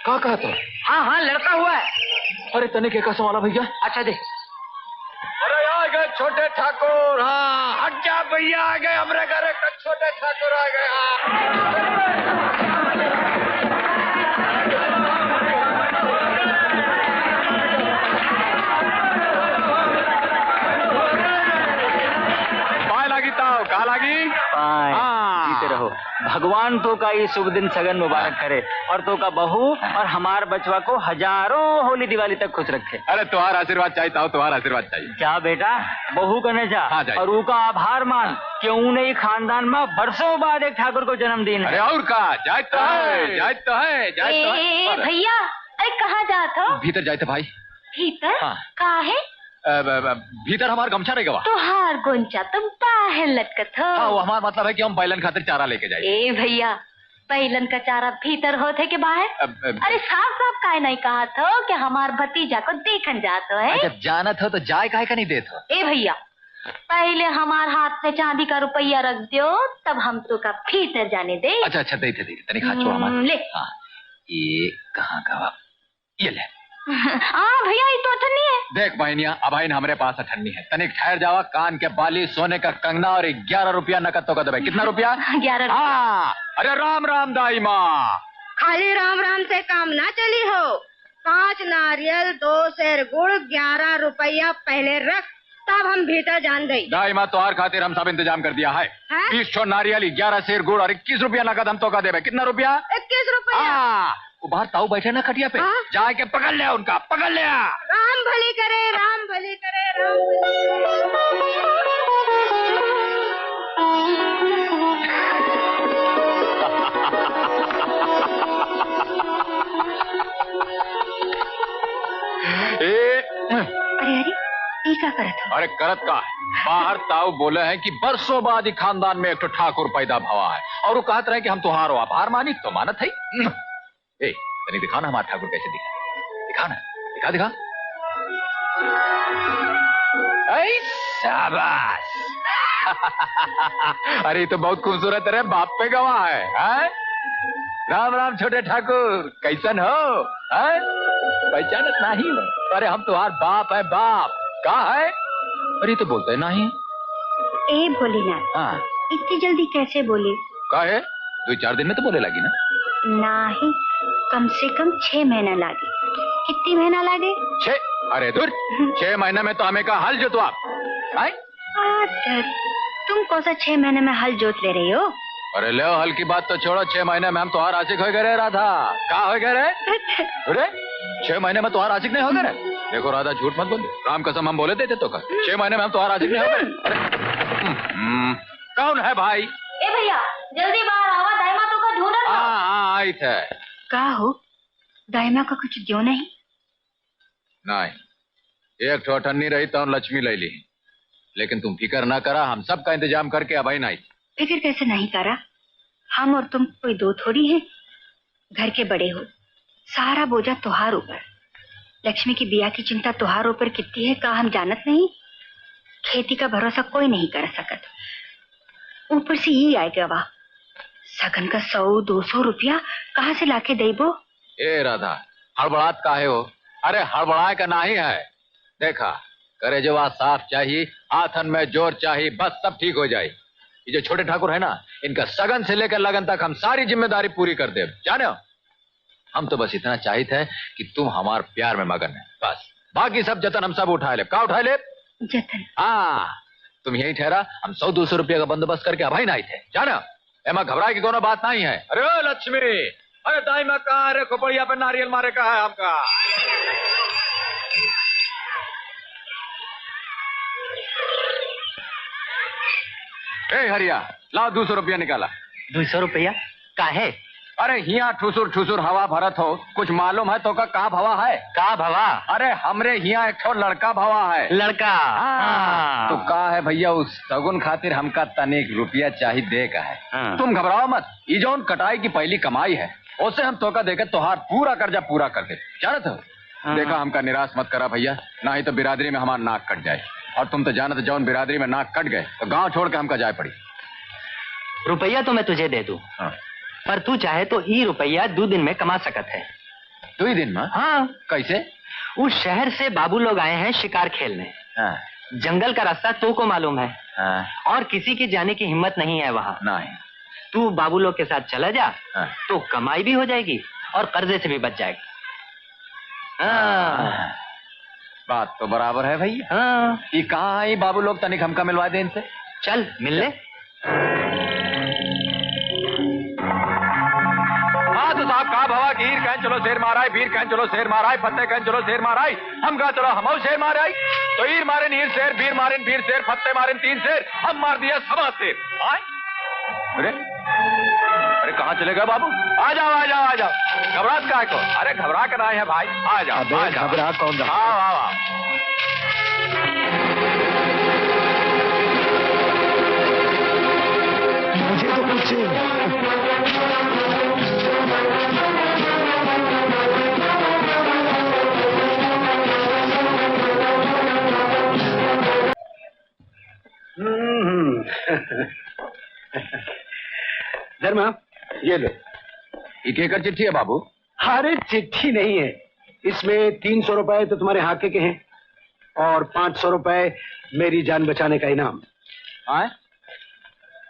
क्या कहा तो? हाँ हाँ लड़का हुआ है। अरे तने क्या कसम वाला भैया? अच्छा दे। अरे आ गए छोटे ठाकुर। हाँ हट जा भैया, आ गए हमारे घर के छोटे ठाकुर आ गए। पाए लागी ताऊ, कहा लागी? जीते रहो। भगवान तो का ये शुभ दिन सगन मुबारक करे और तो का बहू और हमार बचवा को हजारों होली दिवाली तक खुश रखे। अरे तुम्हारा आशीर्वाद चाहिए ताऊ, तुम्हारा आशीर्वाद चाहिए। जा बेटा, बहू कने जा। हाँ, और उनका आभार मान क्यों नहीं खानदान में बरसों बाद एक ठाकुर को जन्मदिन है। अरे और का जाए तो है, जाए तो है, जाए तो है। भैया अरे कहाँ जात हो? भीतर जाए थे भाई। भीतर? हाँ। कहाँ है? भीतर हमारा गमछा रहेगा वहाँ। तो हार गोंचा तुम बाहर लटकत हो। हाँ वो हमारा मतलब है कि हम बैलन खातिर चारा लेके जाए। ए भैया, बैलन का चारा भीतर होते के बाहर? अरे साफ साफ काहे नहीं कहा था कि हमार भतीजा को देखन जात हो है? जब जानत हो तो जाए काहे का नहीं देत हो? ए भैया, पहले हमार हाथ में चांदी का रुपया रख दो, तब हम तो का भीतर जाने दे। अच्छा अच्छा दे तनिक हाथ छोड़ हमारा। ले। हाँ ये कहाँ का? ये ले। हाँ भैया ये तो अठन्नी है। देख बहनिया, अब हमारे पास अठन्नी है। तनिक ठहर जावा, कान के बाली, सोने का कंगना और 11 रुपया नकद तो का दे। कितना रुपया? 11 रुपया। हाँ अरे राम राम दाई माँ। खाली राम राम से काम ना चली हो। 5 नारियल 2 सेर गुड़ 11 रुपया पहले रख, तब हम भीतर जान दे। दाई माँ तोहार खातिर हम सब इंतजाम कर दिया है। 20 छो नारियल, 11 सेर गुड़ और 21 रुपया नकद हम तो का दे। कितना रुपया? 21 रुपया। हाँ बाहर ताऊ बैठे ना खटिया पे। जाके पकड़ ले उनका, पकड़ ले। राम भली करे, राम भली करे, राम अरे ये क्या करत हो? अरे करत का बाहर ताऊ बोले हैं कि बरसों बाद ही खानदान में एक तो ठाकुर पैदा भवा है और वो कहते रहे कि हम तुहार हो। आभार मानी तो मानत है। ए तनी दिखा ना हमारा ठाकुर कैसे दिखा, दिखा ना, दिखा दिखा। ऐ शाबाश। अरे ये तो बहुत खूबसूरत है, बाप पे गवाह है? राम राम छोटे ठाकुर, कैसन हो? पहचानत नहीं हो? अरे हम तुम्हार बाप है, बाप। कहा है? अरे तो बोलते नहीं। ए भोलेनाथ, हाँ इतनी जल्दी कैसे बोले? कहा है? 2-4 दिन में तो बोले लगी ना। नहीं, कम से कम 6 महीना लागे। कितनी महीना लागे? 6? अरे दूर 6 महीने में तो हमें का हल जोतो आप। तुम कौन सा 6 महीने में हल जोत ले रही हो? अरे ले हल की बात तो छोड़ो, 6 महीने में हम तुहार आशिक हो गए राधा। कहा हो गए रे? अरे 6 महीने में तुहार आशिक नहीं हो गए? देखो राधा झूठ मत बोलो, राम कसम हम बोले देते तो का 6 महीने में हम तुहार आशिक नहीं हो गए। कौन है भाई? ए भैया जल्दी बाहर आवा, दाइमा तो का ढूंढ रहा। हाँ आई थे। का हो? दाइमा का कुछ क्यों नहीं? नहीं, एक ठोठन्नी रही तो लक्ष्मी ले ली, लेकिन तुम फिक्र ना करा, हम सब का इंतजाम करके अब नहीं। फिक्र कैसे नहीं करा? हम और तुम कोई दो थोड़ी हैं। घर के बड़े हो, सारा बोझा तुहार ऊपर। लक्ष्मी की बिया की चिंता तुहार ऊपर कितनी है का हम जानत नहीं? खेती का भरोसा कोई नहीं कर सकत। ऊपर से ये आएगा वाह, सगन का 100-200 रुपया कहाँ से लाके देबो? ए राधा हड़बड़ात काहे हो? अरे हड़बड़ाए का नहीं है। देखा करे जो साफ चाहिए, हाथन में जोर चाहिए, बस सब ठीक हो जाए। ये जो छोटे ठाकुर है ना, इनका सगन से लेकर लगन तक हम सारी जिम्मेदारी पूरी कर दे। जाने हो, हम तो बस इतना चाहिए थे कि तुम हमार प्यार में मगन है, बस। बाकी सब जतन हम सब उठा ले। का उठा ले? जतन। हाँ तुम यही ठहरा, हम 100-200 रुपया का बंदोबस्त करके अभाई नहीं थे। जाना एमा घबराए की कोनो बात नहीं है। अरे ओ लक्ष्मी, अरे दाई में कहा? अरे खोपड़िया पे नारियल मारे कहा है हमका? ए हरिया लाओ 200 रुपया निकाला। 200 रुपया का है? अरे हिया ठुसुर ठुसुर हवा भरत हो, कुछ मालूम है तो का भवा है? का भवा? अरे हमरे हिया एक लड़का भवा है। लड़का? हाँ। तो का है भैया, उस सगुन खातिर हमका तनिक रुपया चाहिए दे का है। हाँ। तुम घबराओ मत, ये जो कटाई की पहली कमाई है उससे हम तोका देकर तोहार पूरा कर्जा पूरा कर दे। जानत हो? हाँ। देखा हमका निराश मत करा भैया, ना ही तो बिरादरी में हमारा नाक कट जाए। और तुम तो जानत जौन बिरादरी में नाक कट गए तो गांव छोड़ के हमका जाए पड़ी। रुपया तो मैं तुझे दे दूं, पर तू चाहे तो ई रुपया 2 दिन में कमा सकत है। 2 ही दिन में? हाँ। कैसे? उस शहर से बाबू लोग आए हैं शिकार खेलने। हाँ। जंगल का रास्ता तो को मालूम है। हाँ। और किसी की जाने की हिम्मत नहीं है वहाँ। नहीं। तू बाबू लोग के साथ चला जा। हाँ। तो कमाई भी हो जाएगी और कर्जे से भी बच जाएगी। हाँ। बात तो बराबर है भैया। हाँ। ये कहाँ आई बाबू लोग, तनिक हमका मिलवा दे इनसे। चल मिल ले। हाँ तो साहब कहा भवा गिर कहें चलो शेर माराई, वीर कहें चलो शेर माराई, फत्ते कहें चलो शेर माराई, हम कहा चलो हम शेर माराई। तो ईर मारे हीर शेर, वीर मारे वीर शेर, फत्ते मारे 3 शेर, हम मार दिया 7 शेर। अरे अरे कहाँ चले गए बाबू? आ जाओ आ जाओ आ जाओ, घबराहट का है को? अरे घबरा कर आए हैं भाई, आ जाओ। घबरा कौन? हाँ। मुझे तो कुछ धर्मा, ये लो। ये केकर चिट्ठी है बाबू? अरे चिट्ठी नहीं है, इसमें 300 रुपए तो तुम्हारे हाके के हैं और 500 रुपए मेरी जान बचाने का इनाम। आए?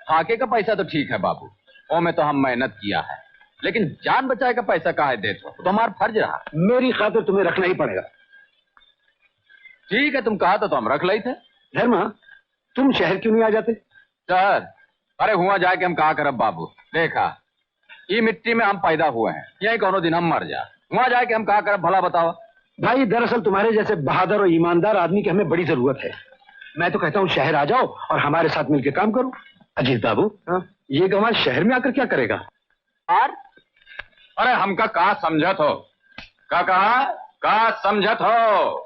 हाके का पैसा तो ठीक है बाबू, वो में तो हम मेहनत किया है, लेकिन जान बचाए का पैसा कहाँ दे तो हमारा फर्ज रहा। मेरी खातिर तुम्हें रखना ही पड़ेगा। ठीक है, तुम कहा तो हम रख ले थे। धर्मा, तुम शहर क्यों नहीं आ जाते? सर अरे हुआ जाए कि हम कहा करब बाबू, देखा ये मिट्टी में हम पैदा हुए हैं, यही कोनो दिन हम मर जा, हुआ जाए कि हम कहा करब, भला बताओ। भाई दरअसल तुम्हारे जैसे बहादुर और ईमानदार आदमी की हमें बड़ी जरूरत है। मैं तो कहता हूँ शहर आ जाओ और हमारे साथ मिलकर काम करो। अजीत बाबू, ये गंवार शहर में आकर क्या करेगा? और अरे हमका का समझत हो, का समझत हो?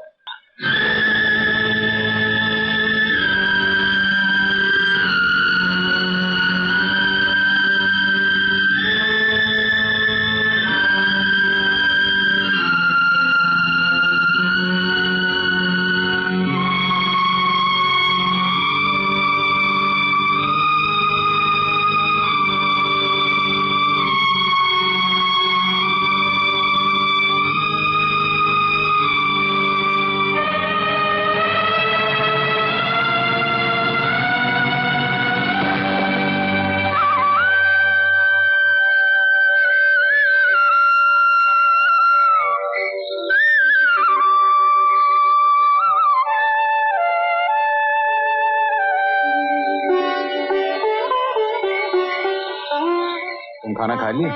खाना खा लिए?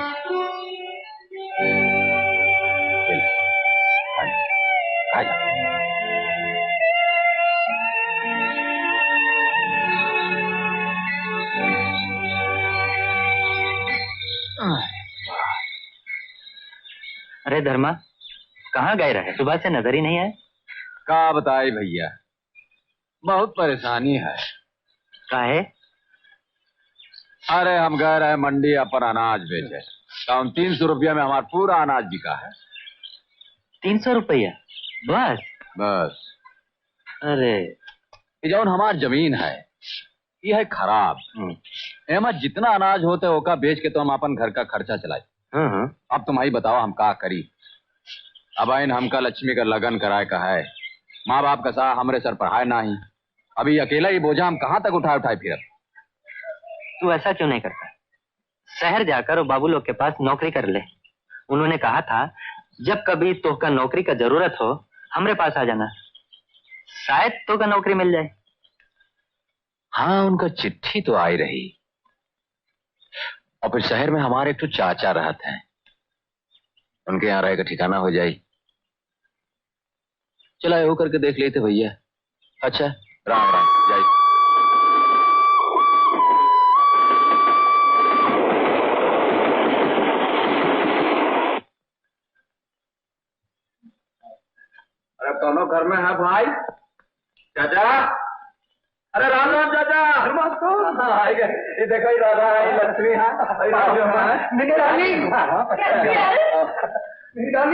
अरे धर्मा, कहाँ गए रहे? सुबह से नजर ही नहीं आए। का बताए भैया, बहुत परेशानी है। काहे? अरे हम गए रहे मंडी अपन अनाज बेचे, तो 300 रुपया में हमारा पूरा अनाज बिका है। 300 रुपया बस? बस। अरे जौन हमार जमीन है ये है खराब, एमा जितना अनाज होते होगा बेच के तो हम अपन घर का खर्चा चलाए। अब तुम ही बताओ हम का करी। अब आइन हमका लक्ष्मी का लगन कराए का है, माँ बाप का सा हमरे सर पढ़ाए ना ही, अभी अकेला ही बोझा हम कहाँ तक उठाए फिर। तू ऐसा क्यों नहीं करता? शहर जाकर और बाबू लोग के पास नौकरी कर ले। उन्होंने कहा था जब कभी तो का नौकरी का जरूरत हो हमरे पास आ जाना, शायद तो का नौकरी मिल जाए। हाँ उनका चिट्ठी तो आई रही, और फिर शहर में हमारे एक तो चाचा रहते हैं, उनके यहाँ रहे का ठिकाना हो जाए। चला वो करके देख लेते भैया। अच्छा राम राम जाइए। अरे दोनों घर में है भाई? चाचा, अरे राम राम चाचा। ये देखो ही राधा है, लक्ष्मी है, निगरानी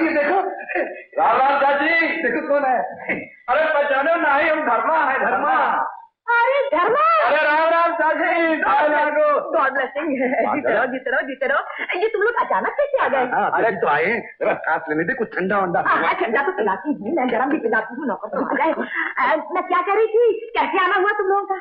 ये देखो। राम राम चाची, देखो कौन है। अरे पहचानो ना ही, हम धर्मा है। धर्मा? अरे धर्मा। अरे राम राम चाची, गॉड ब्लेसिंग। जीते रहो जीते रहो जीते रहो। ये तुम लोग अचानक कैसे आ गए? अरे तो आए, जरा सांस लेने दे, कुछ ठंडा वंडा। हाँ, ठंडा तो पिलाती हूँ, मैं गरम भी पिलाती हूँ, नौकर तो आ जाए। मैं क्या कह रही थी, कैसे आना हुआ तुम लोगों का?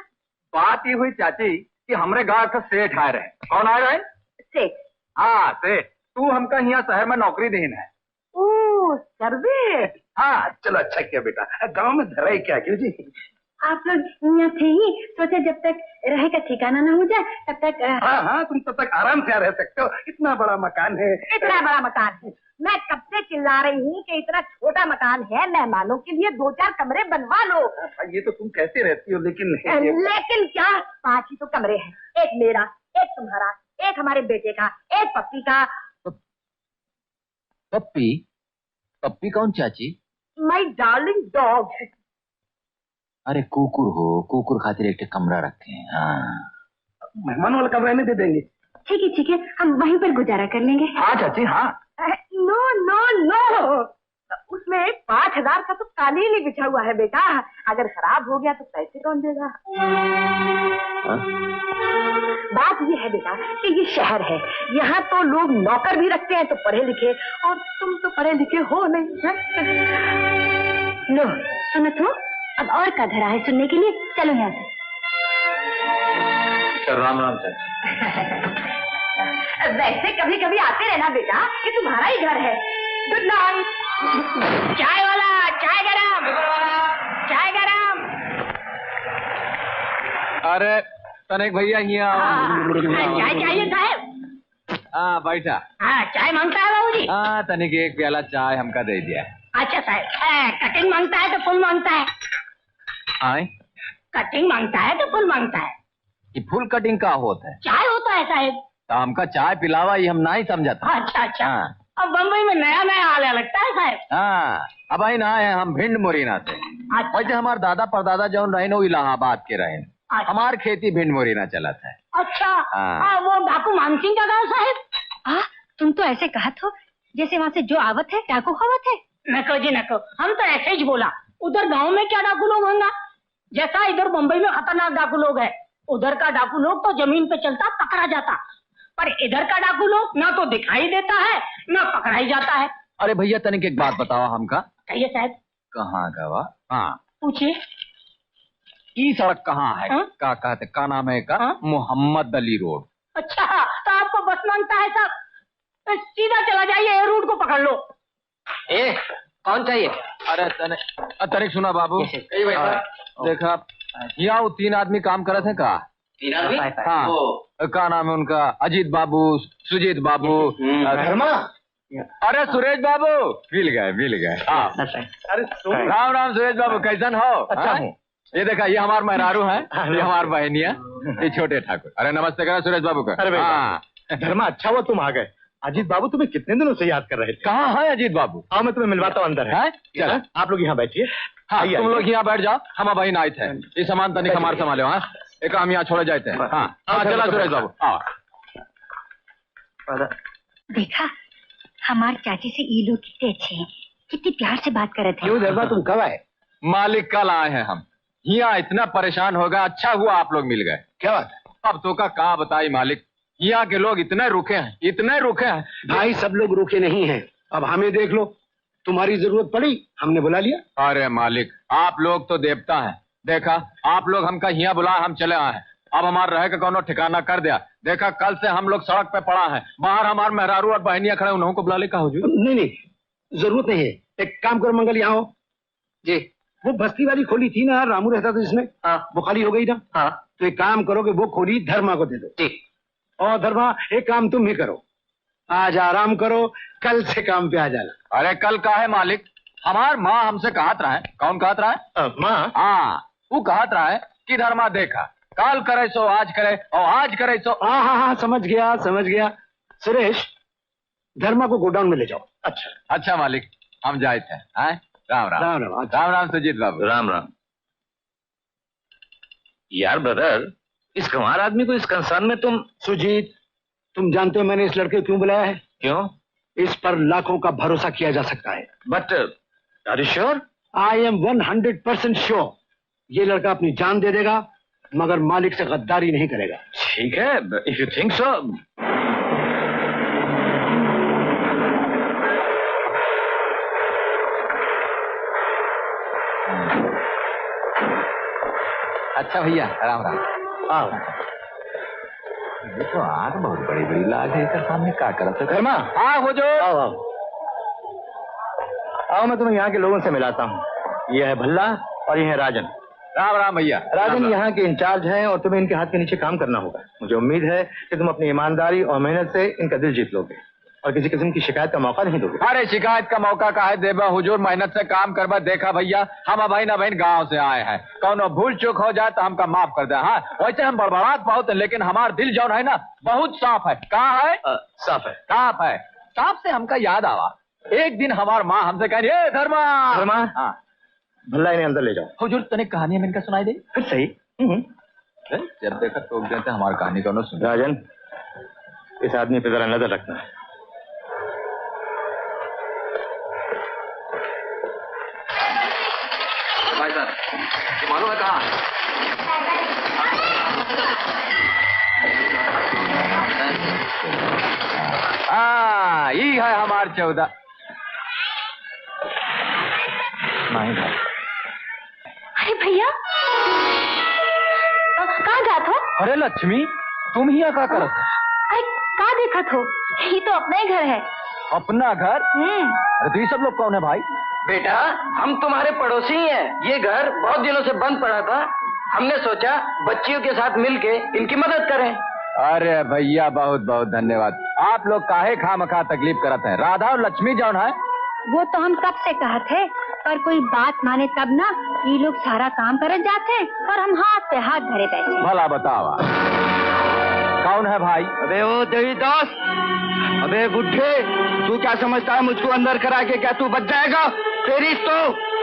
बात ये हुई चाची कि हमरे गांव से सेठ आ रहे। कौन आ रहे? सेठ। हाँ सेठ, तू हमका यहाँ शहर में नौकरी देन है। ओह सर्वे। हाँ चलो अच्छा किया बेटा, गांव में धरा ही क्या, क्यों जी? आप लोग यहाँ थे ही, सोचा जब तक रहे का ठिकाना ना हो जाए तब तक। हाँ हाँ, तुम तब तक आराम से रह सकते हो, इतना बड़ा मकान है। इतना बड़ा मकान है, मैं कब से चिल्ला रही हूँ कि इतना छोटा मकान है, मेहमानों के लिए 2-4 कमरे बनवा लो। ये तो तुम कैसे रहती हो, लेकिन लेकिन क्या, 5 ही तो कमरे हैं, एक मेरा, एक तुम्हारा, एक हमारे बेटे का, एक पप्पी का। पप्पी? पप्पी कौन चाची? My darling dog. अरे कुकुर हो, कुकुर खातिर एक कमरा रखे हैं। हाँ मेहमान वाला कमरा नहीं दे देंगे? ठीक है, हम वहीं पर गुजारा कर लेंगे। हाँ चाची हाँ। नो नो नो, उसमें 5,000 का तो कालीन ही बिछा हुआ है बेटा, अगर खराब हो गया तो पैसे कौन देगा? बात ये है बेटा कि ये शहर है, यहाँ तो लोग नौकर भी रखते हैं तो पढ़े लिखे, और तुम तो पढ़े लिखे हो नहीं है? लो सुनो तो, अब और का धरा है सुनने के लिए, चलो यहाँ से। राम राम सर। वैसे कभी कभी आते रहना बेटा, ये तुम्हारा ही घर है। Good night. चाय वाला, चाय गरम, चाय गरम। अरे तनिक भैया यहाँ। चाय चाहिए साहब? हाँ बैठा। हाँ चाय मांगता है बाबूजी? हाँ तनिक एक प्याला चाय हमका दे दिया। अच्छा साहब, कटिंग मांगता है तो फुल मांगता है? आए? कटिंग मांगता है तो फुल मांगता है? ये फुल कटिंग का होता है? चाय होता है साहब। तो हमका चाय पिलावा, ये हम नहीं समझा था। अच्छा अच्छा। हाँ। अब बम्बई में नया नया आने लगता है साहब। हाँ अब आई ना है, हम भिंड मुरीना से। अच्छा। वैसे हमारे दादा परदादा जौन रहे वो इलाहाबाद के रहे। अच्छा। हमार खेती भिंड मुरीना चला था। अच्छा। हाँ। वो डाकू मानसिंह का गाँव साहब? तुम तो ऐसे कहा था जैसे वहाँ से जो आवत है डाकू खवत है। नको जी नको, हम तो ऐसे ही बोला। उधर गांव में क्या डाकू लोग होंगे, जैसा इधर मुंबई में खतरनाक डाकू लोग है, उधर का डाकू लोग तो जमीन पे चलता पकड़ा जाता, पर इधर का डाकू लोग ना तो दिखाई देता है ना पकड़ाई जाता है। अरे भैया तनिक एक बात बताओ हमका। कहिए साहब। कहाँ गवा? हाँ पूछिए। ये सड़क कहाँ है? हाँ? का कहते, का नाम है का? हाँ? मोहम्मद अली रोड। अच्छा, तो आपको बस मांगता है साहब, तो सीधा चला जाइए, रूट को पकड़ लो। ए कौन चाहिए? अरे तनिक सुना बाबू। देखा यहाँ वो 3 आदमी काम करे थे का? 3 आदमी? हाँ का नाम है उनका? अजीत बाबू, सुजीत बाबू, धर्मा। अरे सुरेश बाबू। मिल गए। अरे राम राम सुरेश बाबू, कैसन हो? अच्छा हूँ। ये देखा, ये हमार मेहरारू है, ये हमार बहनिया, ये छोटे ठाकुर। अरे नमस्ते करा सुरेश बाबू का। अरे हाँ। धर्मा अच्छा हुआ तुम आ गए। अजीत बाबू तुम्हें कितने दिनों से याद कर रहे थे। कहाँ है अजीत बाबू? आओ मैं तुम्हें मिलवाता हूँ, अंदर है। चलो आप लोग यहाँ बैठिए। हाँ आइए, तुम आइए। लोग यहाँ बैठ जाओ, हम अब आए थे। ये सामान तनिक हमारे संभालो। हाँ एक हम यहाँ छोड़े जाते हैं। हाँ हाँ चला सुरेश बाबू। हाँ देखा, हमारे चाची से ये लोग कितने अच्छे हैं, कितनी प्यार से बात कर रहे थे। क्यों धर्मा, तुम कब आए? मालिक कल आए हैं हम। यहाँ इतना परेशान होगा, अच्छा हुआ आप लोग मिल गए। क्या बात है? अब तो का बताई मालिक, यहाँ के लोग इतने रुखे हैं। भाई सब लोग रुके नहीं हैं। अब हमें देख लो, तुम्हारी जरूरत पड़ी हमने बुला लिया। अरे मालिक आप लोग तो देवता हैं। देखा आप लोग हमका यहाँ बुलाए, हम चले आए हैं। अब हमारे रहे का कोनो ठिकाना कर दिया। देखा कल से हम लोग सड़क पे पड़ा है, बाहर हमारे मेहरारू और बहनियां खड़े, उन्हों को बुला ले का हुजूर? नहीं जरूरत नहीं है। एक काम करो मंगल, यहाँ हो जी। वो बस्ती वाली खोली थी ना, रामू रहता था जिसमें, वो खाली हो गई ना। हाँ। तो एक काम करो कि वो खोली धर्मा को दे दो। ठीक। और धर्मा एक काम तुम ही करो, आज आराम करो, कल से काम पे आ जाना। अरे कल का है मालिक? हमार माँ हमसे कहत रहा है। कौन कहत रहा है? माँ? हाँ वो कहत रहा है कि धर्मा देखा काल करे सो आज करे और आज करे सो। हाँ समझ गया। सुरेश, धर्मा को गोडाउन में ले जाओ। अच्छा मालिक, हम जाए थे। राम राम। राम राम सुजीत बाबू। राम राम। यार ब्रदर, इस कुमार आदमी को इस कंसर्न में तुम। सुजीत, तुम जानते हो मैंने इस लड़के को क्यों बुलाया है? क्यों? इस पर लाखों का भरोसा किया जा सकता है। But are you sure? I am 100% sure. ये लड़का अपनी जान दे देगा, मगर मालिक से गद्दारी नहीं करेगा। ठीक है, इफ यू थिंक सो। अच्छा भैया, राम राम। आओ। ये तो आग बहुत बड़ी बड़ी लाग है, इधर सामने क्या करत है? धर्मा, हाँ हो जो। आओ आओ आओ, मैं तुम्हें यहाँ के लोगों से मिलाता हूँ। ये है भल्ला और ये है राजन। राम राम भैया। राजन यहाँ के इंचार्ज हैं और तुम्हें इनके हाथ के नीचे काम करना होगा। मुझे उम्मीद है कि तुम अपनी ईमानदारी और मेहनत से इनका दिल जीत लोगे और किसी किस्म की शिकायत का मौका नहीं दोगे। अरे शिकायत का मौका काहे देबा हुजूर, मेहनत से काम करबा। देखा भैया, हम बहन बहन गांव से आए हैं, कौनो भूल चूक हो जाए तो हमका माफ कर दे। हाँ वैसे हम बड़बड़ात बहुत है, लेकिन हमारा दिल जौन है ना बहुत साफ है। कहाँ है? साफ है। साफ है। साफ से हमका याद आवा, एक दिन हमार माँ हमसे कह रही धर्मा धर्मा, हाँ भल्ला इन्हें अंदर ले जाओ। हुजूर तने कहानी हम इनका सुनाई दे फिर सही। जब देखा तो देते हमारी कहानी कौनो सुन। राजन, इस आदमी पे जरा नजर रखना है। भाई साहब मालूम है कहाँ? हाँ ये है हमार 14। नहीं भाई। अरे भैया, कहाँ जात हो? अरे लक्ष्मी, तुम ही यहाँ क्या करत हो? अरे कहाँ देखत हो? ये तो अपना ही घर है। अपना घर? अरे तो ये सब लोग कौन है भाई? बेटा, हम तुम्हारे पड़ोसी हैं। ये घर बहुत दिनों से बंद पड़ा था, हमने सोचा बच्चियों के साथ मिलके इनकी मदद करें। अरे भैया बहुत बहुत धन्यवाद। आप लोग काहे खामखा तकलीफ करत हैं? राधा और लक्ष्मी जौन है वो तो हम कब से कहा थे, पर कोई बात माने तब ना। ये लोग सारा काम करत जाते हैं और हम हाथ पे हाथ धरे बैठे। भला बतावा कौन है भाई? अबे वो तेरी दोस्त। अबे बुढ़े, तू क्या समझता है मुझको अंदर करा के क्या तू बच जाएगा? तेरी तो।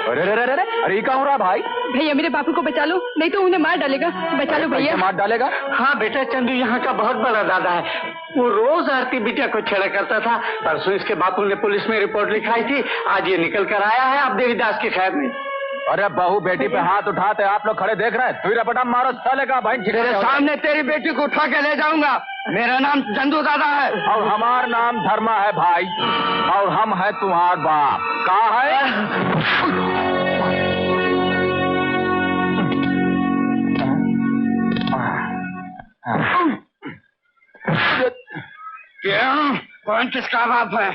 अरे अरे अरे अरे क्या हो रहा भाई? भैया मेरे बापू को बचा लो, नहीं तो उन्हें मार डालेगा। बचा लो भैया। मार डालेगा? हाँ बेटा, चंदू यहाँ का बहुत बड़ा दादा है। वो रोज आरती बिटिया को छेड़ा करता था। परसों इसके बापू ने पुलिस में रिपोर्ट लिखाई थी, आज ये निकल कर आया है अब देवीदास की खैर में। अरे बहू बेटी पे हाथ उठाते आप लोग खड़े देख रहे हैं। तू रपटा मारो साले का भाई। तेरे सामने तेरी बेटी को उठा के ले जाऊंगा। मेरा नाम चंदू दादा है और हमारा नाम धर्मा है भाई, और हम है तुम्हार बाप। कहाँ है? क्या? कौन किसका बाप है?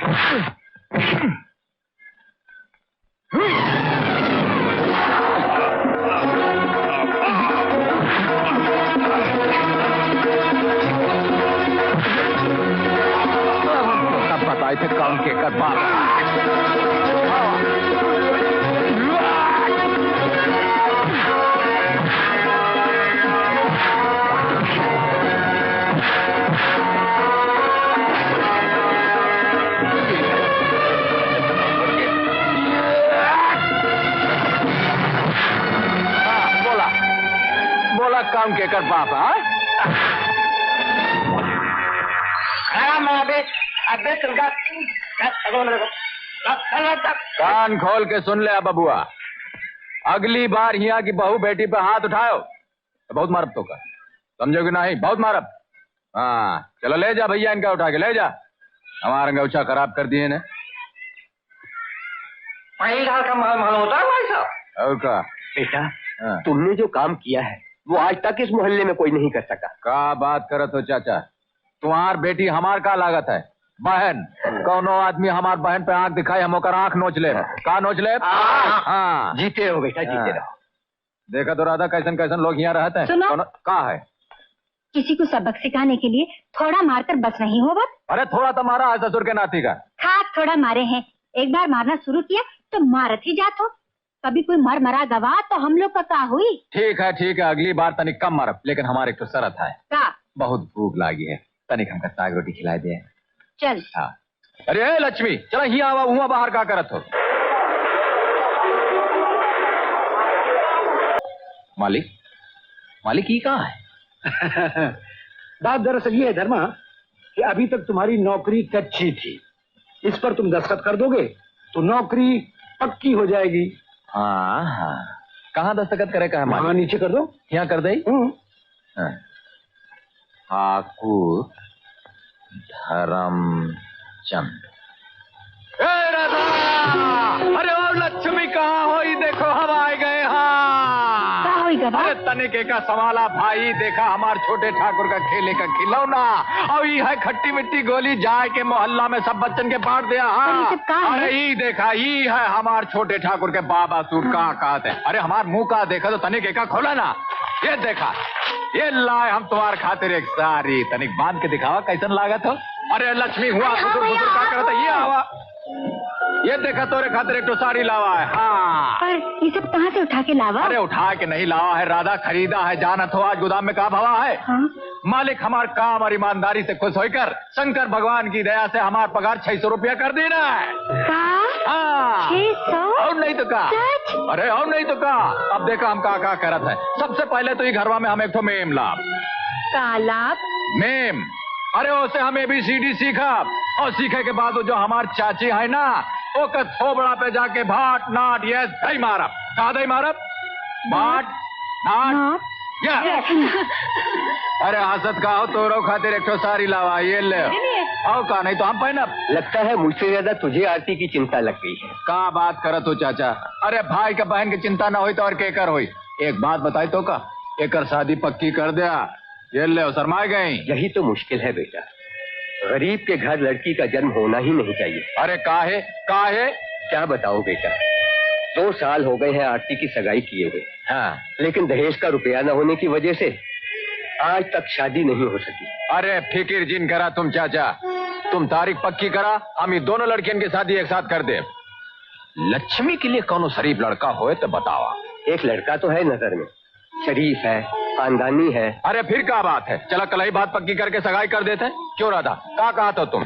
बताए थे कौन के कर बाप। बोला काम के कर बाप है? कान खोल के सुन ले बबुआ, अगली बार यहाँ की बहू बेटी पे हाथ उठाओ तो बहुत मारब तो का, समझोगे नहीं? बहुत मारब। हाँ चलो ले जा भैया, इनका उठा के ले जा। हमारा गौछा खराब कर दिए ने। का माल मालूम होता है भाई साहब? और का बेटा, हाँ। तुमने जो काम किया है वो आज तक इस मोहल्ले में कोई नहीं कर सका। का बात करत हो चाचा? तुम्हार बेटी हमार का लागत है? बहन, कौनो आदमी हमार बहन पे आंख दिखाए हम ओकर आंख नोच ले। का नोच ले? हाँ जीते रहो बेटा, जीते रहो। देखा तो राधा कैसन कैसन लोग यहाँ रहते हैं। सुनो। का है? किसी को सबक सिखाने के लिए थोड़ा मारकर बस नहीं होगा। अरे थोड़ा तो मारा है ससुर के नाती का। खाक थोड़ा मारे हैं, एक बार मारना शुरू किया तो मारत ही जात हो। कभी कोई मर मरा गवा तो हम लोग का हुई। ठीक है, अगली बार तनिक कम मारब, लेकिन हमारे तो शरत है। का? बहुत भूख लागी है, तनिक हमका साग रोटी खिला दे। चल। हाँ। अरे ए लक्ष्मी, चलो ही आवा हुआ बाहर का करत हो। मालिक, मालिक ये कहाँ है? बात दरअसल ये है धर्मा कि अभी तक तुम्हारी नौकरी कच्ची थी। इस पर तुम दस्तखत कर दोगे तो नौकरी पक्की हो जाएगी। हाँ हाँ, कहाँ दस्तखत करे का है वहाँ मालिक? नीचे कर दो। यहाँ कर दे। ठाकुर धर्मचंद। राधा, अरे और लक्ष्मी कहाँ हो? देखो हम आए गए। हाँ, अरे तनिके का सवाला भाई, देखा हमार छोटे ठाकुर का खेले का खिलौना, और ये है खट्टी मिट्टी गोली, जाए के मोहल्ला में सब बच्चन के बांट दिया। हाँ, अरे ये देखा, ये है हमार छोटे ठाकुर के बाबा सूट कहाँ कहते हैं। अरे हमार मुंह का देखा तो तनिके का खोला ना, ये देखा, ये लाए हम तुम्हारे खातिर एक सारी, तनिक बांध के दिखावा कैसन लागत हो। अरे लक्ष्मी हुआ का करता, ये आवा, ये देखा तोरे खातिर एक तो साड़ी लावा है। हाँ, पर ये सब कहाँ से उठा के लावा? अरे उठा के नहीं लावा है राधा, खरीदा है। जानत हो आज गोदाम में कहाँ भवा है? हाँ? मालिक हमार काम और ईमानदारी से खुश होकर शंकर भगवान की दया से हमार पगार 600 रुपया कर देना है। हाँ, 600? और नहीं तो का। अरे और नहीं तो का। अब देखा हम का करत है। सबसे पहले तो ये घरवा में हम एक तो मेम लाभ। मेम, अरे उसे हम ABCD सीखा, और सीखे के बाद जो हमार चाची है ना, वो का थोबड़ा पे जाके भाट नाट ये दही मारब। कहा दही मारब? भाट नाट यस। अरे हसत का हो, तोरो खातिर एक सारी लावा, ये ले आओ। का नहीं तो हम पहनब। लगता है मुझसे ज्यादा तुझे आरती की चिंता लग गई है। का बात करत हो चाचा? अरे भाई का बहन की चिंता ना हुई तो और केकर हुई। एक बात बताई तो का, एकर शादी पक्की कर दिया। ये ले शर्माए गई। यही तो मुश्किल है बेटा, गरीब के घर लड़की का जन्म होना ही नहीं चाहिए। अरे काहे क्या बताओ बेटा, 2 साल हो गए हैं आरती की सगाई किए हुए। हाँ, लेकिन दहेज का रुपया न होने की वजह से आज तक शादी नहीं हो सकी। अरे फिक्र जिन करा तुम चाचा, तुम तारीख पक्की करा, हम ये दोनों लड़कियों की शादी एक साथ कर दे। लक्ष्मी के लिए कौन शरीफ लड़का होए तो बतावा। एक लड़का तो है नजर में, शरीफ है, खानदानी है। अरे फिर क्या बात है, चला कल ही बात पक्की करके सगाई कर देते। क्यों राधा, का कहा तो तुम?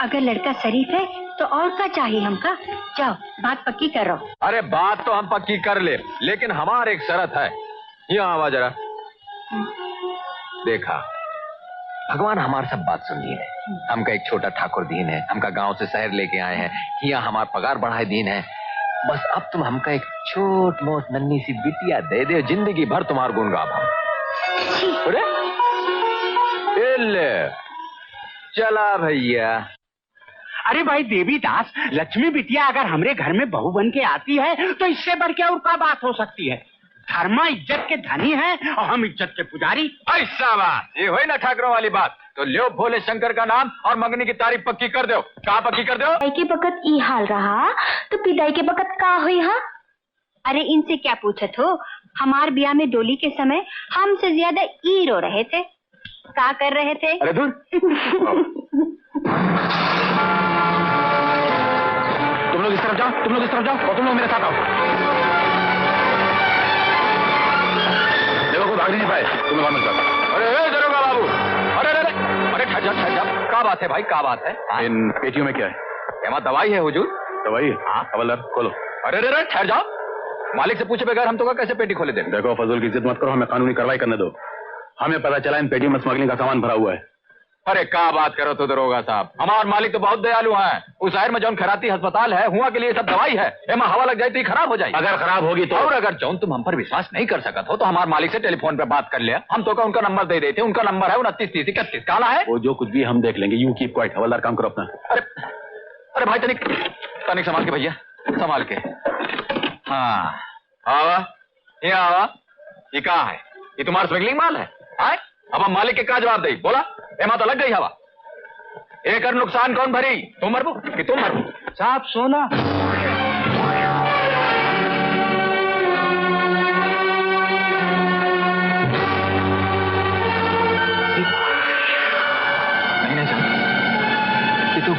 अगर लड़का शरीफ है तो और क्या चाहिए हमका? जाओ बात पक्की करो। अरे बात तो हम पक्की कर ले, लेकिन हमारे एक शर्त है। यहाँ आवा जरा। देखा, भगवान हमारी सब बात सुन ली है। हमका एक छोटा ठाकुर दीन है, हमका गांव से शहर लेके आए हैं, यहाँ हमारा पगार बढ़ाए दीन है। बस अब तुम हमका एक छोट मोट नन्ही सी बिटिया दे दे, जिंदगी भर तुम्हार गुण गाब हम। अरे चला भैया। अरे भाई देवीदास, लक्ष्मी बिटिया अगर हमरे घर में बहू बन के आती है तो इससे बढ़ के और क्या बात हो सकती है। धर्मा इज्जत के धनी है और हम इज्जत के पुजारी। ऐसा बात ये हुई ना ठाकरों वाली बात। तो लो भोले शंकर का नाम और मंगनी की तारीख पक्की कर दो। कहाँ पक्की कर दो? पिदाई के बकत ई हाल रहा तो पिदाई के बकत का हुई? हाँ, अरे इनसे क्या पूछत हो, हमार ब्याह में डोली के समय हमसे ज्यादा ई रो रहे थे। क्या कर रहे थे? अरे दूर तुम लोग इस तरफ जाओ, तुम लोग इस तरफ जाओ, और तुम लोग मेरे साथ आओ। देखो कोई भाग नहीं पाए, तुम लोग मिल जाओ। अरे दरोगा बाबू, अरे अरे अरे ठहर जा। क्या बात है भाई, क्या बात है? इन पेटियों में क्या है? एमा दवाई है हुजूर। दवाई? हाँ, हवलदार खोलो। अरे अरे ठहर जाओ, मालिक से पूछे बगैर हम तो कैसे पेटी खोले दें? देखो फजूल की जिद मत करो, हमें कानूनी कार्रवाई करने दो। हमें पता चला इन पेटियों में स्मगलिंग का सामान भरा हुआ है। अरे क्या बात करो तो दरोगा साहब, हमारे मालिक तो बहुत दयालु हैं। उस शहर में जौन खराती अस्पताल है, हुआ के लिए सब दवाई है, एमा हवा लग जाए तो खराब हो जाए। अगर खराब होगी तो? और अगर जौन तुम हम पर विश्वास नहीं कर सकत हो तो हमारे मालिक से टेलीफोन पे बात कर लिया। हम तो का उनका नंबर दे देते। उनका नंबर है 293031। काला है वो, जो कुछ भी हम देख लेंगे। You keep quiet. हवलदार काम करो अपना। अरे भाई तनिक संभाल के भैया, संभाल के। हाँ आवा, ये आवा। ये कहाँ है? ये तुम्हारा स्मगलिंग माल है? आए? अब हम मालिक के क्या जवाब दे? बोला एमा तो लग गई हवा। एक नुकसान कौन भरी? तुम मरबू कि तुम मरबू? साहब सोना। नहीं तुम।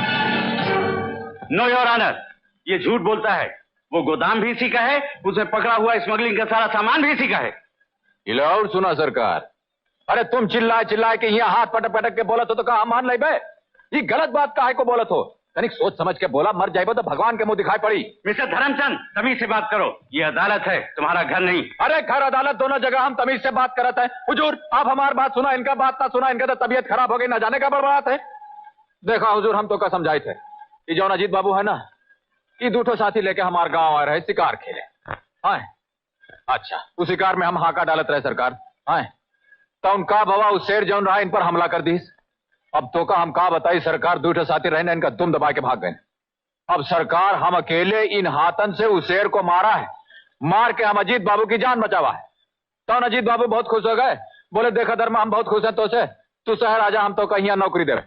नो योर ऑनर, ये झूठ बोलता है। वो गोदाम भी इसी का है, उसे पकड़ा हुआ स्मगलिंग का सारा सामान भी इसी का है। ये लो और सुना सरकार, अरे तुम चिल्लाए के यहाँ हाथ पटक के बोला तो कहा मान ले बे? ये गलत बात काहे को बोलत हो? तनिक सोच समझ के बोला, मर जाए तो भगवान के मुंह दिखाई पड़ी। मिस्टर धर्मचंद, तमीज से बात करो, ये अदालत है, तुम्हारा घर नहीं। अरे घर अदालत दोनों जगह हम तमीज से बात करते हैं। हुजूर आप हमारी बात सुना, इनका बात ना सुना, इनका तो तबीयत खराब हो गई, ना जाने का बड़बड़ात है। देखा हुजूर, हम तो का समझाए थे कि जौन अजीत बाबू है ना, कि दूठो साथी लेके हमारे गांव आ रहे शिकार खेले। हाँ अच्छा, उस शिकार में हम हाका डालत रहे सरकार। हाँ तो उनका भवा उस शेर जौन रहा इन पर हमला कर दी। अब तो का हम का बताई सरकार, दूठे साथी रहने इनका दुम दबा के भाग गए। अब सरकार हम अकेले इन हाथन से उस शेर को मारा है, मार के हम अजीत बाबू की जान बचावा है। तो अजीत बाबू बहुत खुश हो गए, बोले देखा धर्मा हम बहुत खुश हैं तो से, तू शहर आजा, हम तो कहीं नौकरी दे रहे।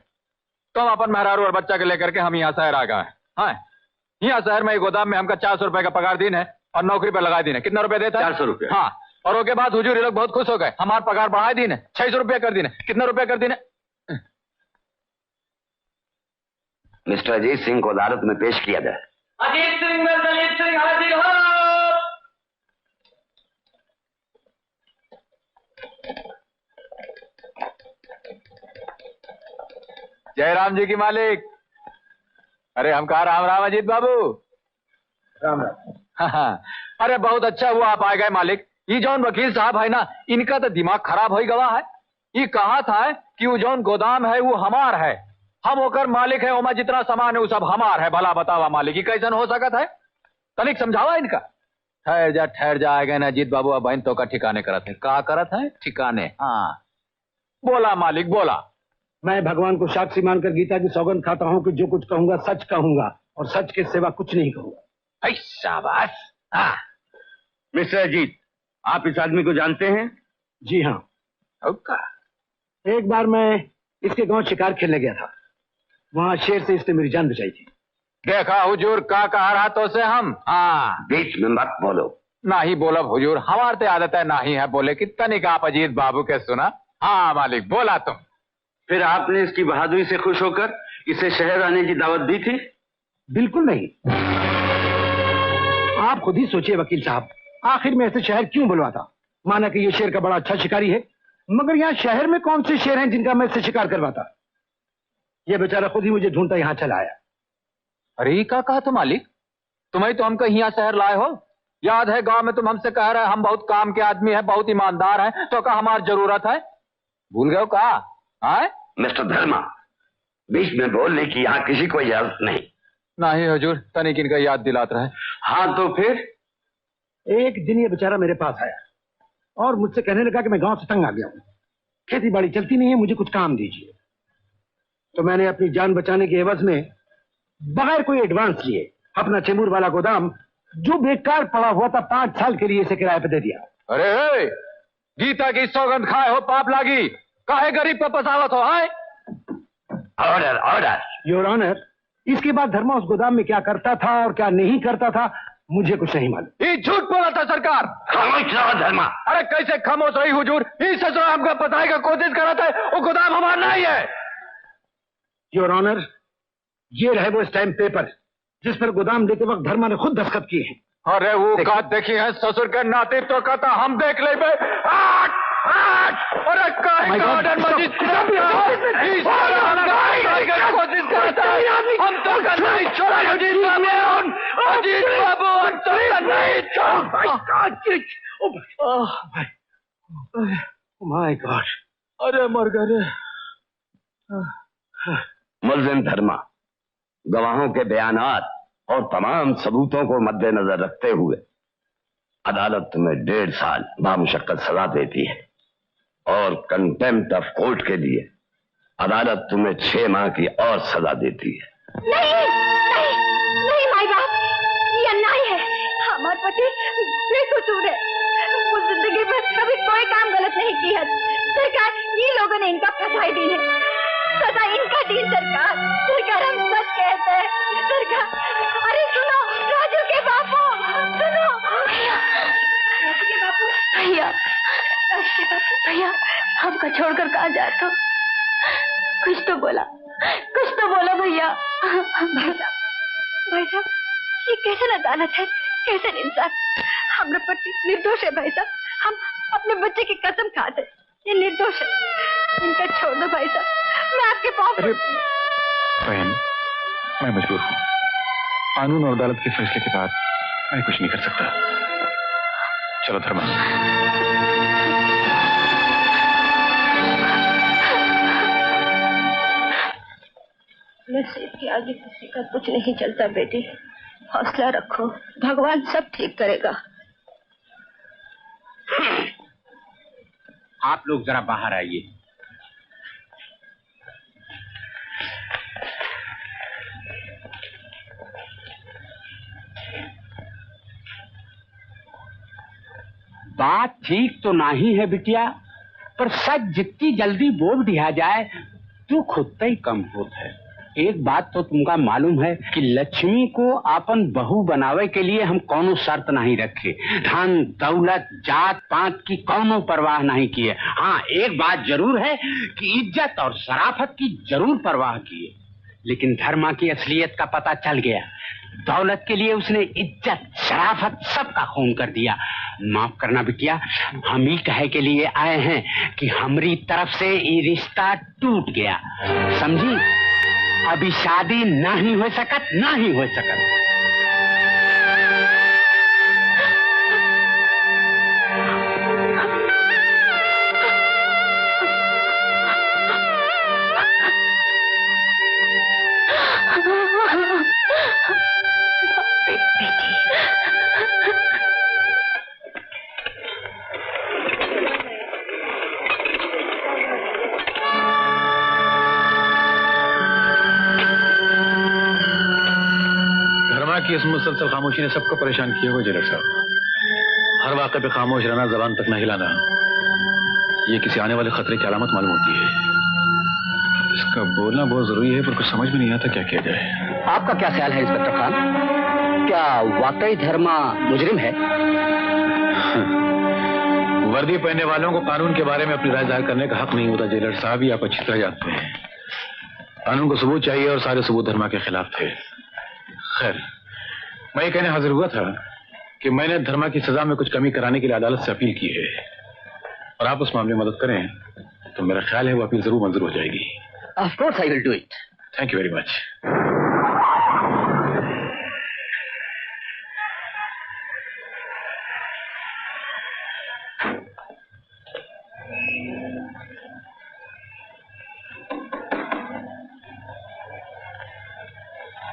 तो हम अपन मेहरारू और बच्चा के लेकर के हम यहाँ शहर आ गए। हाँ, यहाँ शहर में एक गोदाम में हमका 400 रुपए का पगार दिन है और नौकरी पे लगा दिन है। कितना रुपए देता है? 400 रुपए। हाँ, और उसके बाद हुजूर ये लोग बहुत खुश हो गए, हमारा पगार बढ़ा दिन है, 600 रुपया कर दिन है। कितना रुपया कर दिन है? मिस्टर अजीत सिंह को अदालत में पेश किया जाए। अजीत सिंह में दलित सिंह हाजिर हो। जयराम जी की मालिक। अरे हम कहा राम राम अजीत बाबू। राम राम। हाँ, अरे बहुत अच्छा हुआ आप आ गए मालिक। ये जौन वकील साहब है ना, इनका तो दिमाग खराब हो गवा है। ये कहा था कि वो जौन गोदाम है वो हमार है, हम होकर मालिक है, ओमा जितना सामान है वो सब हमार है। भला बतावा मालिक, ये कैसन हो सकता है? तनिक समझावा इनका। ठहर जा आए गए ना अजीत बाबू, अब बहन तो का ठिकाने करत है। का करत है? ठिकाने। हाँ बोला मालिक बोला। मैं भगवान को साक्षी मानकर गीता की सौगंध खाता हूँ कि जो कुछ कहूंगा सच कहूंगा और सच के सिवा कुछ नहीं कहूंगा। शाबाश। हाँ मिस्टर अजीत, आप इस आदमी को जानते हैं? जी हाँ। एक बार मैं इसके गांव शिकार खेलने गया था, वहां शेर से इसने मेरी जान बचाई थी। देखा हुजूर का कहा रहा तो से हम। हाँ बीच में मत बोलो। ना ही बोलब हुजूर, हमारे तो आदत है ना ही है बोले कि तनिक आप अजीत बाबू के सुना। हाँ मालिक बोला तुम। फिर आपने इसकी बहादुरी से खुश होकर इसे शहर आने की दावत दी थी? बिल्कुल नहीं। आप खुद ही सोचिए वकील साहब, आखिर में ऐसे शहर क्यों बुलवाता? माना कि ये शेर का बड़ा अच्छा शिकारी है, मगर यहाँ शहर में कौन से शेर हैं जिनका मैं इससे शिकार करवाता? ये बेचारा खुद ही मुझे ढूंढता यहाँ चला आया। अरे क्या कहा तो मालिक, तुम्हें तो हम कहीं यहाँ शहर लाए हो। याद है गांव में तुम हमसे कह रहे हम बहुत काम के आदमी है, बहुत ईमानदार हैं, तो कहा हमारी जरूरत है। भूल गए हो कहा? मिस्टर धर्मा, बीच में बोलने की यहाँ किसी को इजाजत नहीं। नहीं हुजूर, तनिक इनका याद दिलात रहे। हाँ तो फिर? एक दिन ये बेचारा मेरे पास आया और मुझसे कहने लगा कि मैं गांव से तंग आ गया हूँ, खेती बाड़ी चलती नहीं है, मुझे कुछ काम दीजिए। तो मैंने अपनी जान बचाने के एवज में बगैर कोई एडवांस लिए अपना चेंबूर वाला गोदाम जो बेकार पड़ा हुआ था 5 साल के लिए इसे किराए पे दे दिया। अरे गीता की सौगंध खाए हो पाप लागी, काहे गरीब पे पसावत हो? Order order. योर ऑनर, इसके बाद धर्मा उस गोदाम में क्या करता था और क्या नहीं करता था मुझे कुछ नहीं मालूम। ये झूठ बोला था सरकार। खामोश रहो धर्मा। अरे कैसे खामोश रही हुजूर? ये ससुरा हमको बताने का कोशिश कर रहा था, वो गोदाम हमारा नहीं है। योर ऑनर, ये रहे वो स्टैम्प पेपर जिस पर गोदाम देते वक्त धर्मा ने खुद दस्तखत किए हैं। अरे वो का देखी है ससुर के नाते तो कहता हम देख ले बे। अरे काहे का ऑर्डर मजीद कोशिश करता है, हम तो का नहीं छोड़ा अजीत बाबू। अजीत बाबू हम तो का नहीं छोड़ा। माय गॉड, अरे मर गए। मुल्जिम धर्मा, गवाहों के बयानात और तमाम सबूतों को मद्देनजर रखते हुए अदालत तुम्हें 1.5 साल बामुशक्कत सजा देती है और कंटेम्प्ट ऑफ कोर्ट के लिए अदालत तुम्हें 6 माह की और सजा देती है। नहीं नहीं नहीं माई बाप, ये अन्याय है। हमारे पति बेकसूर है, वो जिंदगी में कभी कोई काम गलत नहीं किया। सरकार ये लोगों ने इनका फंसाई दी है, सजा इनका दी। सरकार सरकार हम सच कहते हैं। सरकार अरे सुनो, राजू के बापू सुनो। राजू के बापू, भैया राजू के बापू, भैया हमको छोड़कर कहाँ जाते हो? कुछ तो बोला भैया। भाई साहब ये कैसे अदालत है, कैसे इंसान? हमारे पति निर्दोष है भाई साहब, हम अपने बच्चे की कसम खाते, ये निर्दोष है। इनका छोड़ दो भाई साहब, मैं आपके पास। बहन, मैं मजबूर हूँ, कानून और अदालत के फैसले के बाद मैं कुछ नहीं कर सकता। चलो धर्मा। नसीब के आगे किसी का कुछ नहीं चलता बेटी, हौसला रखो, भगवान सब ठीक करेगा। आप लोग जरा बाहर आइए। बात ठीक तो नहीं है बिटिया, पर सच जितनी जल्दी बोल दिया जाए तो खुद ही कम होता है। एक बात तो तुमका मालूम है कि लक्ष्मी को अपन बहू बनावे के लिए हम कोनो शर्त नहीं रखे, धन दौलत जात पात की कोनो परवाह नहीं किए। हाँ, एक बात जरूर है कि इज्जत और शराफत की जरूर परवाह किए, लेकिन धर्मा की असलियत का पता चल गया। दौलत के लिए उसने इज्जत शराफत सबका खून कर दिया। माफ करना बिटिया, हम ही कहे के लिए आए हैं कि हमारी तरफ से ये रिश्ता टूट गया, समझी? अभी शादी नहीं हो सकत, नहीं हो सकत। की इस मुसलसल खामोशी ने सबको परेशान किया हुआ जेलर साहब। हर वाक़े पे खामोश रहना, जबान तक न हिलाना, ये किसी आने वाले खतरे की अलामत मालूम होती है। इसका बोलना बहुत जरूरी है, पर कुछ समझ में नहीं आता क्या किया जाए। आपका क्या ख्याल है इंस्पेक्टर खान, क्या वाकई धर्मा मुजरिम है? वर्दी पहनने वालों को कानून के बारे में अपनी राय जाहिर करने का हक नहीं होता जेलर साहब, ये आप अच्छी तरह जानते हैं। कानून को सबूत चाहिए और सारे सबूत धर्मा के खिलाफ थे। खैर, मैं ये कहने हाजिर हुआ था कि मैंने धर्मा की सजा में कुछ कमी कराने के लिए अदालत से अपील की है, और आप उस मामले में मदद करें तो मेरा ख्याल है वो अपील जरूर मंजूर हो जाएगी। Of course I will do it. Thank you very much.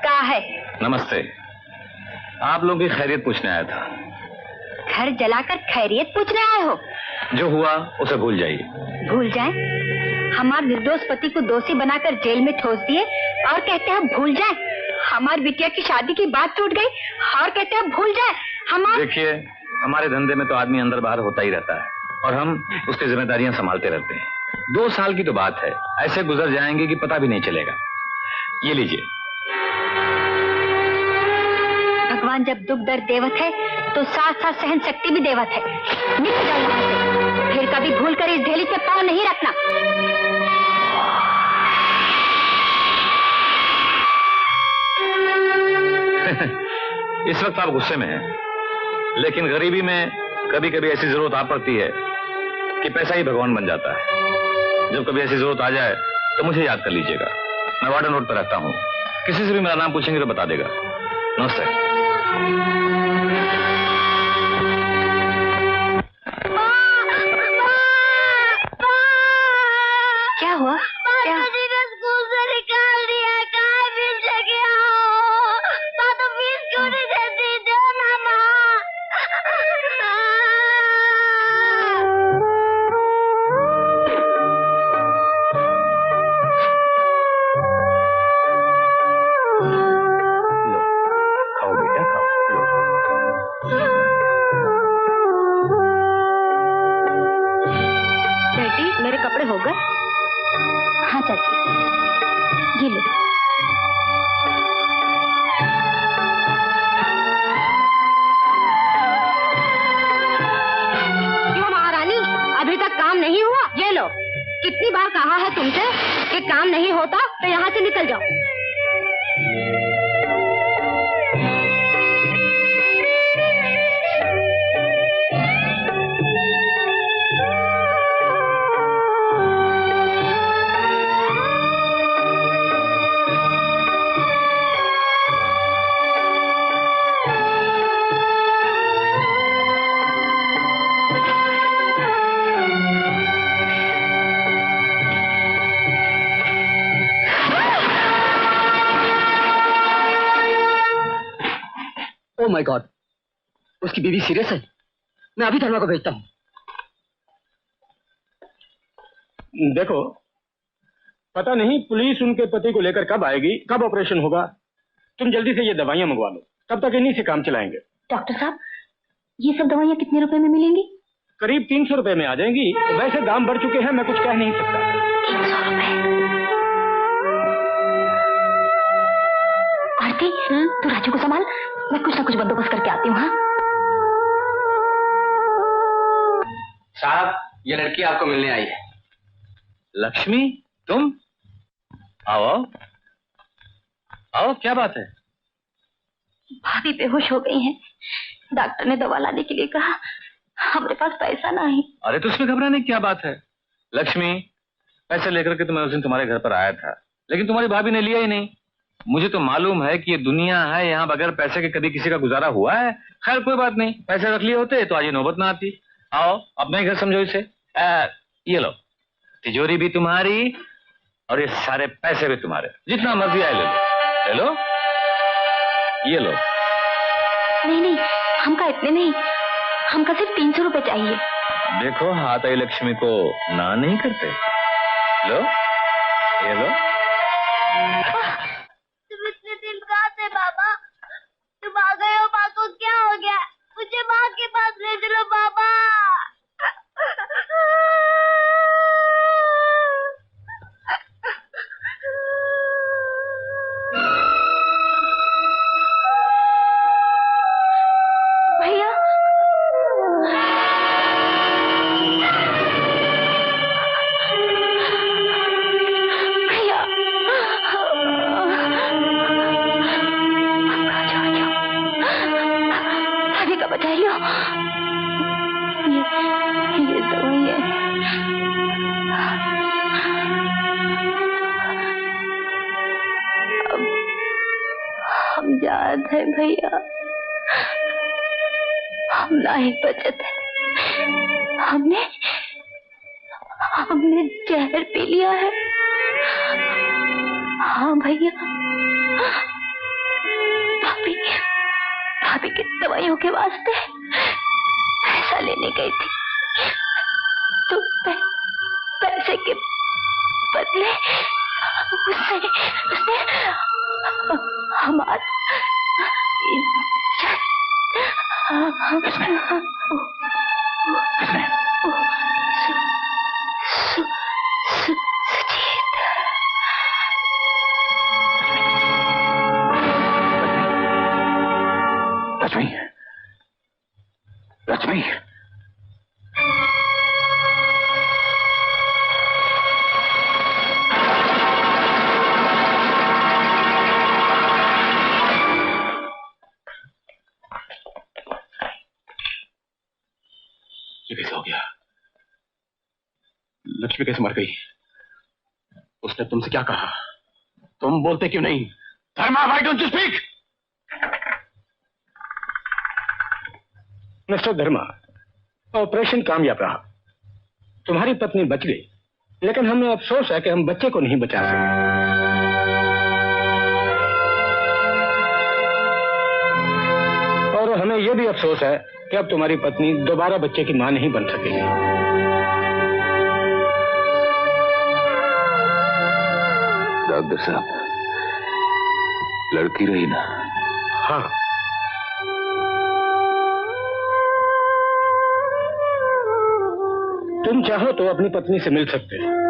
क्या है? नमस्ते, आप लोगों की खैरियत पूछने आया था। घर जलाकर खैरियत पूछने आए हो? जो हुआ उसे भूल जाइए। भूल जाए? हमारे निर्दोष पति को दोषी बनाकर जेल में ठोस दिए और कहते हैं भूल जाए। हमारी बिटिया की शादी की बात टूट गई और कहते हैं भूल जाए। हमारे देखिए, हमारे धंधे में तो आदमी अंदर बाहर होता ही रहता है और हम उसकी जिम्मेदारियां संभालते रहते हैं। 2 साल की तो बात है, ऐसे गुजर जाएंगे कि पता भी नहीं चलेगा। ये लीजिए। भगवान जब दुख दर्द देवत है तो साथ साथ सहन शक्ति भी देवत है। निकल जाओ यहाँ से, फिर कभी भूल कर इस ढेली पे पाँव नहीं रखना। इस वक्त आप गुस्से में हैं, लेकिन गरीबी में कभी कभी ऐसी जरूरत आ पड़ती है कि पैसा ही भगवान बन जाता है। जब कभी ऐसी जरूरत आ जाए तो मुझे याद कर लीजिएगा। मैं वार्डन रोड पर रहता हूँ, किसी से भी मेरा नाम पूछेंगे तो बता देगा। नमस्ते। क्या हुआ? क्या? स्कूल से निकाल दिया, कहाँ फीस लेके आओ? तो फीस क्यों नहीं देती? दे ना माँ। लो, खाओ बेटा, खाओ। बेटी, मेरे कपड़े हो गए? हाँ चाची, ये लो। क्यों महारानी, अभी तक काम नहीं हुआ? ये लो। कितनी बार कहा है तुमसे कि काम नहीं होता तो यहाँ से निकल जाओ। ओह माय गॉड, उसकी बीवी सीरियस है। मैं अभी धर्मा को भेजता हूँ। देखो, पता नहीं पुलिस उनके पति को लेकर कब आएगी, कब ऑपरेशन होगा। तुम जल्दी से ये दवाइयां मंगवा लो, तब तक इन्हीं से काम चलाएंगे। डॉक्टर साहब, ये सब दवाइयां कितने रुपए में मिलेंगी? करीब 300 रुपए में आ जाएंगी। वैसे दाम बढ़ चुके हैं, मैं कुछ कह नहीं सकता। 300 रुपए? आरती, तू राजू को संभाल, मैं कुछ ना कुछ बंदोबस्त करके आती हूँ। हाँ साहब, ये लड़की आपको मिलने आई है। लक्ष्मी, तुम? आओ आओ आओ, क्या बात है? भाभी बेहोश हो गई हैं। डॉक्टर ने दवा लाने के लिए कहा, हमारे पास पैसा नहीं। अरे तो उसमें घबराने की क्या बात है? लक्ष्मी, पैसे लेकर के तो मैं उस दिन तुम्हारे घर पर आया था, लेकिन तुम्हारी भाभी ने लिया ही नहीं। मुझे तो मालूम है कि ये दुनिया है, यहाँ बगैर पैसे के कभी किसी का गुजारा हुआ है। खैर कोई बात नहीं, पैसे रख लिए होते तो आज ये नौबत ना आती। आओ, अपना ही घर समझो इसे। ये लो, तिजोरी भी तुम्हारी और ये सारे पैसे भी तुम्हारे, जितना मर्जी आए ले लो। ले लो, ये लो। नहीं नहीं, हमका इतने नहीं, हमका सिर्फ 300 रुपए चाहिए। देखो, हाथ आई लक्ष्मी को ना नहीं करते। लो, ये लो। तुम इतने दिन कहाँ थे बाबा? तुम आ गए हो, माँ को क्या हो गया? मुझे माँ के पास ले चलो बाबा। भैया, भैया, भाभी का बचा लो। ये दवाई है। हम याद है भैया, हम ना ही बचत है। हमने जहर पी लिया है। हाँ भैया, भाभी की दवाइयों के वास्ते पैसा लेने गई थी, तो पैसे के बदले उसने हमारा लक्ष्मी, लक्ष्मी, ये कैसे हो गया? लक्ष्मी कैसे मर गई? उसने तुमसे क्या कहा? तुम बोलते क्यों नहीं? Dharma, why don't you speak? Mister Dharma, operation कामयाब रहा, तुम्हारी पत्नी बच गई, लेकिन हमें अफसोस है कि हम बच्चे को नहीं बचा सके। और हमें यह भी अफसोस है कि अब तुम्हारी पत्नी दोबारा बच्चे की मां नहीं बन सकेगी। डॉक्टर साहब, लड़की रही ना? हाँ, तुम चाहो तो अपनी पत्नी से मिल सकते हो।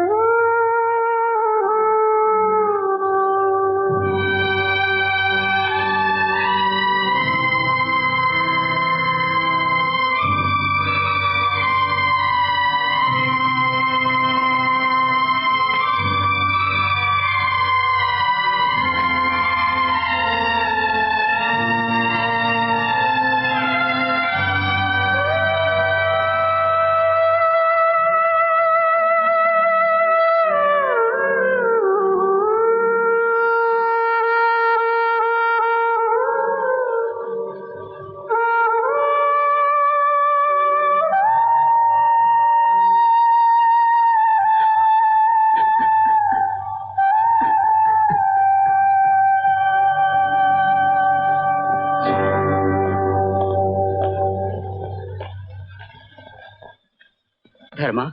धर्मा,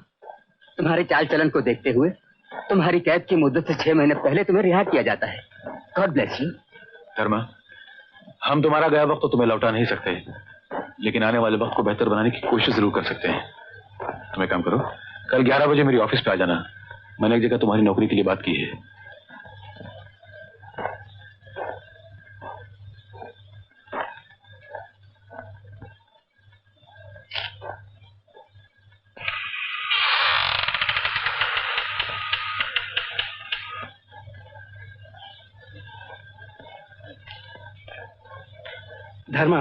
तुम्हारे चाल चलन को देखते हुए तुम्हारी कैद की मुद्दत से 6 महीने पहले तुम्हें रिहा किया जाता है। God bless you. धर्मा, हम तुम्हारा गया वक्त तो तुम्हें लौटा नहीं सकते, लेकिन आने वाले वक्त को बेहतर बनाने की कोशिश जरूर कर सकते हैं। तुम एक काम करो, कल 11 बजे मेरी ऑफिस पे आ जाना। मैंने एक जगह तुम्हारी नौकरी के लिए बात की है। धर्मा,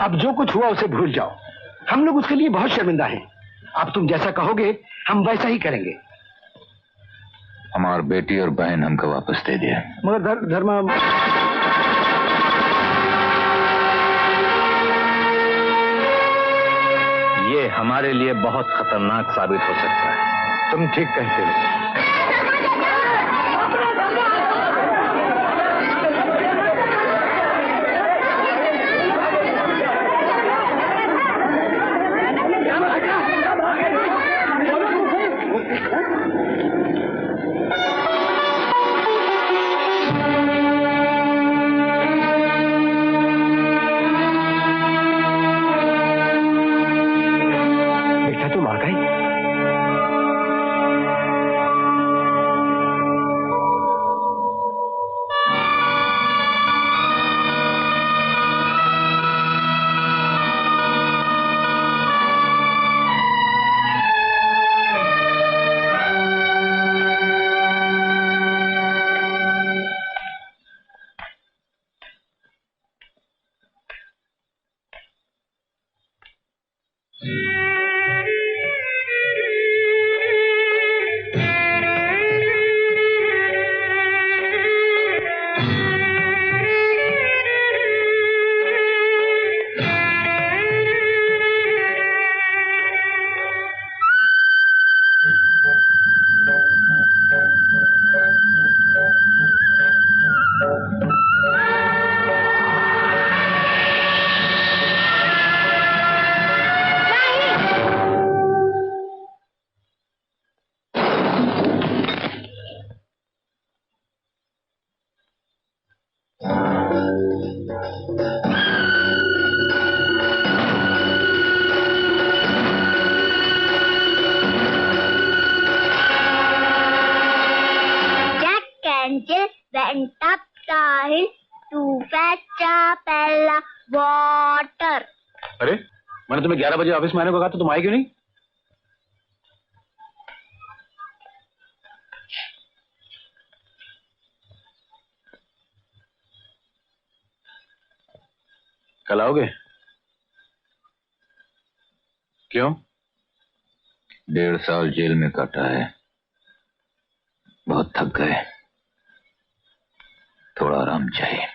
अब जो कुछ हुआ उसे भूल जाओ। हम लोग उसके लिए बहुत शर्मिंदा हैं। अब तुम जैसा कहोगे हम वैसा ही करेंगे। हमारी बेटी और बहन हमको वापस दे दिया। मगर धर्मा, ये हमारे लिए बहुत खतरनाक साबित हो सकता है। तुम ठीक कहते हो। went up the hill to fetch a pail of water. अरे मैंने तुम्हें 11 बजे ऑफिस में आने को कहा तो तुम आए क्यों नहीं? कल आओगे? क्यों? 1.5 साल जेल में काटा है, बहुत थक गए, थोड़ा आराम चाहिए।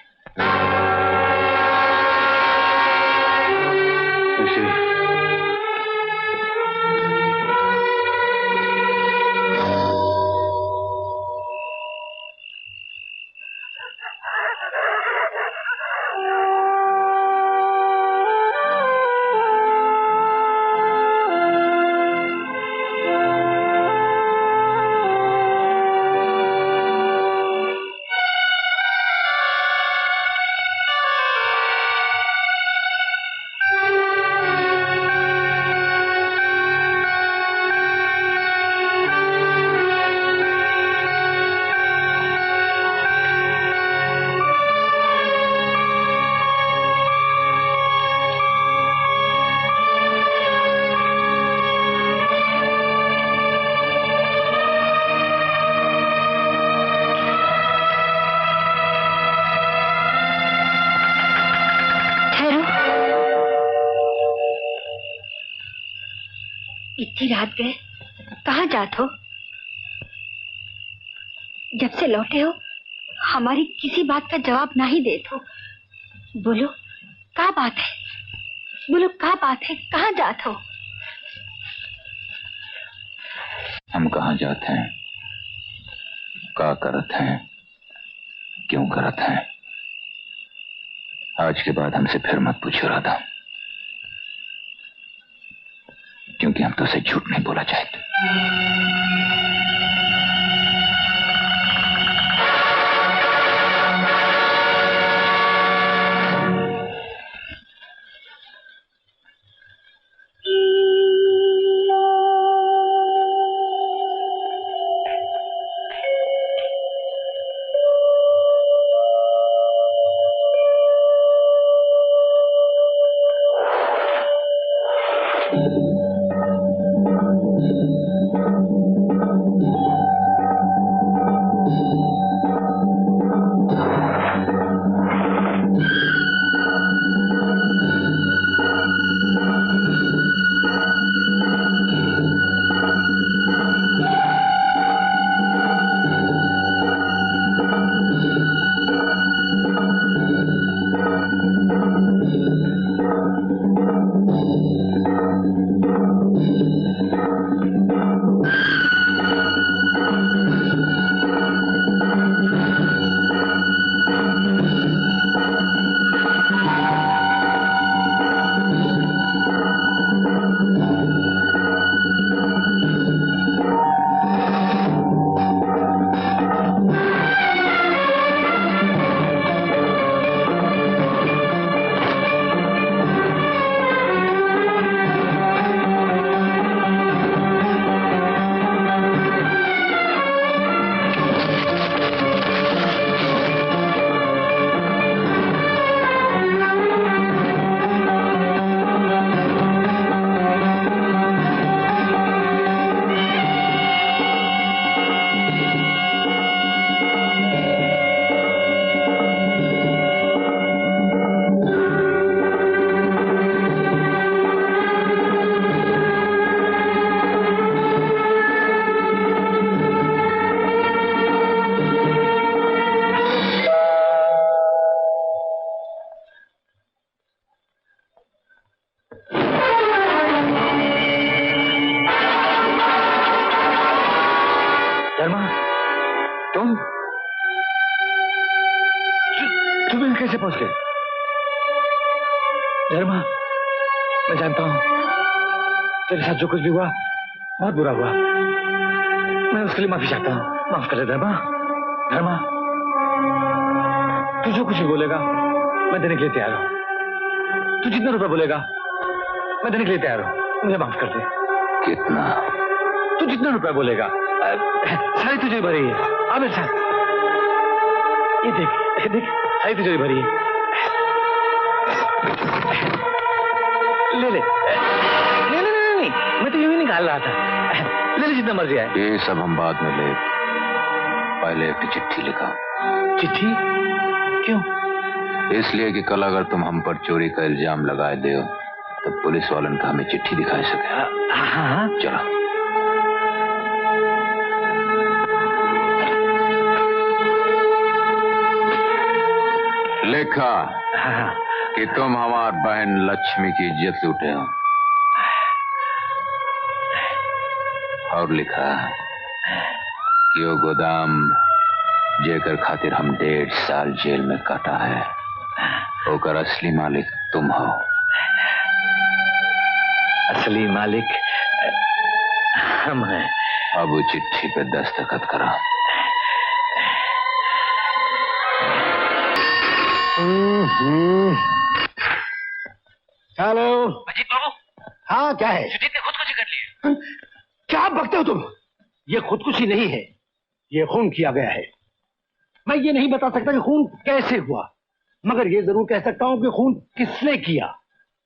इतनी रात गए, कहाँ जात हो? जब से लौटे हो हमारी किसी बात का जवाब ना ही देत हो। बोलो क्या बात है, बोलो क्या बात है, कहाँ जात हो? हम कहाँ जाते हैं, क्या करत हैं, क्यों करत हैं, आज के बाद हमसे फिर मत पूछो राधा। क्योंकि हम तो उसे झूठ नहीं बोला चाहते। कैसे पहुंच गए? धर्मा, मैं जानता हूं तेरे साथ जो कुछ भी हुआ बहुत बुरा हुआ। मैं उसके लिए माफी चाहता हूं। माफ कर दे धर्मा। धर्मा, तू जो कुछ भी बोलेगा मैं देने के लिए तैयार हूं। तू जितना रुपया बोलेगा मैं देने के लिए तैयार हूं। मुझे माफ कर दे। कितना? तू जितना रुपया बोलेगा सारी तुझे भरी है। आ मेरे साथ, ये देख देख, सारी तुझे भरी है। ले ले ले ले ले ले, मैं तो यूं ही निकाल रहा था। ले ले जितना मर्जी है। ये सब हम बाद में ले, पहले एक चिट्ठी लिखा। चिट्ठी? क्यों? इसलिए कि कल अगर तुम हम पर चोरी का इल्जाम लगाए दो तो पुलिस वालन का हमें चिट्ठी दिखा सके। हाँ, चलो। लिखा कि तुम हमार बहन लक्ष्मी की इज्जत लूटे हो, और लिखा कि वो गोदाम जेकर खातिर हम 1.5 साल जेल में काटा है ओकर असली मालिक तुम हो। असली मालिक हम हैं। अब वो चिट्ठी पे दस्तखत करा। हेलो अजीत बाबू। हाँ, क्या है? सुजीत ने खुदकुशी कर ली है। क्या बकते हो तुम? ये खुदकुशी नहीं है, ये खून किया गया है। मैं ये नहीं बता सकता कि खून कैसे हुआ, मगर ये जरूर कह सकता हूं कि खून किसने किया।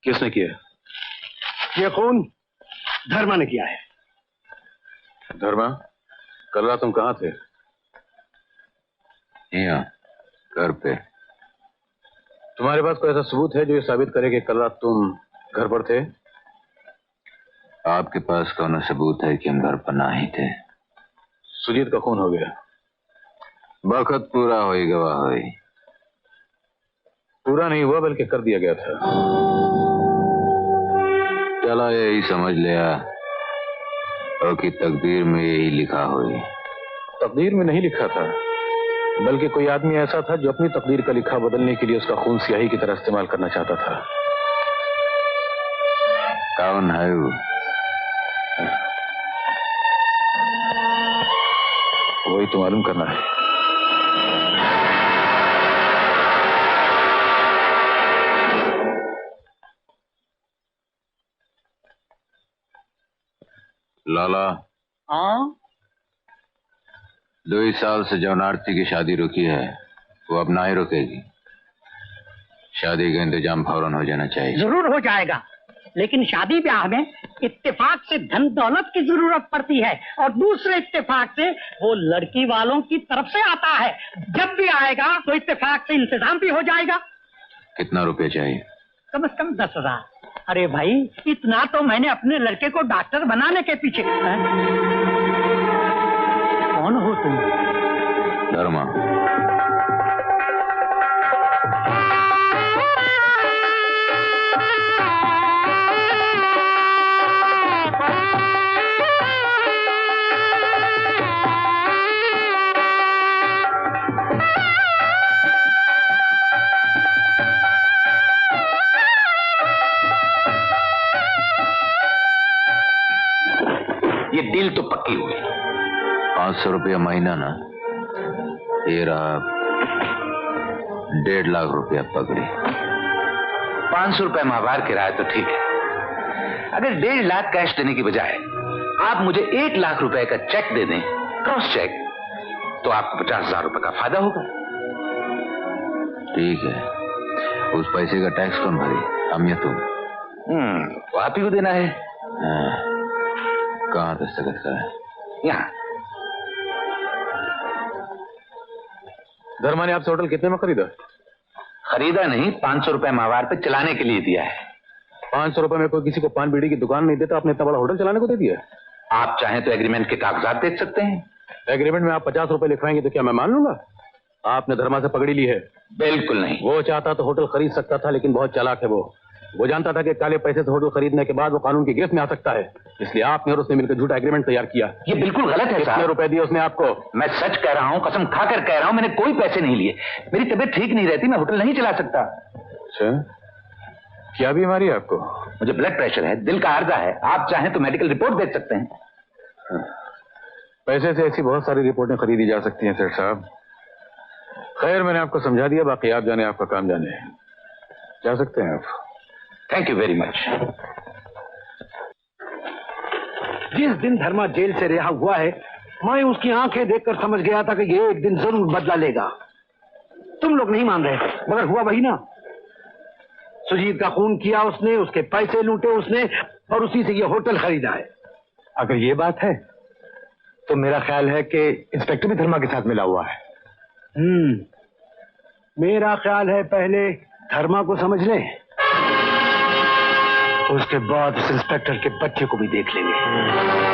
किसने किया? ये खून धर्मा ने किया है। धर्मा, कल रात तुम कहाँ थे? यहाँ घर पे। तुम्हारे पास कोई ऐसा सबूत है जो ये साबित करे कि कल रात तुम घर पर थे? आपके पास कौन सबूत है कि हम घर पर नहीं थे? सुजीत का खून हो गया। वक्त पूरा होई गवाह होई। पूरा नहीं हुआ बल्कि कर दिया गया था। चला यही समझ लिया और कि तकदीर में यही लिखा हुई। तकदीर में नहीं लिखा था, बल्कि कोई आदमी ऐसा था जो अपनी तकदीर का लिखा बदलने के लिए उसका खून स्याही की तरह इस्तेमाल करना चाहता था। कौन है वो? वही तो मालूम करना है। लाला, हाँ 2 साल से जौन आरती की शादी रुकी है वो अब ना ही रुकेगी। शादी का इंतजाम फौरन हो जाना चाहिए। जरूर हो जाएगा, लेकिन शादी ब्याह में इत्तेफाक से धन दौलत की जरूरत पड़ती है और दूसरे इत्तेफाक से वो लड़की वालों की तरफ से आता है। जब भी आएगा तो इत्तेफाक से इंतजाम भी हो जाएगा। कितना रुपए चाहिए? कम से कम 10,000। अरे भाई, इतना तो मैंने अपने लड़के को डॉक्टर बनाने के पीछे। कौन हो तुम? धर्मा। ये डील तो पक्की हुई। 500 रुपया महीना ना, ये रहा 1.5 लाख रुपया पकड़ी। 500 रुपया माहवार किराया तो ठीक है। अगर 1.5 लाख कैश देने की बजाय आप मुझे 1 लाख रुपए का चेक दे दें, क्रॉस चेक, तो आपको 50,000 रुपए का फायदा होगा। ठीक है, उस पैसे का टैक्स कौन भरे, हम या तुम? तो आप ही को देना है। कहाँ दस्तखत का है? यहाँ। धर्मा ने आपसे होटल कितने में खरीदा? खरीदा नहीं, 500 रुपए माहवार पे चलाने के लिए दिया है। 500 रुपए में कोई किसी को पान बीड़ी की दुकान नहीं देता, आपने इतना बड़ा होटल चलाने को दे दिया? आप चाहें तो एग्रीमेंट के कागजात देख सकते हैं। एग्रीमेंट में आप 50 रुपए लिखवाएंगे तो क्या मैं मान लूंगा? आपने धर्मा से पकड़ी ली है। बिल्कुल नहीं। वो चाहता तो होटल खरीद सकता था, लेकिन बहुत चालाक है वो जानता था कि काले पैसे से होटल खरीदने के बाद वो कानून की गिरफ्त में आ सकता है, इसलिए आपने और उसने मिलकर झूठा एग्रीमेंट तैयार किया। ये बिल्कुल गलत है साहब। कितने रुपए दिए उसने आपको? मैं सच कह रहा हूँ, कसम खाकर कह रहा हूँ, मैंने कोई पैसे नहीं लिए। मेरी तबीयत ठीक नहीं रहती, मैं होटल नहीं चला सकता। अच्छा, क्या बीमारी है आपको? मुझे ब्लड प्रेशर है, दिल का आर्जा है। आप चाहें तो मेडिकल रिपोर्ट देख सकते हैं। पैसे से ऐसी बहुत सारी रिपोर्टें खरीदी जा सकती हैं सेठ साहब। खैर, मैंने आपको समझा दिया, बाकी आप जाने, आपका काम जाने। जा सकते हैं आप। Thank you very much. जिस दिन धर्मा जेल से रिहा हुआ है, मैं उसकी आंखें देखकर समझ गया था कि ये एक दिन जरूर बदला लेगा। तुम लोग नहीं मान रहे, मगर हुआ वही ना। सुजीत का खून किया उसने, उसके पैसे लूटे उसने, और उसी से ये होटल खरीदा है। अगर ये बात है तो मेरा ख्याल है कि इंस्पेक्टर भी धर्मा के साथ मिला हुआ है। मेरा ख्याल है पहले धर्मा को समझ ले, उसके बाद उस इंस्पेक्टर के बच्चे को भी देख लेंगे।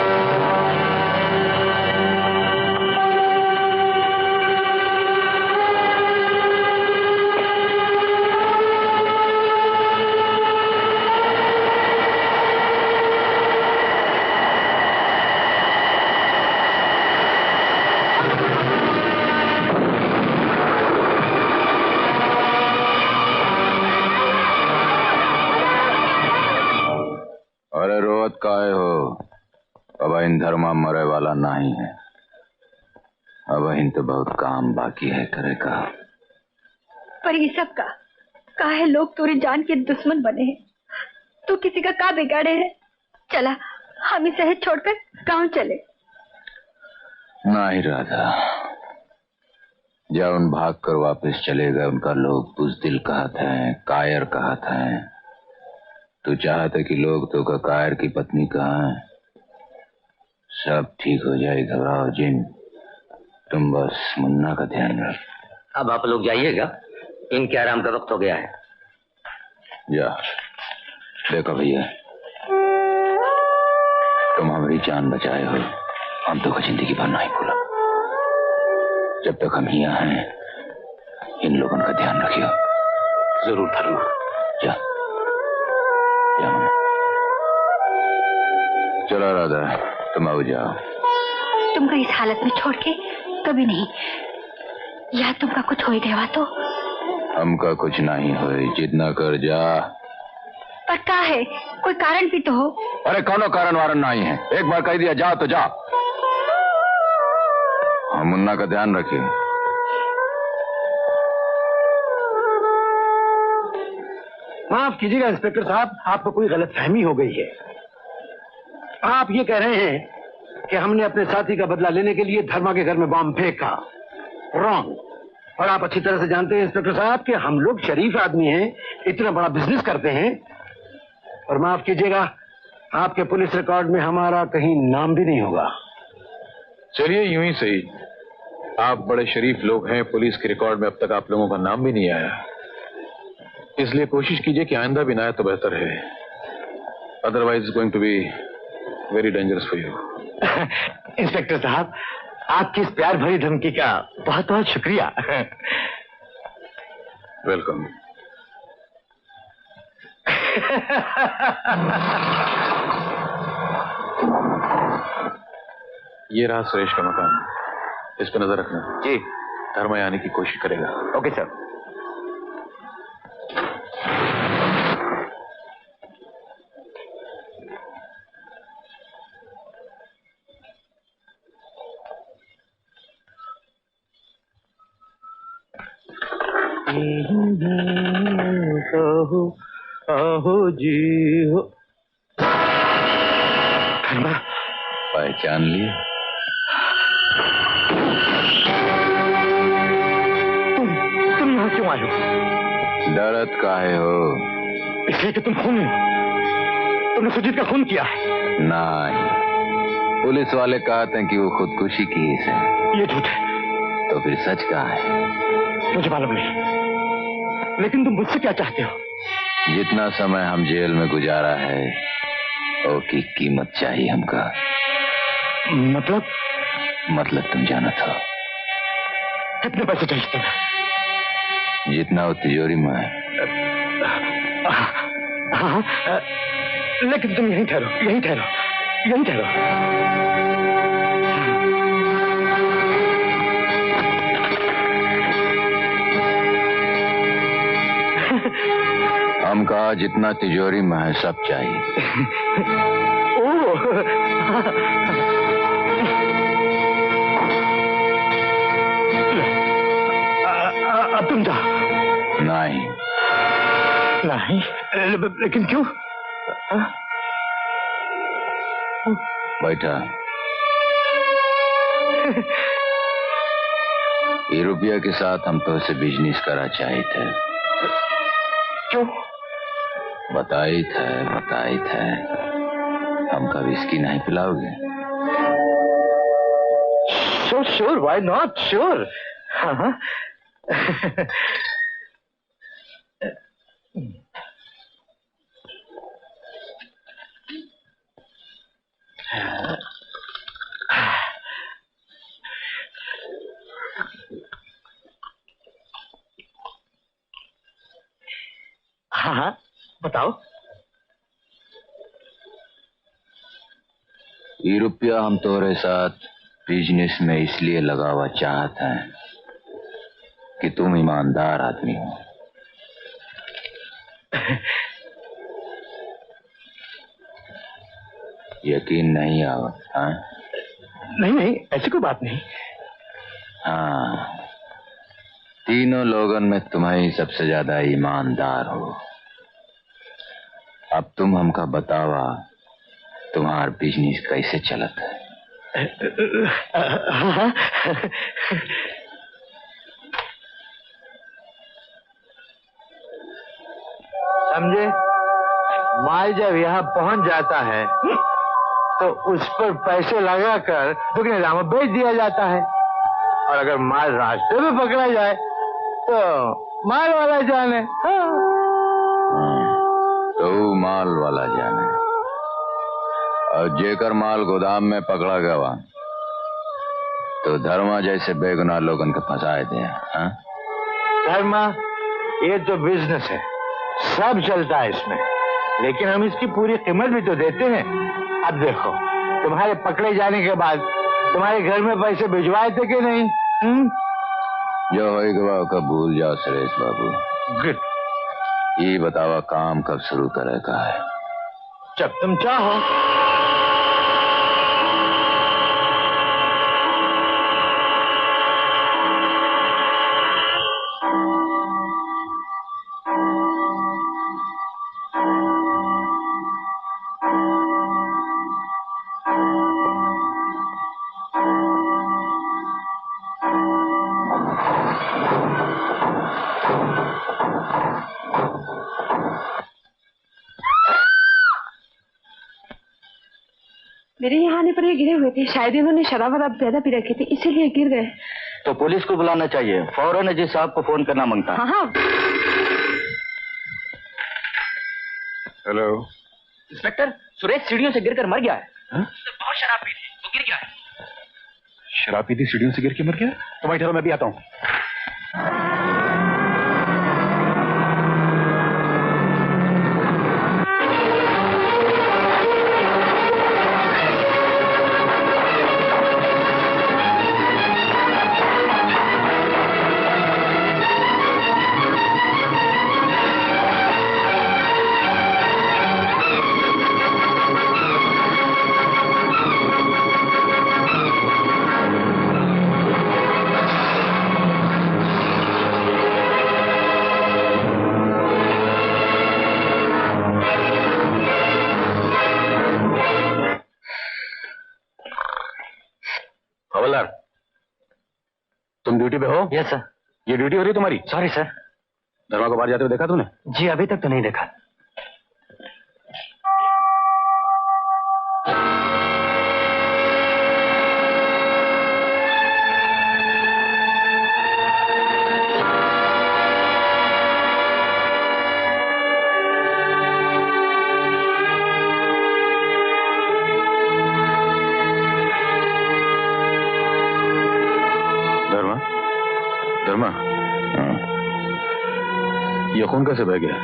अरे रोत काहे हो? अब इन धर्मा मरे वाला नहीं है। अब इन तो बहुत काम बाकी है करे का। पर ये सब का काहे लोग तोरे जान के दुश्मन बने हैं? तू किसी का का बिगाड़े है? चला हम ही शहर छोड़कर गांव चले। नहीं राधा, जब उन भाग कर वापस चले गए उनका लोग बुज़दिल कहते हैं, कायर कहते हैं। तू चाहता कि लोग तो का कायर की पत्नी कहाँ है? सब ठीक हो जाए, घबराओ जिन। तुम बस मुन्ना का ध्यान रख। अब आप लोग जाइएगा, इनके आराम का वक्त हो गया है। जा देखो भैया, तुम हमारी जान बचाए हो, हम तो जिंदगी भर नहीं भूला। जब तक हम यहाँ हैं, इन लोगों का ध्यान रखियो। जरूर धर्मा। जा चलो राधा, तुम आओ जाओ। तुमको इस हालत में छोड़ के कभी नहीं। या तुमका कुछ हो गया तो? हमका कुछ नहीं हो, जितना कर जा। पर क्या है, कोई कारण भी तो हो। अरे कौनो कारण वारण नहीं है, एक बार कह दिया जाओ तो जाओ। हम मुन्ना का ध्यान रखिए। माफ कीजिएगा इंस्पेक्टर साहब, आपको कोई गलतफहमी हो गई है। आप ये कह रहे हैं कि हमने अपने साथी का बदला लेने के लिए धर्मा के घर में बॉम्ब फेंका। रॉन्ग। और आप अच्छी तरह से जानते हैं इंस्पेक्टर साहब कि हम लोग शरीफ आदमी हैं, इतना बड़ा बिजनेस करते हैं। और माफ कीजिएगा, आपके पुलिस रिकॉर्ड में हमारा कहीं नाम भी नहीं होगा। चलिए यूं ही सही, आप बड़े शरीफ लोग हैं, पुलिस के रिकॉर्ड में अब तक आप लोगों का नाम भी नहीं आया, इसलिए कोशिश कीजिए कि आइंदा भी ना आए तो बेहतर है। Otherwise going to be very dangerous for you. Inspector साहब, आपकी इस प्यार भरी धमकी का बहुत बहुत शुक्रिया। वेलकम। ये रहा सुरेश का मकान, इस पर नजर रखना। जी। धर्मा आने की कोशिश करेगा। Okay sir. आहो जी हो। पहचान लिए? तुम यहाँ क्यों आए हो? डरत काहे हो? इसलिए कि तुम खूनी हो। तुमने सुजीत का खून किया है। नहीं, पुलिस वाले कहते हैं कि वो खुदकुशी की है। ये झूठ है। तो फिर सच कहाँ है? मुझे मालूम नहीं, लेकिन तुम मुझसे क्या चाहते हो? जितना समय हम जेल में गुजारा है उसकी कीमत चाहिए हमका। मतलब तुम जाना था। कितने पैसे चाहिए तुम्हें? जितना वो तिजोरी में है। हाँ, लेकिन तुम यहीं ठहरो, यहीं ठहरो, यहीं ठहरो। हमका जितना तिजोरी में है सब चाहिए। अब तुम जाओ। नहीं। नहीं? लेकिन क्यों? बैठा। ये रुपया के साथ हम तो से बिजनेस करा चाहिए थे। क्यों? बताई थे हमका विस्की नहीं पिलाओगे? Sure, why not, sure. हाँ। हाँ, बताओ। ये रुपया हम तुम्हारे साथ बिजनेस में इसलिए लगावा चाहते हैं कि तुम ईमानदार आदमी हो। यकीन नहीं आवा? हाँ? नहीं, ऐसी कोई बात नहीं। हाँ, तीनों लोगों में तुम्हारी सबसे ज्यादा ईमानदार हो। अब तुम हमका बतावा तुम्हार बिजनेस कैसे चलत है? हाँ। समझे, माल जब यहाँ पहुंच जाता है तो उस पर पैसे लगाकर दुगने दाम में बेच दिया जाता है, और अगर माल रास्ते में पकड़ा जाए तो माल वाला जाने। हाँ। तो माल वाला जाने, और जेकर माल गोदाम में पकड़ा गया तो धर्मा जैसे बेगुनाह लोगन के फंसाए दे। हाँ? धर्मा, ये तो बिजनेस है, सब चलता है इसमें, लेकिन हम इसकी पूरी कीमत भी तो देते हैं। अब देखो, तुम्हारे पकड़े जाने के बाद तुम्हारे घर में पैसे भिजवाए थे कि नहीं? जो होएगा का भूल जाओ सुरेश बाबू। गुड। ये बतावा काम कब शुरू करेगा है? जब तुम चाहो। मेरे यहाँ आने पर ये गिरे हुए थे, शायद इन्होंने शराब वराब ज्यादा पी रखी थी इसीलिए गिर गए। तो पुलिस को बुलाना चाहिए, फौरन अजीज साहब को फोन करना मांगता है। हाँ। हेलो इंस्पेक्टर, सुरेश सीढ़ियों से गिरकर मर गया है। बहुत शराब पी थी, वो गिर गया है। शराब पी थी, सीढ़ियों से गिर के मर गया? तुम्हारी ठहरो, मैं भी आता हूँ। तुम ड्यूटी पे हो? Yes sir. ये ड्यूटी हो रही है तुम्हारी? Sorry sir. धर्मा को बाहर जाते हुए देखा तूने? जी अभी तक तो नहीं देखा। ये खून कैसे बह गया?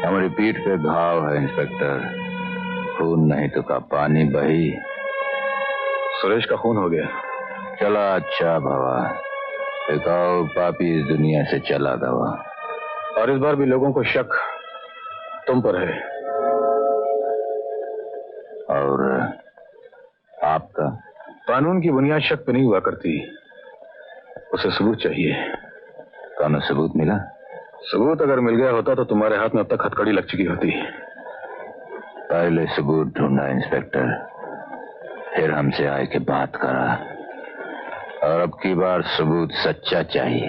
हमारी पीठ पे घाव है इंस्पेक्टर, खून नहीं तो का पानी बही। सुरेश का खून हो गया। चला अच्छा भवा, एक और पापी इस दुनिया से चला गवा। और इस बार भी लोगों को शक तुम पर है। और आपका? कानून की बुनियाद शक पे नहीं हुआ करती, उसे सबूत चाहिए। कौन सबूत मिला? सबूत अगर मिल गया होता तो तुम्हारे हाथ में अब तक हथकड़ी लग चुकी होती। पहले सबूत ढूंढा इंस्पेक्टर, फिर हमसे आए के बात करा, और अब की बार सबूत सच्चा चाहिए,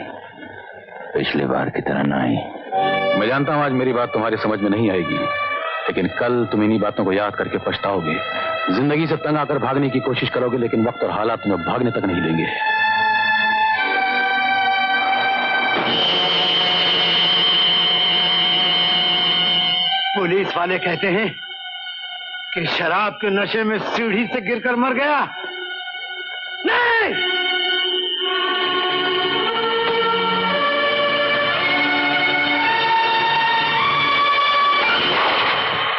पिछली बार की तरह नहीं। मैं जानता हूं आज मेरी बात तुम्हारी समझ में नहीं आएगी, लेकिन कल तुम इन्हीं बातों को याद करके पछताओगे। जिंदगी से तंग आकर भागने की कोशिश करोगे, लेकिन वक्त और हालात तुम्हें भागने तक नहीं देंगे। पुलिस वाले कहते हैं कि शराब के नशे में सीढ़ी से गिरकर मर गया। नहीं!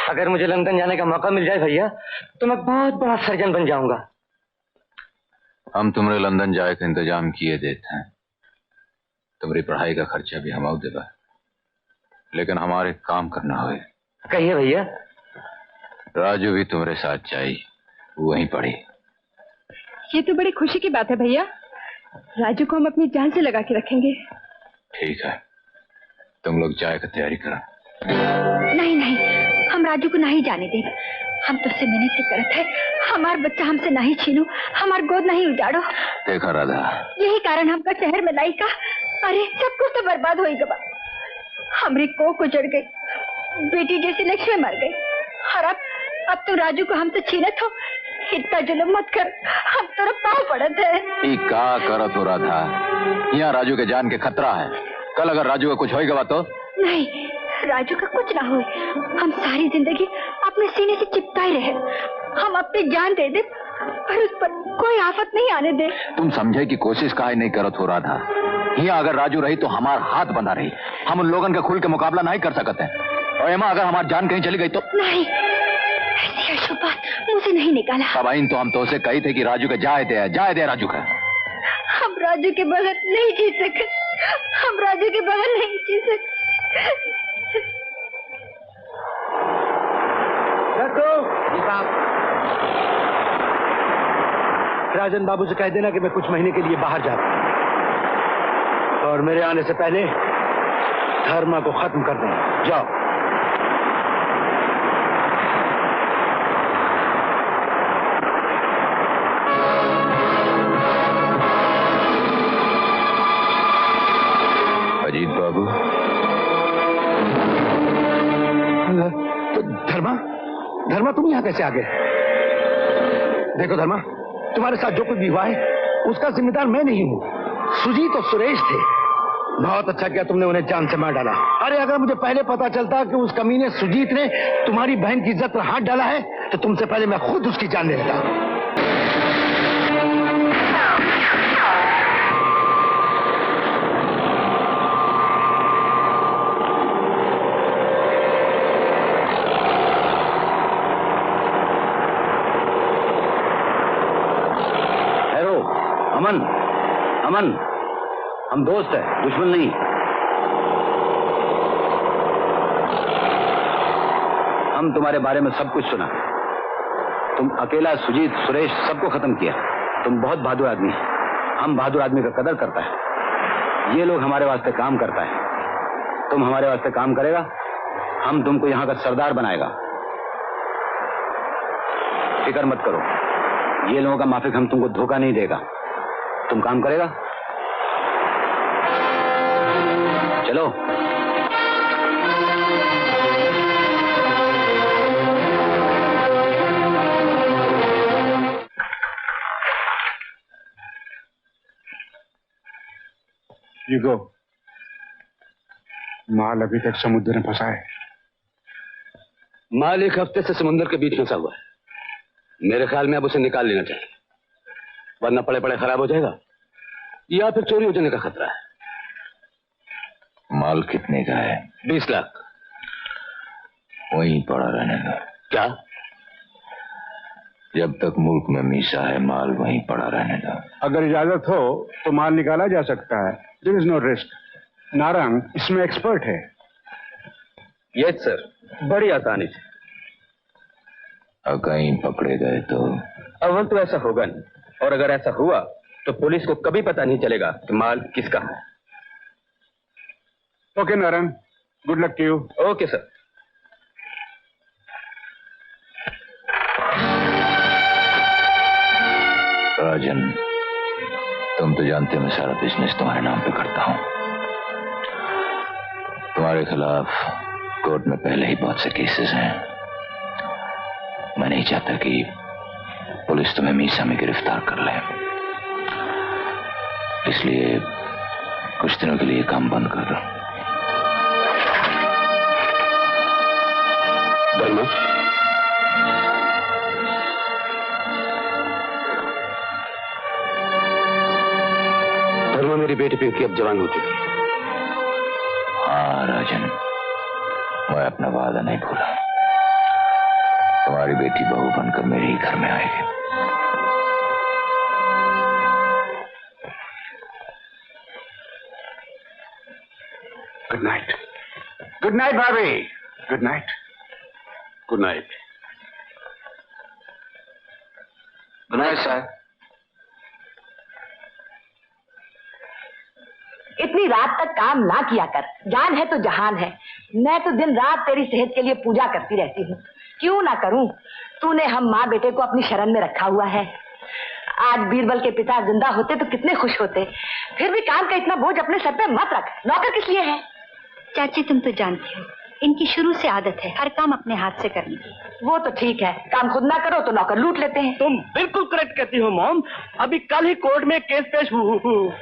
अगर मुझे लंदन जाने का मौका मिल जाए भैया, तो मैं बहुत बड़ा सर्जन बन जाऊंगा। हम तुम्हारे लंदन जाए का इंतजाम किए देते हैं, तुम्हारी पढ़ाई का खर्चा भी हम देगा, लेकिन हमारे काम करना होए। कहिए भैया। राजू भी तुम्हारे साथ चाहिए, वहीं पढ़ी। ये तो बड़ी खुशी की बात है भैया, राजू को हम अपनी जान से लगा के रखेंगे। ठीक है, तुम लोग चाय का तैयारी करो। नहीं नहीं, हम राजू को नहीं जाने देंगे। हम तुझसे मिन्नत करत है, हमारा बच्चा हमसे नहीं छीनो, हमार गोद नहीं उजाड़ो। देखा राधा, यही कारण हमका शहर में लाई का। अरे सब कुछ तो बर्बाद हो गया, हमारी कोख उजड़ गई, बेटी जैसी लक्ष्मी मर गई, और अब तो राजू को हमसे छीनत हो। इतना जुल्म मत कर, हम तेरे पाँव पड़त है। का करत हो राधा, यहाँ राजू के जान के खतरा है। कल अगर राजू का कुछ होगा तो? नहीं, राजू का कुछ ना हो। हम सारी जिंदगी अपने सीने से चिपकाए रहे, हम अपनी जान दे दे पर उस पर कोई आफत नहीं आने दे। तुम समझे की कोशिश काहे नहीं करत हो राधा? यहाँ अगर राजू रही तो हमारा हाथ बंधा रही, हम उन लोगों के खुल के मुकाबला नहीं कर सकते हैं। और एमा अगर हमारी जान कहीं चली गई तो? नहीं, ऐसी अशुभ बात मुंह से नहीं निकाला। सबाइन तो हम तो उसे कही थे कि राजू के जाए दे राजू का। हम राजू के बगैर नहीं जी सके, हम राजू के बगैर नहीं जी सके। साहब, राजन बाबू से कह देना कि मैं कुछ महीने के लिए बाहर जाता हूं और मेरे आने से पहले धर्मा को खत्म कर देना। जाओ। अजीत बाबू। तो धर्मा, धर्मा तुम यहाँ कैसे आ गए? देखो धर्मा, तुम्हारे साथ जो कुछ भी हुआ है उसका जिम्मेदार मैं नहीं हूँ, सुजीत और सुरेश थे। बहुत अच्छा किया तुमने उन्हें जान से मार डाला। अरे अगर मुझे पहले पता चलता कि उस कमीने सुजीत ने तुम्हारी बहन की इज्जत पर हाथ डाला है तो तुमसे पहले मैं खुद उसकी जान ले लेता। अमन, अमन, हम दोस्त हैं, दुश्मन नहीं। हम तुम्हारे बारे में सब कुछ सुना। तुम अकेला सुजीत, सुरेश सबको खत्म किया। तुम बहुत बहादुर आदमी है। हम बहादुर आदमी का कदर करता है। ये लोग हमारे वास्ते काम करता है। तुम हमारे वास्ते काम करेगा, हम तुमको यहाँ का सरदार बनाएगा। फिक्र मत करो, ये लोगों का माफिक हम तुमको धोखा नहीं देगा। तुम काम करेगा? चलो। You go. माल अभी तक समुद्र में फंसा है। माल एक हफ्ते से समुद्र के बीच फंसा हुआ है। मेरे ख्याल में अब उसे निकाल लेना चाहिए, वरना पड़े पड़े खराब हो जाएगा या फिर चोरी हो जाने का खतरा है। माल कितने का है? 20 लाख। वहीं पड़ा रहने दो। क्या? जब तक मुल्क में मीसा है माल वहीं पड़ा रहने दो। अगर इजाजत हो तो माल निकाला जा सकता है। There is no risk. Narang इसमें एक्सपर्ट है। यस सर, बड़ी आसानी से। और कहीं पकड़े गए तो? अव्वल तो ऐसा होगा नहीं, और अगर ऐसा हुआ तो पुलिस को कभी पता नहीं चलेगा कि माल किसका है। Okay Narang, good luck to you. Okay sir. Rajan, तुम तो जानते हो मैं सारा बिजनेस तुम्हारे नाम पे करता हूं। तुम्हारे खिलाफ कोर्ट में पहले ही बहुत से केसेस हैं। मैं नहीं चाहता कि पुलिस तुम्हें मीसा में गिरफ्तार कर ले, इसलिए कुछ दिनों के लिए काम बंद कर दो। धर्मा, धर्मा मेरी बेटी पिंकी अब जवान हो चुकी है। हाँ राजन, मैं अपना वादा नहीं भूला। तुम्हारी बेटी बहू बनकर मेरे ही घर में आएगी। Good night. गुड नाइट भाभी। Good night. Good night. Good night sir. इतनी रात तक काम ना किया कर, जान है तो जहान है। मैं तो दिन रात तेरी सेहत के लिए पूजा करती रहती हूँ, क्यों ना करूं? तूने हम माँ बेटे को अपनी शरण में रखा हुआ है। आज बीरबल के पिता जिंदा होते तो कितने खुश होते। फिर भी काम का इतना बोझ अपने सर पे मत रख। नौकर किस लिए है? चाची तुम तो जानती हो, इनकी शुरू से आदत है हर काम अपने हाथ से करने की। वो तो ठीक है, काम खुद ना करो तो नौकर लूट लेते हैं। तुम बिल्कुल करेक्ट कहती हो मॉम। अभी कल ही कोर्ट में केस पेश हुआ।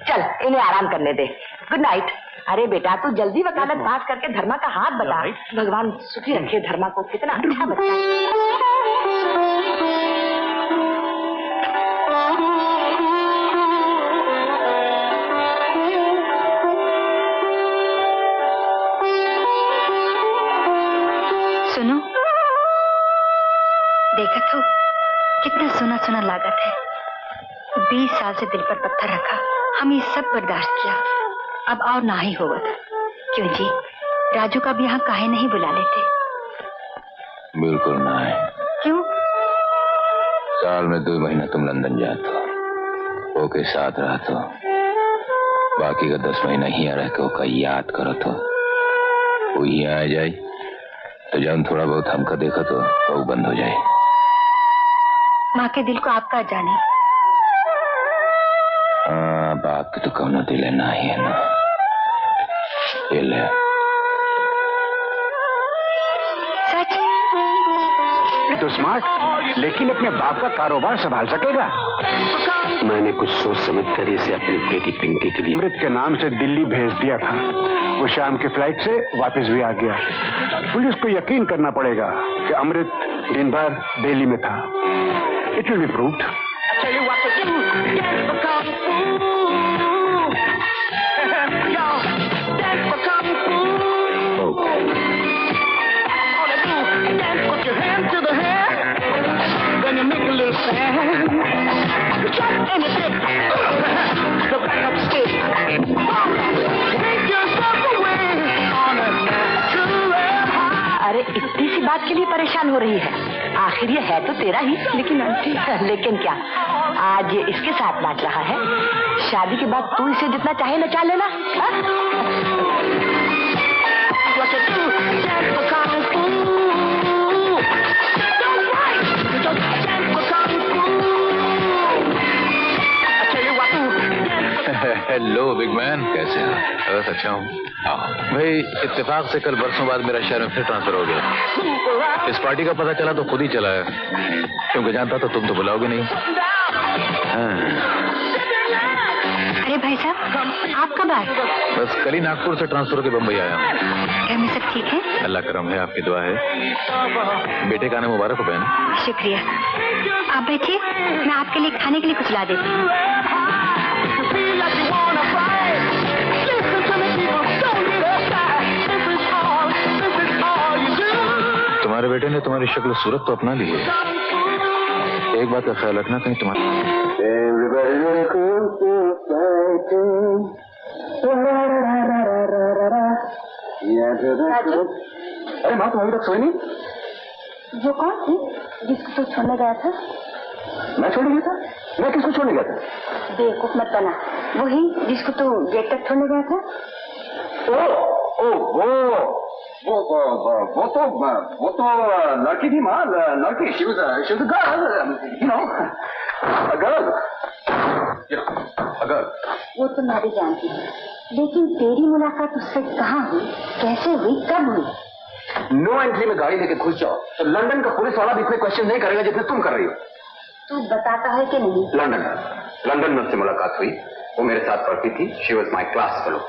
चल इन्हें आराम करने दे। Good night. अरे बेटा तू जल्दी वकालत पास करके धर्मा का हाथ बता। भगवान सुखी रखे धर्मा को। कितना अच्छा बच्चा। सुनो, देखा तो कितना सुना सुना लागत है। 20 साल से दिल पर पत्थर रखा, हम ये सब बर्दाश्त किया, अब और ना ही होगा। क्यों जी, राजू का भी यहाँ काहे नहीं बुला लेते? बिल्कुल ना है। क्यों? साल में 2 महीना तुम लंदन जाते हो, ओके साथ रहा तो बाकी का 10 महीना ही रह के ओका याद करो तो वो यहाँ आ जाए तो जब थोड़ा बहुत हमका देखा तो वो बंद हो जाए। माँ के दिल को आपका जाने। हाँ, बाप के तो कौनो दिल है ना ही है ना। ये ले। सच? तो स्मार्ट, लेकिन अपने बाप का कारोबार संभाल सकेगा? मैंने कुछ सोच समझ कर इसे अपनी बेटी पिंकी के लिए अमृत के नाम से दिल्ली भेज दिया था। वो शाम की फ्लाइट से वापस भी आ गया। पुलिस को यकीन करना पड़ेगा कि अमृत दिन भर दिल्ली में था। It will be proved. अरे इतनी सी बात के लिए परेशान हो रही है? आखिर ये है तो तेरा ही। लेकिन आंटी। लेकिन क्या, आज ये इसके साथ नाच रहा है, शादी के बाद तू इसे जितना चाहे नचा लेना। हेलो बिग मैन, कैसे हो? बस अच्छा हूँ भाई। इत्तेफाक से कल बरसों बाद मेरा शहर में फिर ट्रांसफर हो गया। इस पार्टी का पता चला तो खुद ही चला है, क्योंकि जानता तो तुम तो बुलाओगे नहीं। अरे भाई साहब, आप कब आए? बस कल ही नागपुर से ट्रांसफर होकर बम्बई आया हूँ। घर में सब ठीक है? अल्लाह करम है, आपकी दुआ है। बेटे का आने मुबारक हो बहन। शुक्रिया। आप बैठिए, मैं आपके लिए खाने के लिए कुछ ला देती हूँ। तुम्हारे बेटे ने तुम्हारी शक्ल सूरत तो अपना ली है। एक बात का ख्याल रखना, कहीं तुम्हारे अरे माँ, तुम अभी तक सोई नहीं? वो कौन थी जिसको तू छोड़ने गया था? मैं छोड़ने गया था? मैं किसको छोड़ने गया था? बेवकूफ मत बना। वही जिसको तू गेट तक छोड़ने गया था। वो तो लड़की थी माँ, लड़की। she was a girl, you know, a girl. वो तो मैं भी जानती हूँ, लेकिन तेरी मुलाकात उससे कहाँ हुई, कैसे हुई, कब हुई? नो एंट्री में गाड़ी लेके घुस जाओ तो लंदन का पुलिस वाला भी इतने क्वेश्चन नहीं करेगा जितने तुम कर रही हो। तू बताता है कि नहीं? लंदन में उससे मुलाकात हुई। वो मेरे साथ पढ़ती थी। She was my class fellow.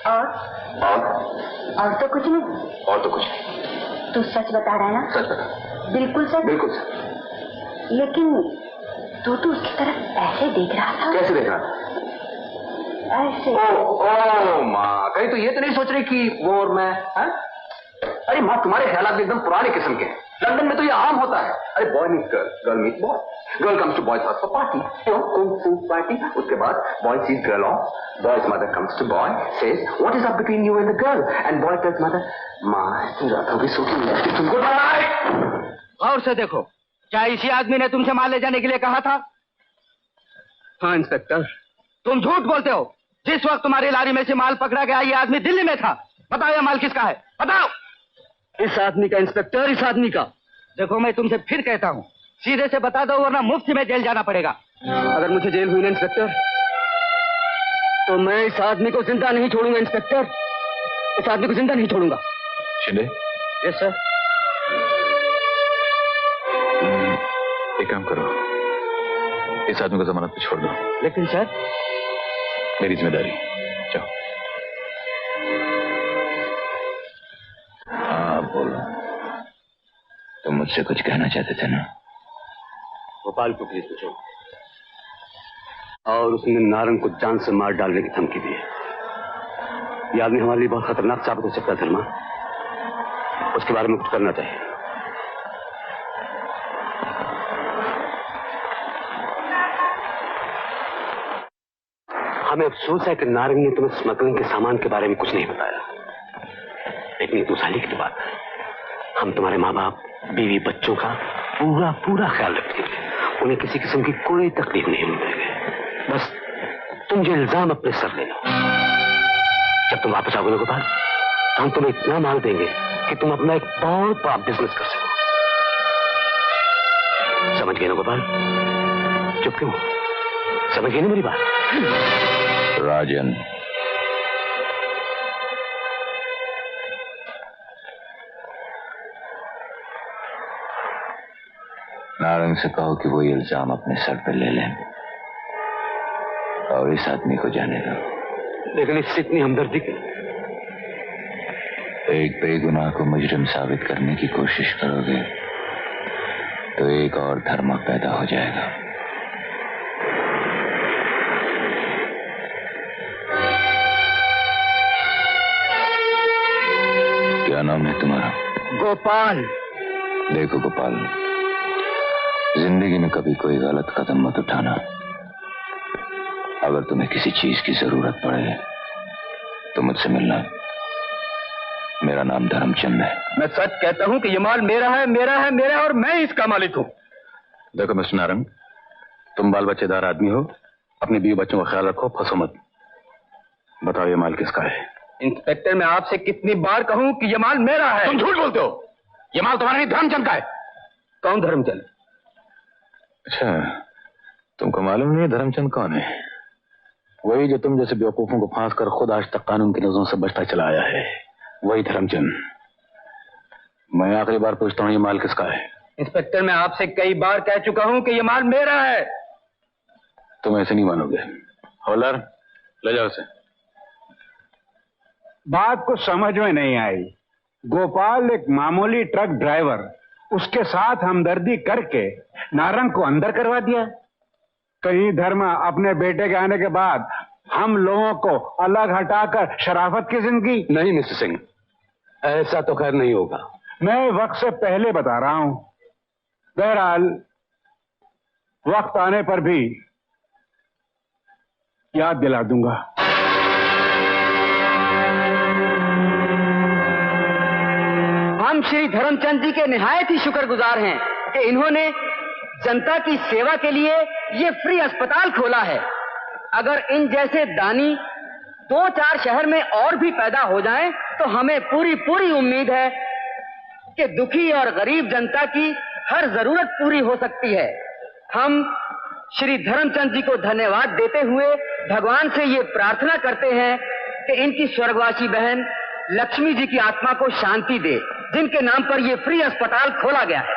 और तो कुछ नहीं। और तो कुछ नहीं। तू सच बता रहा है ना? सच बता। बिल्कुल सच? बिल्कुल सच। लेकिन तू तो उसकी तरफ ऐसे देख रहा था। कैसे देख रहा था? ऐसे। ओ माँ, कहीं तो ये तो नहीं सोच रही कि वो और मैं? अरे माँ, तुम्हारे ख्याल भी एकदम पुराने किस्म के हैं। लंदन में तो ये आम होता है। अरे boy meet girl, girl meet boy, girl comes to boy's house for party, kung fu party. उसके बाद boy sees girl off, boy's mother comes to boy, says what is up between you and the girl, and boy tells mother, माँ इतनी रातों की सोती है तुमको। गौर से देखो, क्या इसी आदमी ने तुमसे माल ले जाने के लिए कहा था? हाँ इंस्पेक्टर। तुम झूठ बोलते हो। जिस वक्त तुम्हारी लारी में से माल पकड़ा गया, ये आदमी दिल्ली में था। बताओ ये माल किसका है, बताओ। इस आदमी का इंस्पेक्टर, इस आदमी का। देखो मैं तुमसे फिर कहता हूँ, सीधे से बता दो वरना मुफ्त में जेल जाना पड़ेगा। अगर मुझे जेल हुई ना इंस्पेक्टर, तो मैं इस आदमी को जिंदा नहीं छोड़ूंगा इंस्पेक्टर। इस आदमी को जिंदा नहीं छोड़ूंगा। शिंदे। Yes sir. एक काम करो, इस आदमी को जमानत पे छोड़ दो। लेकिन सर, मेरी जिम्मेदारी। जाओ। हाँ बोलो, तुम मुझसे कुछ कहना चाहते थे ना? गोपाल को प्लीज पूछो। और उसने नारंग को जान से मार डालने की धमकी दी है। यह आदमी हमारे लिए बहुत खतरनाक साबित हो सकता है धर्मा। उसके बारे में कुछ करना चाहिए। हमें अफसोस है कि नारंग ने तुम्हें स्मगलिंग के सामान के बारे में कुछ नहीं बताया। लेकिन दूसरी की बात है, हम तुम्हारे माँ बाप, बीवी, बच्चों का पूरा ख्याल रखेंगे। हमें किसी किस्म की कोई तकलीफ नहीं होने देंगे। बस तुम ये इल्जाम अपने सर ले लो। जब तुम वापस आओगे ना गोपाल, तो हम तुम्हें इतना माल देंगे कि तुम अपना एक बहुत बड़ा बिजनेस कर सको। समझ गए ना गोपाल? चुप क्यों? समझ गए ना मेरी बात? राजन, नारंग से कहो कि वो इल्जाम अपने सर पे ले लें और इस आदमी को जाने दो। लेकिन इससे इतनी हमदर्दी क्यों? एक बेगुनाह को मुजरिम साबित करने की कोशिश करोगे तो एक और धर्म पैदा हो जाएगा। क्या नाम है तुम्हारा? गोपाल। देखो गोपाल, जिंदगी में कभी कोई गलत कदम मत उठाना। अगर तुम्हें किसी चीज की जरूरत पड़े तो मुझसे मिलना। मेरा नाम धर्मचंद है। मैं सच कहता हूं कि ये माल मेरा है, मेरा है, मेरा है और मैं इसका मालिक हूं। देखो मिस्टर नारंग, तुम बाल बच्चेदार आदमी हो, अपनी बीवी बच्चों का ख्याल रखो, फंसो मत। बताओ ये माल किसका है? इंस्पेक्टर, मैं आपसे कितनी बार कहूं कि ये माल मेरा है? तुम झूठ बोलते हो। ये माल तुम्हारा नहीं, धर्मचंद का है। कौन धर्मचंद? अच्छा, तुमको मालूम नहीं धर्मचंद कौन है? वही जो तुम जैसे बेवकूफों को फांस कर खुद आज तक कानून की नजरों से बचता चला आया है, वही धर्मचंद। मैं आखिरी बार पूछता हूँ, ये माल किसका है? इंस्पेक्टर, मैं आपसे कई बार कह चुका हूं कि ये माल मेरा है। तुम ऐसे नहीं मानोगे। हवलदार, ले जाओ उसे। बात को समझ में नहीं आई। गोपाल एक मामूली ट्रक ड्राइवर, उसके साथ हमदर्दी करके नारंग को अंदर करवा दिया। कहीं धर्म अपने बेटे के आने के बाद हम लोगों को अलग हटाकर शराफत की जिंदगी। नहीं मिस्टर सिंह, ऐसा तो खैर नहीं होगा। मैं वक्त से पहले बता रहा हूं। बहरहाल वक्त आने पर भी याद दिला दूंगा। हम श्री धर्मचंद जी के निहायत ही शुक्रगुजार हैं कि इन्होंने जनता की सेवा के लिए ये फ्री अस्पताल खोला है। अगर इन जैसे दानी 2-4 शहर में और भी पैदा हो जाएं, तो हमें पूरी उम्मीद है कि दुखी और गरीब जनता की हर जरूरत पूरी हो सकती है। हम श्री धर्मचंद जी को धन्यवाद देते हुए भगवान से ये प्रार्थना करते हैं कि इनकी स्वर्गवासी बहन लक्ष्मी जी की आत्मा को शांति दे, जिनके नाम पर ये फ्री अस्पताल खोला गया है।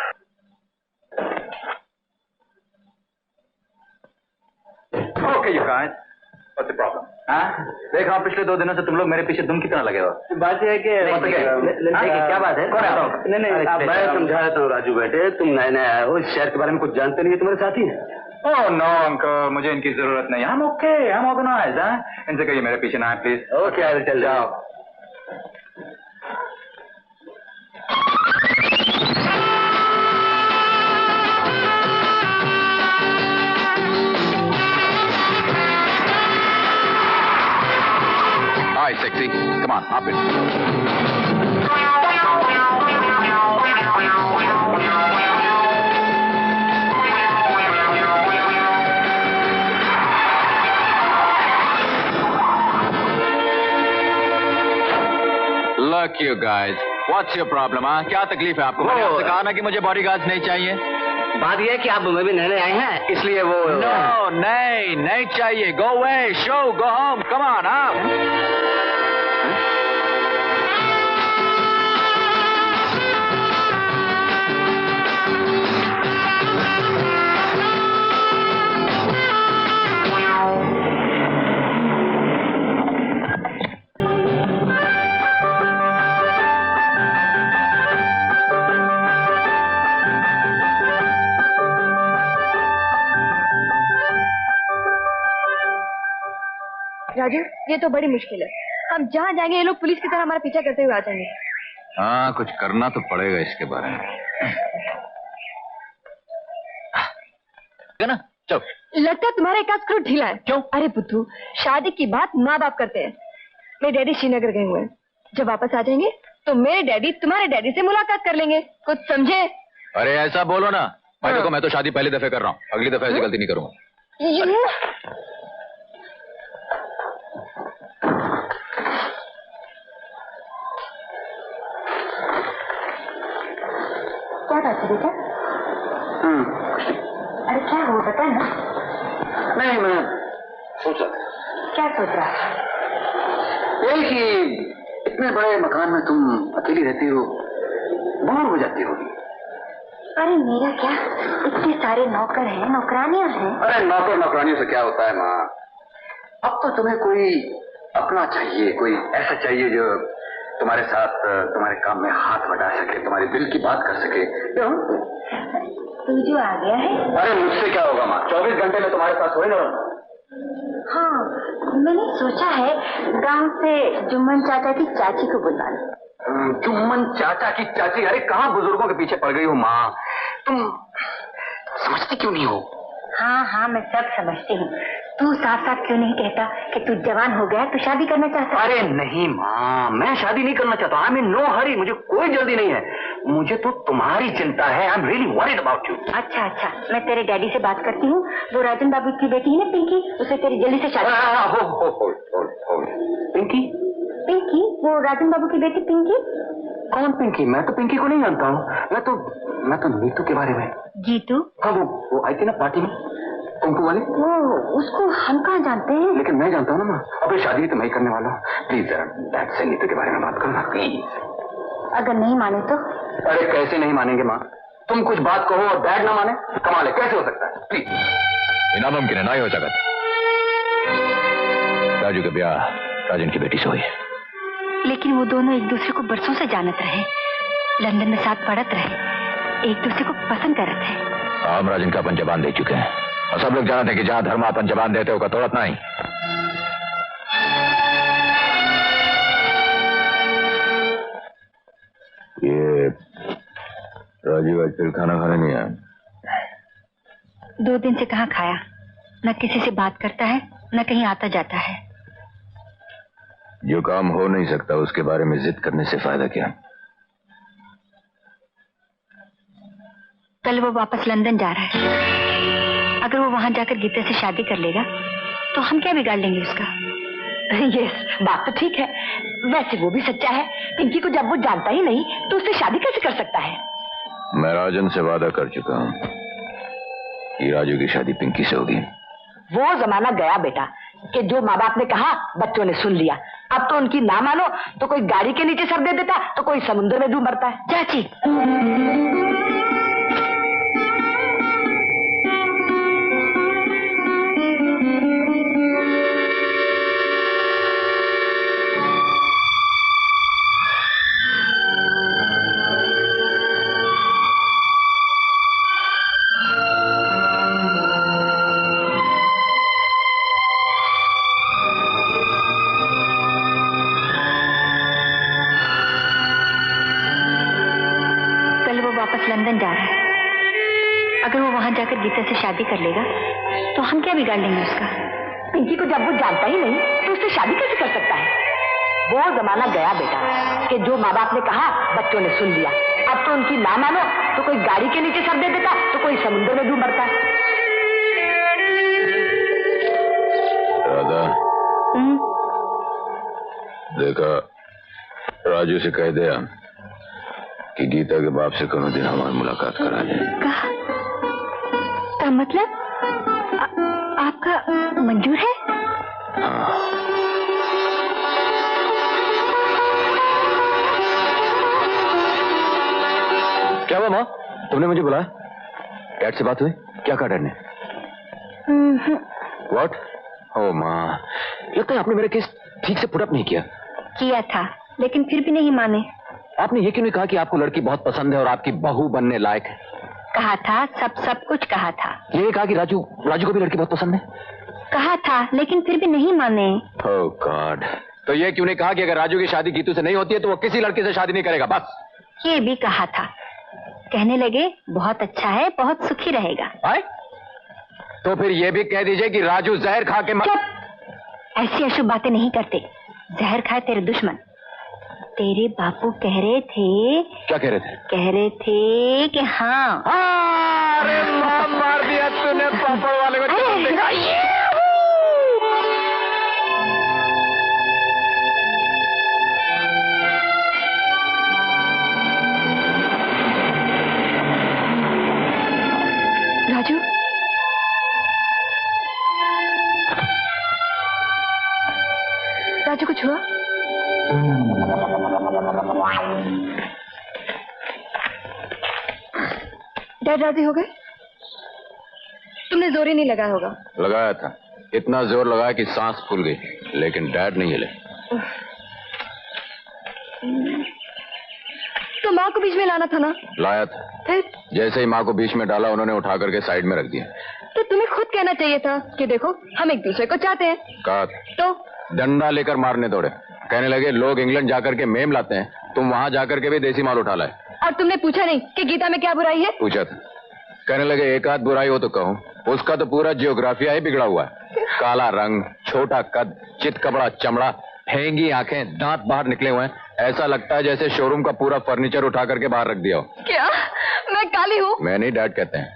Okay you guys, what's the problem? हाँ, देखा पिछले 2 दिनों से तुम लोग मेरे पीछे दुम कितना लगे हो। बात यह है कि क्या बात है? नहीं, मैं समझा देता हूँ राजू बेटे, तुम नए नए आए हो, इस शहर के बारे में कुछ जानते नहीं है, तुम्हारे साथी हैं। ओह नो अंकल, मुझे इनकी जरूरत नहीं। हम ओके, हम ऑर्गेनाइज हैं। इनसे कहिए मेरे पीछे ना आए please. Okay, I will tell जाओ। Hi, sexy. Come on, hop in. Look, you guys. What's your problem? हाँ, क्या तकलीफ है आपको? मैंने आपसे कहा ना कि मुझे बॉडीगार्ड्स नहीं चाहिए। बात यह है कि आप मुंबई में नए आए हैं, इसलिए वो No, नहीं चाहिए। Go away, show, go home. Come on, up. Raju, ये तो बड़ी मुश्किल है। हम जहाँ जाएंगे ये लोग पुलिस की तरह हमारा पीछा करते हुए आ जाएंगे। हाँ, कुछ करना तो पड़ेगा इसके बारे में। ना चलो। लगता है तुम्हारा एक स्क्रू ढीला है। क्यों? अरे बुद्धू, शादी की बात माँ बाप करते हैं। मेरे डैडी श्रीनगर गए हुए हैं। जब वापस आ जाएंगे तो मेरे डैडी तुम्हारे डैडी से मुलाकात कर लेंगे। कुछ समझे? अरे ऐसा बोलो ना, भाई देखो, मैं तो शादी पहली दफे कर रहा हूँ, अगली दफे ऐसी गलती नहीं करूंगा। क्या बात है बेटा? अरे क्या हुआ बता ना। नहीं, मैं सोच रहा था। क्या सोच रहा है? यही कि इतने बड़े मकान में तुम अकेली रहती हो, बोर हो जाती होगी। अरे मेरा क्या, इतने सारे नौकर हैं, नौकरानियां हैं। अरे नौकर नौकरानियों से क्या होता है माँ? अब तो तुम्हें कोई अपना चाहिए, कोई ऐसा चाहिए जो तुम्हारे साथ तुम्हारे काम में हाथ बटा सके, तुम्हारे दिल की बात कर सके। क्यों? तू जो आ गया है। अरे मुझसे क्या होगा माँ, 24 घंटे में तुम्हारे साथ थोड़ी ना रहूंगा। हाँ, मैंने सोचा है गांव से जुम्मन चाचा की चाची को बुला लूं। जुम्मन चाचा की चाची? अरे कहाँ बुजुर्गों के पीछे पड़ गई हो माँ, तुम समझती क्यों नहीं हो? हाँ हाँ, मैं सब समझती हूँ। तू साफ साफ क्यों नहीं कहता कि तू जवान हो गया, तू शादी करना चाहता है? अरे नहीं माँ, मैं शादी नहीं करना चाहता। आई एम इन नो हरी, मुझे कोई जल्दी नहीं है। मुझे तो तुम्हारी चिंता है। I am really worried about you. अच्छा अच्छा, मैं तेरे डैडी से बात करती हूँ। वो राजन बाबू की बेटी है ना पिंकी, उसे तेरी जल्दी से शादी। पिंकी? पिंकी? वो राजन बाबू की बेटी पिंकी? कौन पिंकी? मैं तो पिंकी को नहीं जानता हूँ। मैं तो नीतू के बारे में। जीतू? हाँ, वो आई थी ना पार्टी में, कुंकू वाली। वो उसको हम कहाँ जानते हैं? लेकिन मैं जानता हूँ ना माँ, अब शादी तो मैं ही करने वाला हूँ। प्लीज जरा डैड से नीतू के बारे में बात करो ना, प्लीज। अगर नहीं माने तो? अरे कैसे नहीं मानेंगे माँ? तुम कुछ बात कहो और डैड ना माने, कमाल है। कैसे हो सकता है? प्लीज। नामुमकिन है, ना ही हो सकता। राजू का ब्याह राजन की बेटी से हुई। लेकिन वो दोनों एक दूसरे को बरसों से जानत रहे, लंदन में साथ पढ़त रहे, एक दूसरे को पसंद करत है। हम राजन का अपन जबान दे चुके हैं और सब लोग जानते हैं कि जहां धर्म अपन जबान देते हो तोड़त नहीं। ये राजीव आज फिर खाना खाने नहीं आया? 2 दिन से कहाँ खाया, न किसी से बात करता है, न कहीं आता जाता है। जो काम हो नहीं सकता उसके बारे में जिद करने से फायदा क्या? कल वो वापस लंदन जा रहा है। अगर वो वहां जाकर गीता से शादी कर लेगा तो हम क्या बिगाड़ लेंगे उसका? यस, बात तो ठीक है। वैसे वो भी सच्चा है। पिंकी को जब वो जानता ही नहीं तो उससे शादी कैसे कर सकता है? मैं राजन से वादा कर चुका हूं कि राजू की शादी पिंकी से होगी। वो जमाना गया बेटा कि जो माँ बाप ने कहा बच्चों ने सुन लिया। अब तो उनकी ना मानो तो कोई गाड़ी के नीचे सर दे देता, तो कोई समुद्र में डूब मरता है। चाची, लंदन जा रहा है। अगर वो वहां जाकर गीता से शादी कर लेगा तो हम क्या बिगाड़ लेंगे उसका? पिंकी को जब वो जानता ही नहीं तो उससे शादी कैसे कर सकता है? वो जमाना गया बेटा कि जो माँ बाप ने कहा बच्चों ने सुन लिया। अब तो उनकी ना मानो तो कोई गाड़ी के नीचे सर दे देता, तो कोई समुद्र में डूब मरता है। राधा, देखा, राजू से कह दिया कि गीता के बाप से कोनो दिन हमारी मुलाकात करा जाए। का मतलब आपका मंजूर है? हाँ। क्या हुआ माँ, तुमने मुझे बुलाया? डैड से बात हुई? क्या कहा डैड ने? व्हाट? ओ माँ, लगता है आपने मेरा केस ठीक से पुट अप नहीं किया। किया था, लेकिन फिर भी नहीं माने। आपने ये क्यों नहीं कहा कि आपको लड़की बहुत पसंद है और आपकी बहू बनने लायक है? कहा था, सब कुछ कहा था। ये नहीं कहा कि राजू को भी लड़की बहुत पसंद है? कहा था, लेकिन फिर भी नहीं माने। ओह गॉड, तो ये क्यों नहीं कहा कि अगर राजू की शादी गीतू से नहीं होती है तो वो किसी लड़के से शादी नहीं करेगा? बस ये भी कहा था। कहने लगे बहुत अच्छा है, बहुत सुखी रहेगा। आए? तो फिर ये भी कह दीजिए कि राजू जहर खा के ऐसी अशुभ बातें नहीं करते। जहर खाए तेरे दुश्मन। तेरे बापू कह रहे थे। क्या कह रहे थे? कह रहे थे कि हाँ। अरे मार दिया तूने पापड़ वाले को। देखा राजू, राजू कुछ हुआ? डैड राजी हो गए? तुमने जोर ही नहीं लगाया होगा। लगाया था, इतना जोर लगाया कि सांस फूल गई, लेकिन डैड नहीं हिले। तो माँ को बीच में लाना था ना? लाया था। फिर जैसे ही माँ को बीच में डाला, उन्होंने उठा करके साइड में रख दिया। तो तुम्हें खुद कहना चाहिए था कि देखो हम एक दूसरे को चाहते हैं। कहा तो डंडा लेकर मारने दौड़े, कहने लगे लोग इंग्लैंड जाकर के मेम लाते हैं, तुम वहां जाकर के भी देसी माल उठा लाए। और तुमने पूछा नहीं कि गीता में क्या बुराई है? पूछा था, कहने लगे एक आध बुराई हो तो कहूँ, उसका तो पूरा जियोग्राफिया ही बिगड़ा हुआ है। काला रंग, छोटा कद, चित कपड़ा चमड़ा, फेंगी आंखें, दांत बाहर निकले हुए हैं, ऐसा लगता है जैसे शोरूम का पूरा फर्नीचर उठा करके बाहर रख दिया हो। क्या मैं काली हूँ? मैं नहीं, डैड कहते हैं।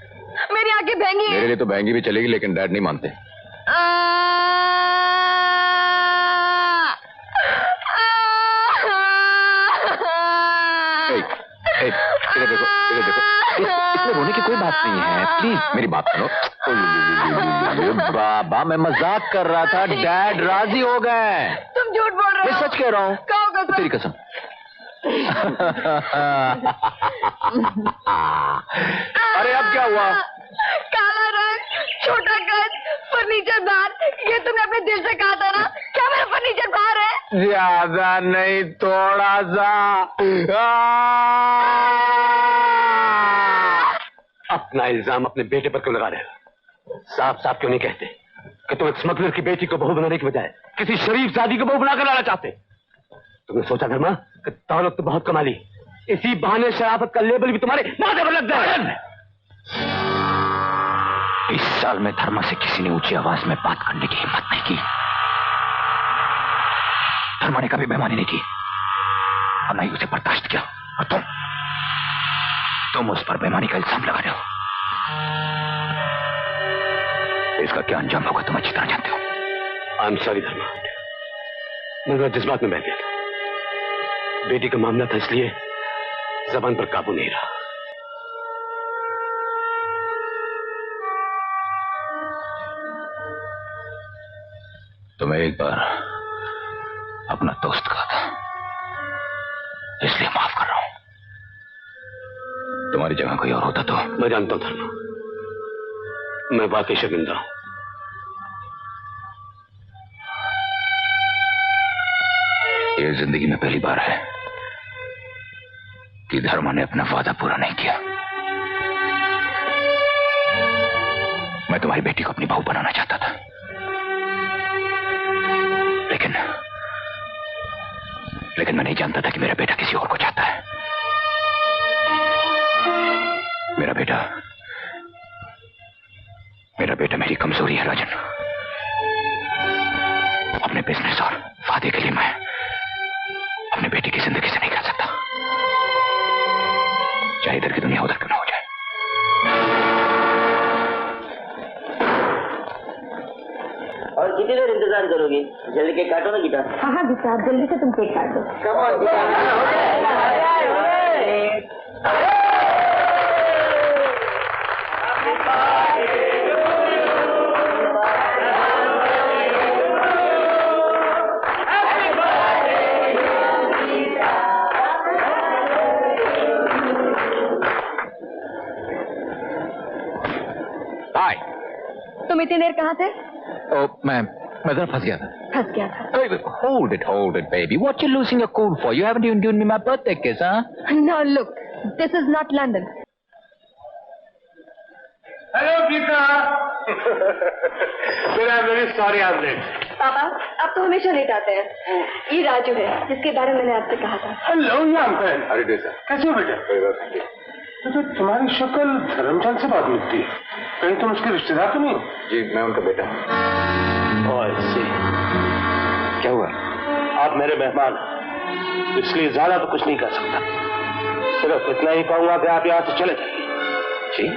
मेरी आंखें भैंगी हैं। मेरे लिए तो भैंगी भी चलेगी, लेकिन डैड नहीं मानते। इधर देखो, इधर देखो, इसमें रोने की कोई बात नहीं है, प्लीज मेरी बात सुनो। बाबा मैं मजाक कर रहा था, डैड राजी हो गए। तुम झूठ बोल रहे हो। मैं सच कह रहा हूँ। कहो कसम। तेरी कसम। अरे अब क्या हुआ? काला रंग, छोटा कद, फर्नीचर बाहर, ये तुमने अपने दिल से कहा था ना? क्या मेरा फर्नीचर बाहर है? ज्यादा नहीं, थोड़ा सा। अपना इल्जाम अपने बेटे पर क्यों लगा रहे हो? साफ साफ क्यों नहीं कहते कि तुम एक स्मगलर की बेटी को बहू बनाने की बजाय किसी शरीफ शादी को बहू बनाकर लाना चाहते? तुमने सोचा धर्मा कि दौलत तो बहुत कमा ली, इसी बहाने शराफत का लेबल भी तुम्हारे माथे पर लग जाए। इस साल में धर्मा से किसी ने ऊंची आवाज में बात करने की हिम्मत नहीं की। धर्मा ने कभी बेईमानी नहीं की और नहीं उसे बर्दाश्त किया। और तुम उस पर बेईमानी का इल्जाम लगा रहे हो। इसका क्या अंजाम होगा तुम अच्छी तरह जानते हो। आई एम सॉरी धर्मा, मैं जज्बात में बह गया था। बेटी का मामला था, इसलिए जबान पर काबू नहीं रहा। तुम्हें एक बार अपना दोस्त कहा था, इसलिए माफ कर रहा हूं। तुम्हारी जगह कोई और होता तो। मैं जानता हूं धर्मा, मैं वाकई शर्मिंदा हूं। ये जिंदगी में पहली बार है कि धर्मा ने अपना वादा पूरा नहीं किया। मैं तुम्हारी बेटी को अपनी बहू बनाना चाहता था, लेकिन मैं नहीं जानता था कि मेरा बेटा किसी और को चाहता है। मेरा बेटा मेरी कमजोरी है राजन। अपने बिजनेस और वादे के लिए मैं अपने बेटे की जिंदगी से नहीं कर सकता, चाहे इधर की दुनिया उधर क्यों ना हो जाए। और कितनी देर इंतजार करोगी? जल्दी केक काटो ना गीता। हाँ हाँ गीता, आप जल्दी से तुम केक काट दो। हाय, तुम इतनी देर कहाँ थे? मैं जरा फंस गया था। फंस गया था? Hold it, baby. What you losing your cool for? You haven't even given me my birthday kiss, huh? No, look, this is not London. Hello Geeta. I'm very sorry I'm late. पापा, आप तो हमेशा लेट आते हैं। ये राजू है, जिसके बारे में मैंने आपसे कहा था। हेलो यार, अरे बेटा कैसे हो बेटा? तो तुम्हारी शक्ल धर्मचंद से बात मिलती है, कहीं तुम उसके रिश्तेदार तो नहीं? जी, मैं उनका बेटा हूँ। और क्या हुआ? आप मेरे मेहमान, इसलिए ज्यादा तो कुछ नहीं कर सकता। सिर्फ इतना ही कहूंगा कि आप यहाँ से चले जाइए। जी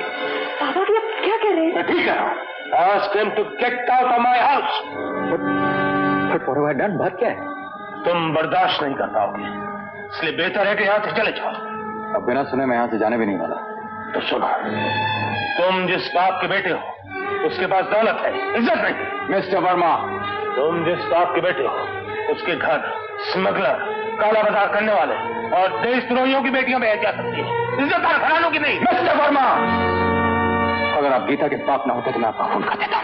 पापा जी आप क्या कह रहे हैं? मैं ठीक कह रहा हूँ। Ask him to get out of my house. But what have I done? बात क्या है? तुम बर्दाश्त नहीं कर पाओगे, इसलिए बेहतर है कि यहाँ से चले जाओ। अब बिना सुने मैं यहाँ से जाने भी नहीं वाला। तो सुनो, तुम जिस बाप के बेटे हो उसके पास दौलत है, इज्जत नहीं। मिस्टर वर्मा, तुम जिस बाप के बेटे हो उसके घर स्मगलर, काला बाजार करने वाले और देशद्रोहियों की बेटियां भेज जा सकती है, इज्जतदार घरानों की नहीं। मिस्टर वर्मा, अगर आप गीता के बाप ना होते तो मैं आपका खून कर देता।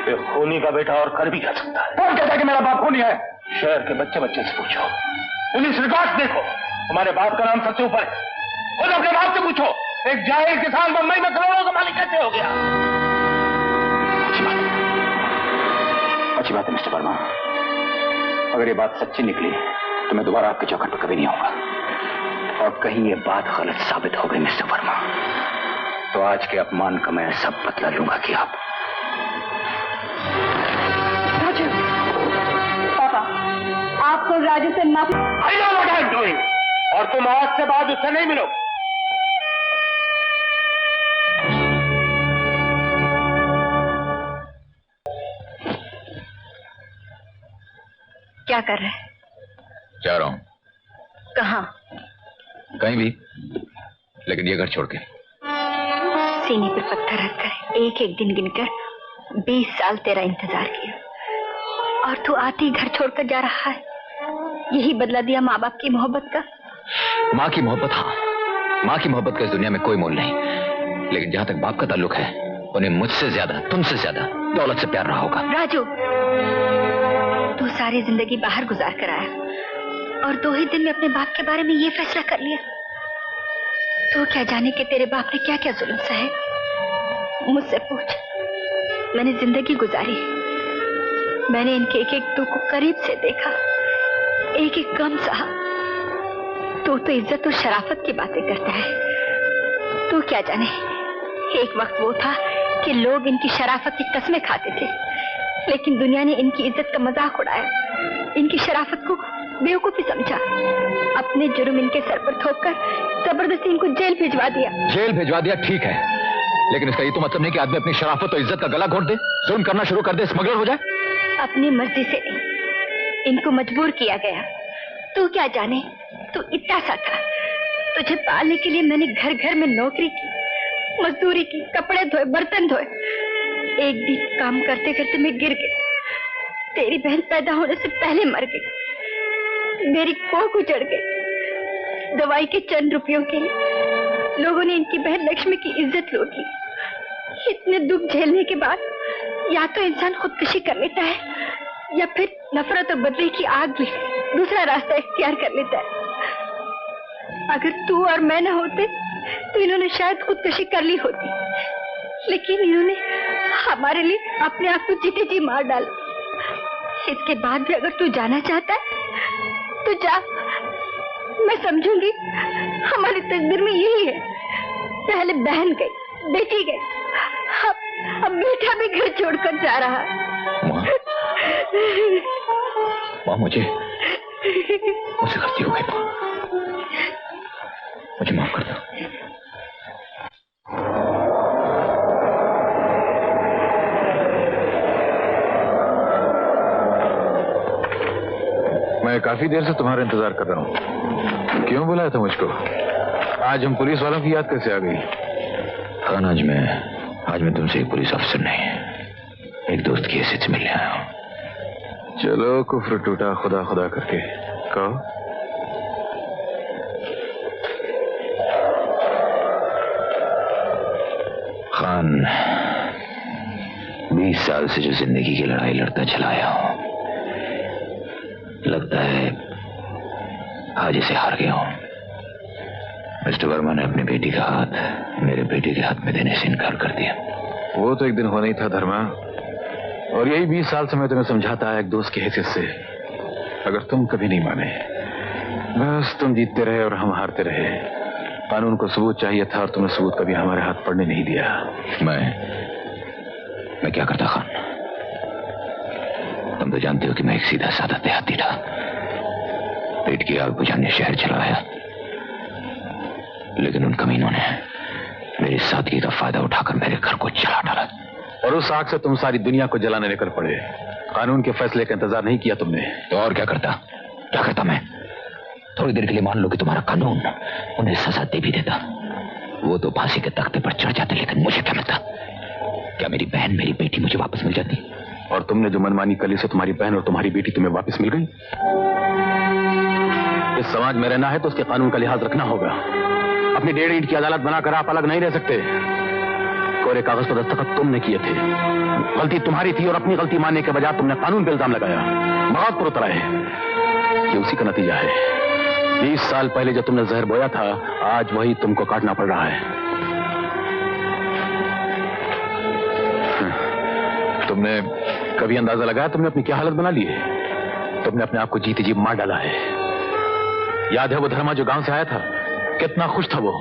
ये खूनी का बेटा और कर भी जा सकता है। कौन कहता है कि मेरा बाप खूनी है? शहर के बच्चे बच्चे से पूछो, पुलिस रिकॉर्ड देखो, तुम्हारे बाप का नाम सबसे ऊपर है। खुद अपने बाप से पूछो, एक जाहिर किसान बम्बई में करोड़ों का मालिक कैसे हो गया? अच्छी बात है मिस्टर वर्मा, अगर ये बात सच्ची निकली तो मैं दोबारा आपके चौखट पर कभी नहीं आऊंगा। और कहीं ये बात गलत साबित हो गई मिस्टर वर्मा, तो आज के अपमान का मैं सब बदला लूंगा कि आप। राजू, पापा आपको राजू से माफी। I know what I'm doing, और तुम आज से बाद उससे नहीं मिलो। क्या कर रहे हैं? जा रहा हूं। कहाँ? कहीं भी, लेकिन ये घर छोड़ के। सीने पर पत्थर रखकर एक एक दिन गिनकर 20 साल तेरा इंतजार किया और तू आते ही घर छोड़कर जा रहा है। यही बदला दिया माँ बाप की मोहब्बत का? माँ की मोहब्बत, हाँ, माँ की मोहब्बत का इस दुनिया में कोई मोल नहीं, लेकिन जहां तक बाप का ताल्लुक है उन्हें मुझसे ज्यादा, तुमसे ज्यादा दौलत से प्यार रहा होगा। राजू, तू सारी जिंदगी बाहर गुजार कर आया और 2 ही दिन में अपने बाप के बारे में ये फैसला कर लिया। तू क्या जाने कि तेरे बाप ने क्या क्या जुल्म सहे। मुझसे पूछ, मैंने जिंदगी गुजारी, मैंने इनके एक एक दुख को करीब से देखा, एक एक गम सहा। तू तो इज्जत और शराफत की बातें करता है। तू क्या जाने, एक वक्त वो था कि लोग इनकी शराफत की कस्में खाते थे, लेकिन दुनिया ने इनकी इज्जत का मजाक उड़ाया, इनकी शराफत को बेवकूफी समझा, अपने जुर्म इनके सर पर थोपकर जबरदस्ती इनको जेल भिजवा दिया। जेल भिजवा दिया ठीक है, लेकिन इसका ये तो मतलब नहीं कि आदमी अपनी शराफत और इज्जत का गला घोट दे, जुल्म करना शुरू कर दे, स्मगलर हो जाए। अपनी मर्जी से नहीं, इनको मजबूर किया गया। तू क्या जाने, तू इतना सा था, तुझे पालने के लिए मैंने घर घर में नौकरी की, मजदूरी की, कपड़े धोए, बर्तन धोए। एक दिन काम करते करते मैं गिर गई, तेरी बहन पैदा होने से पहले मर गई, मेरी कोख उजड़ गई। दवाई के चंद रुपयों के लिए लोगों ने इनकी बहन लक्ष्मी की इज्जत लूट ली। इतने दुख झेलने के बाद या तो इंसान खुदकुशी कर लेता है या फिर नफरत और बदले की आग में दूसरा रास्ता इख्तियार कर लेता है। अगर तू और मैं न होते तो इन्होंने शायद खुदकुशी कर ली होती, लेकिन इन्होंने हमारे लिए अपने आप को जीते जी मार डाला। इसके बाद भी अगर तू जाना चाहता है तो जा, मैं समझूंगी हमारी तकदीर में यही है। पहले बहन गई, बेटी गई, अब बेटा भी घर छोड़कर जा रहा है। माँ, मुझसे गलती हो गई माँ, मुझे माफ कर दो। मैं काफी देर से तुम्हारा इंतजार कर रहा हूँ। क्यों बुलाया था मुझको? आज हम पुलिस वालों की याद कैसे आ गई? खान, आज मैं तुमसे एक पुलिस अफसर नहीं, एक दोस्त की हैसियत से मिलने आया हूँ। चलो, कुफ्र टूटा खुदा खुदा करके। कहो। खान, 20 साल से जो जिंदगी की लड़ाई लड़ता चला आया हूं, लगता है आज इसे हार गया हूं। मिस्टर वर्मा ने अपनी बेटी का हाथ मेरे बेटे के हाथ में देने से इनकार कर दिया। वो तो एक दिन होना ही था धर्मा, और यही 20 साल से मैं तुम्हें समझाता है एक दोस्त की हैसियत से। अगर तुम कभी नहीं माने, बस तुम जीतते रहे और हम हारते रहे। कानून को सबूत चाहिए था और तुमने सबूत कभी हमारे हाथ पड़ने नहीं दिया। मैं क्या करता खान? तुम तो जानते हो कि मैं एक सीधा साधा देहाती था। पेट की आग बुझाने शहर चला आया, लेकिन उन कमीनों ने मेरी सादगी का फायदा उठाकर मेरे घर को जला डाला। और उस आग से तुम सारी दुनिया को जलाने निकल पड़े। कानून के फैसले का इंतजार नहीं किया तुमने। तो और क्या करता मैं? थोड़ी देर के लिए मान लो कि तुम्हारा कानून उन्हें सजा दे भी देता, वो तो फांसी के तख्ते पर चढ़ जाते, लेकिन मुझे क्या मिलता? क्या मेरी बहन, मेरी बेटी मुझे वापस मिल जाती? और तुमने जो मनमानी कली से तुम्हारी बहन और तुम्हारी बेटी तुम्हें वापस मिल गई। इस समाज में रहना है तो उसके कानून का लिहाज रखना होगा। अपनी 1.5 ईंट की अदालत बनाकर आप अलग नहीं रह सकते। कोरे कागज पर दस्तखत तुमने किए थे, गलती तुम्हारी थी, और अपनी गलती मानने के बजाय तुमने कानून पे इल्जाम लगाया, बगावत पर उतर आए। ये उसी का नतीजा है। 20 साल पहले जब तुमने जहर बोया था, आज वही तुमको काटना पड़ रहा है। तुमने कभी अंदाजा लगाया तुमने अपनी क्या हालत बना ली है? तुमने अपने आप को जीते जी मार डाला है। याद है वो धर्मा जो गांव से आया था, कितना खुश था वो,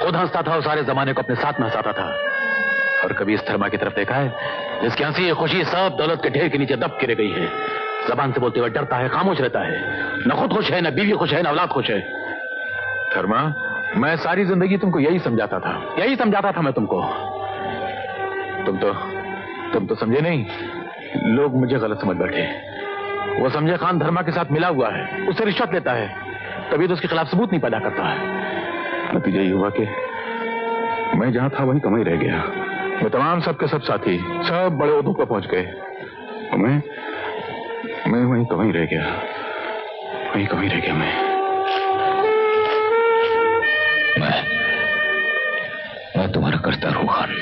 खुद हंसता था और सारे जमाने को अपने साथ में हंसाता था। और कभी इस धर्मा की तरफ देखा है जिसकी हंसी खुशी सब दौलत के ढेर के नीचे दब के रह गई है? जबान से बोलते हुए डरता है, खामोश रहता है, न खुद खुश है, न बीवी खुश है, न औलाद खुश है। धर्मा, मैं सारी जिंदगी तुमको यही समझाता था मैं तुमको। तुम तो समझे नहीं, लोग मुझे गलत समझ बैठे। वो समझे खान धर्मा के साथ मिला हुआ है, उससे रिश्वत लेता है, तभी तो उसके खिलाफ सबूत नहीं पैदा करता है। नतीजा ये हुआ कि मैं जहां था वहीं कम ही रह गया। मैं तमाम सबके सब साथी सब बड़े ओहदों पर पहुंच गए, मैं वहीं कम ही रह गया, मैं तुम्हारा कर्जदार हूं खान।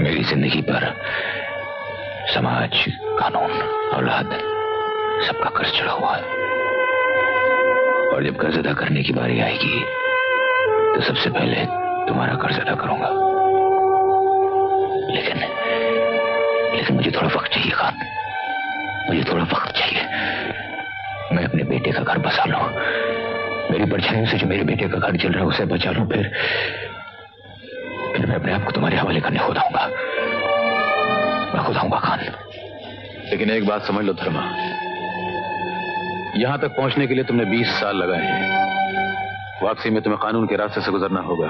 मेरी जिंदगी पर समाज, कानून, औलाद सबका कर्ज चढ़ा हुआ है, और जब कर्ज अदा करने की बारी आएगी तो सबसे पहले तुम्हारा कर्ज अदा करूंगा। लेकिन मुझे थोड़ा वक्त चाहिए खान, मुझे थोड़ा वक्त चाहिए। मैं अपने बेटे का घर बसा लूं, मेरी परछाइयों से जो मेरे बेटे का घर चल रहा है उसे बचा लूं, फिर मैं अपने आप को तुम्हारे हवाले करने खुद आऊंगा, मैं खुद आऊंगा खान। लेकिन एक बात समझ लो धर्मा, यहां तक पहुंचने के लिए तुमने 20 साल लगाए हैं। वापसी में तुम्हें कानून के रास्ते से गुजरना होगा,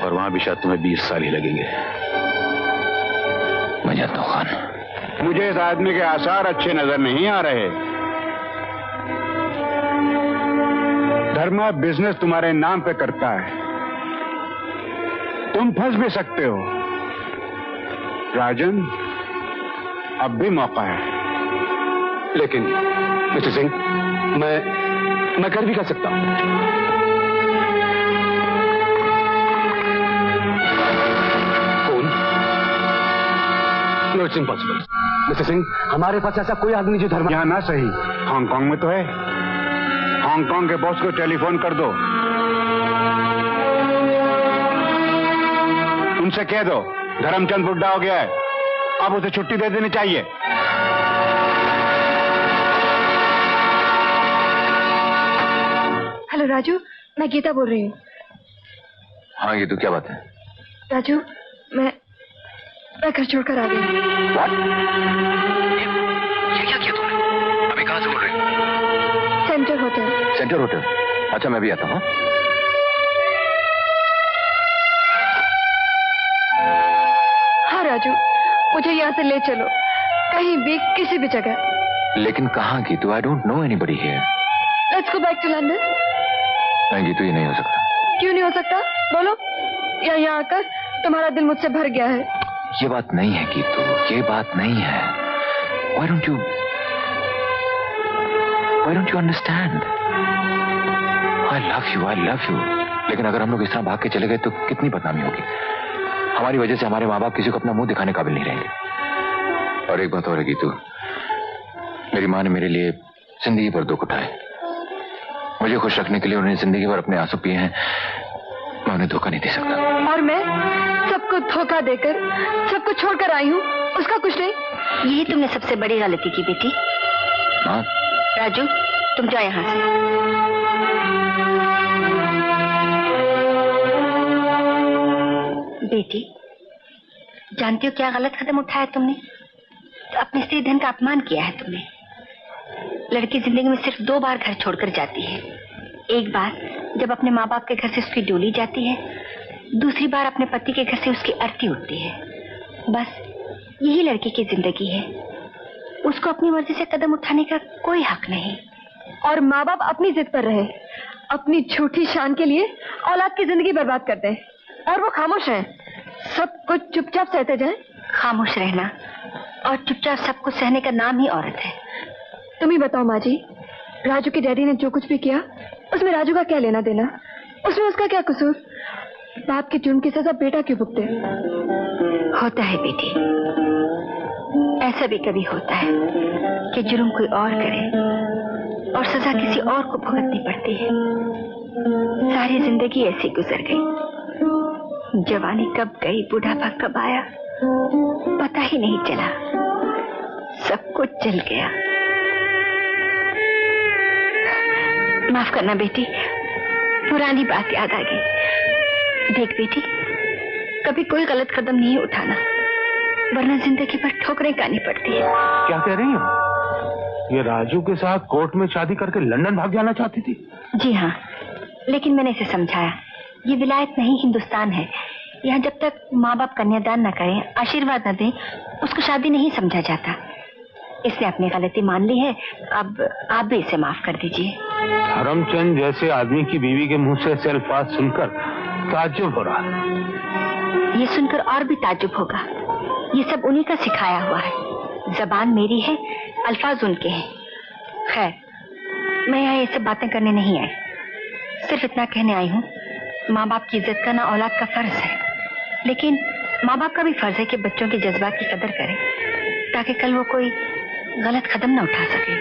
और वहां भी शायद तुम्हें 20 साल ही लगेंगे। मैं जानता हूं खान। मुझे इस आदमी के आसार अच्छे नजर नहीं आ रहे। धर्मा बिजनेस तुम्हारे नाम पे करता है, तुम फंस भी सकते हो। राजन, अब भी मौका है। लेकिन मिस्टर सिंह, मैं कर भी कर सकता हूं। कौन? No, it's impossible. Mister Singh, हमारे पास ऐसा कोई आदमी जो धर्मा। यहां ना सही, हांगकांग में तो है। हांगकांग के बॉस को टेलीफोन कर दो, उनसे कह दो धर्मचंद बुड्ढा हो गया है, अब उसे छुट्टी दे देनी चाहिए। हेलो राजू, मैं गीता बोल रही हूँ। हाँ ये तो क्या बात है? राजू, मैं घर छोड़कर आ गई। ये क्या किया तुमने? अभी कहाँ से बोल रही हो? Centre hotel. अच्छा, मैं भी आता हूँ। हाँ राजू, मुझे यहाँ से ले चलो, कहीं भी, किसी भी जगह। लेकिन कहाँ की? तो I don't know anybody here. Let's go back to London. नहीं गीतू, ये नहीं हो सकता। क्यों नहीं हो सकता? बोलो। यहाँ आकर तुम्हारा दिल मुझसे भर गया है। ये बात नहीं है गीतू, ये बात नहीं है। Why don't you understand? I love you. लेकिन अगर हम लोग इस तरह भाग के चले गए तो कितनी बदनामी होगी। हमारी वजह से हमारे माँ बाप किसी को अपना मुंह दिखाने काबिल नहीं रहेंगे। और एक बात और है गीतू, मेरी माँ ने मेरे लिए जिंदगी भर दुख उठाए। मुझे खुश रखने के लिए उन्होंने जिंदगी भर अपने आंसू पिए हैं। मैं उन्हें धोखा नहीं दे सकता। और मैं सबको धोखा देकर सबको छोड़कर आई हूँ, उसका कुछ नहीं। यही तुमने सबसे बड़ी गलती की बेटी। हाँ राजू, तुम जाओ यहाँ से। बेटी, जानती हो क्या गलत कदम उठाया तुमने? तो अपने स्त्री धन का अपमान किया है तुमने। लड़की जिंदगी में सिर्फ 2 बार घर छोड़कर जाती है। एक बार जब अपने माँ बाप के घर से उसकी डोली जाती है, दूसरी बार अपने पति के घर से उसकी अर्थी उठती है। बस यही लड़की की जिंदगी है। उसको अपनी मर्जी से कदम उठाने का कोई हक नहीं। और माँ बाप अपनी जिद पर रहे, अपनी झूठी शान के लिए औलाद की जिंदगी बर्बाद करते हैं, और वो खामोश हैं। सब कुछ चुपचाप सहते जाए। खामोश रहना और चुपचाप सब कुछ सहने का नाम ही औरत है। तुम ही बताओ माँ जी, राजू के डैडी ने जो कुछ भी किया उसमें राजू का क्या लेना देना? उसमें उसका क्या कसूर? बाप के जुर्म की सजा बेटा क्यों भुगते? होता है बेटी, ऐसा भी कभी होता है कि जुर्म कोई और करे और सजा किसी और को भुगतनी पड़ती है। सारी जिंदगी ऐसी गुजर गई। जवानी कब गई, बुढ़ापा कब आया, पता ही नहीं चला। सब कुछ चल गया। माफ करना बेटी, पुरानी बात याद आ गई। देख बेटी, कभी कोई गलत कदम नहीं उठाना, वरना जिंदगी भर ठोकरें खानी पड़ती है। क्या कह रही हो? ये राजू के साथ कोर्ट में शादी करके लंदन भाग जाना चाहती थी? जी हाँ, लेकिन मैंने इसे समझाया, ये विलायत नहीं हिंदुस्तान है। यहाँ जब तक माँ बाप कन्यादान न करें, आशीर्वाद न दें, उसको शादी नहीं समझा जाता। इसने अपनी गलती मान ली है, अब आप भी इसे माफ कर दीजिए। धर्मचंद जैसे आदमी की बीवी के मुंह से ऐसे अल्फाज सुनकर ताज्जुब हो रहा। ये सुनकर और भी ताज्जुब होगा। ये सब उन्हीं का सिखाया हुआ है। जबान मेरी है, अल्फाज उनके हैं। खैर, मैं यहाँ ये सब बातें करने नहीं आई, सिर्फ इतना कहने आई हूँ, माँ बाप की इज्जत करना औलाद का फर्ज है। लेकिन माँ बाप का भी फर्ज है कि बच्चों के जज्बात की कदर करें, ताकि कल वो कोई गलत कदम न उठा सके।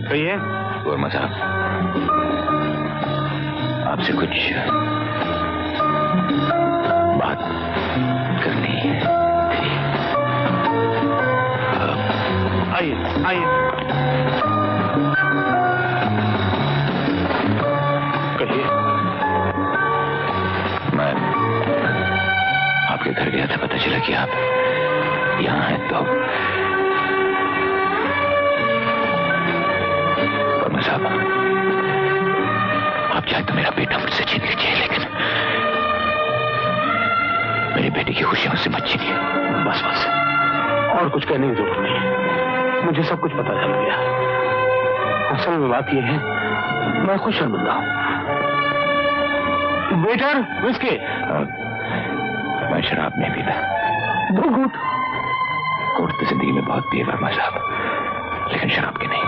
कहिए। वर्मा साहब, आपसे कुछ बात करनी है। आइए आइए। कहिए। मैं आपके घर गया था, पता चला कि आप यहाँ हैं। तो वर्मा साहब, आप चाहे तो मेरा बेटा मुझसे छीन लीजिए, लेकिन मेरी बेटी की खुशी मुझसे मत छीनिए। बस बस, और कुछ कहने की जरूरत नहीं, मुझे सब कुछ पता चल गया। असल में बात यह है, मैं खुद शर्मिंदा हूँ। Waiter, whisky. मैं शराब नहीं पीता। 2 घूंट। कोर्ट तो जिंदगी में बहुत पिए वर्मा साहब, लेकिन शराब की नहीं।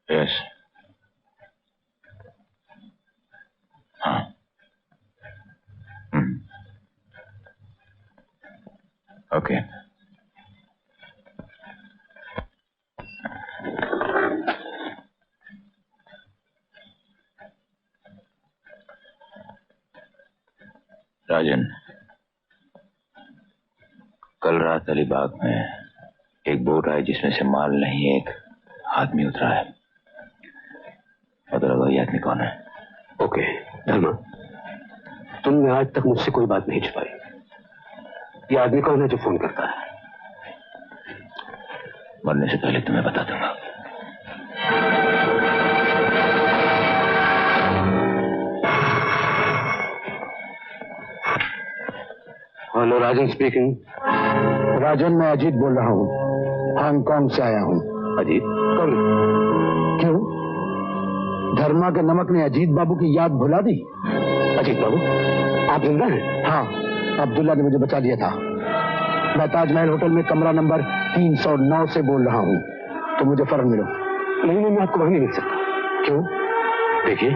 यस, हाँ। ओके। राजन, कल रात अलीबाग में एक बोट आई जिसमें से माल नहीं एक आदमी उतरा है। पता लगा ये आदमी कौन है? ओके धर्मा, तुमने आज तक मुझसे कोई बात नहीं छुपाई। ये आदमी कौन है जो फोन करता है? मरने से पहले तुम्हें बता दूंगा। हेलो, राजन स्पीकिंग। राजन, मैं अजीत बोल रहा हूँ, हांगकांग से आया हूँ। अजीत? कौन? क्यों? धर्मा के नमक ने अजीत बाबू की याद भुला दी? अजीत बाबू आप जिंदा हैं? हाँ, अब्दुल्ला ने मुझे बचा लिया था। मैं ताजमहल होटल में कमरा नंबर 309 से बोल रहा हूँ, तो मुझे फौरन मिलो। नहीं, मैं आपको वहीं नहीं मिल सकता। क्यों? देखिए,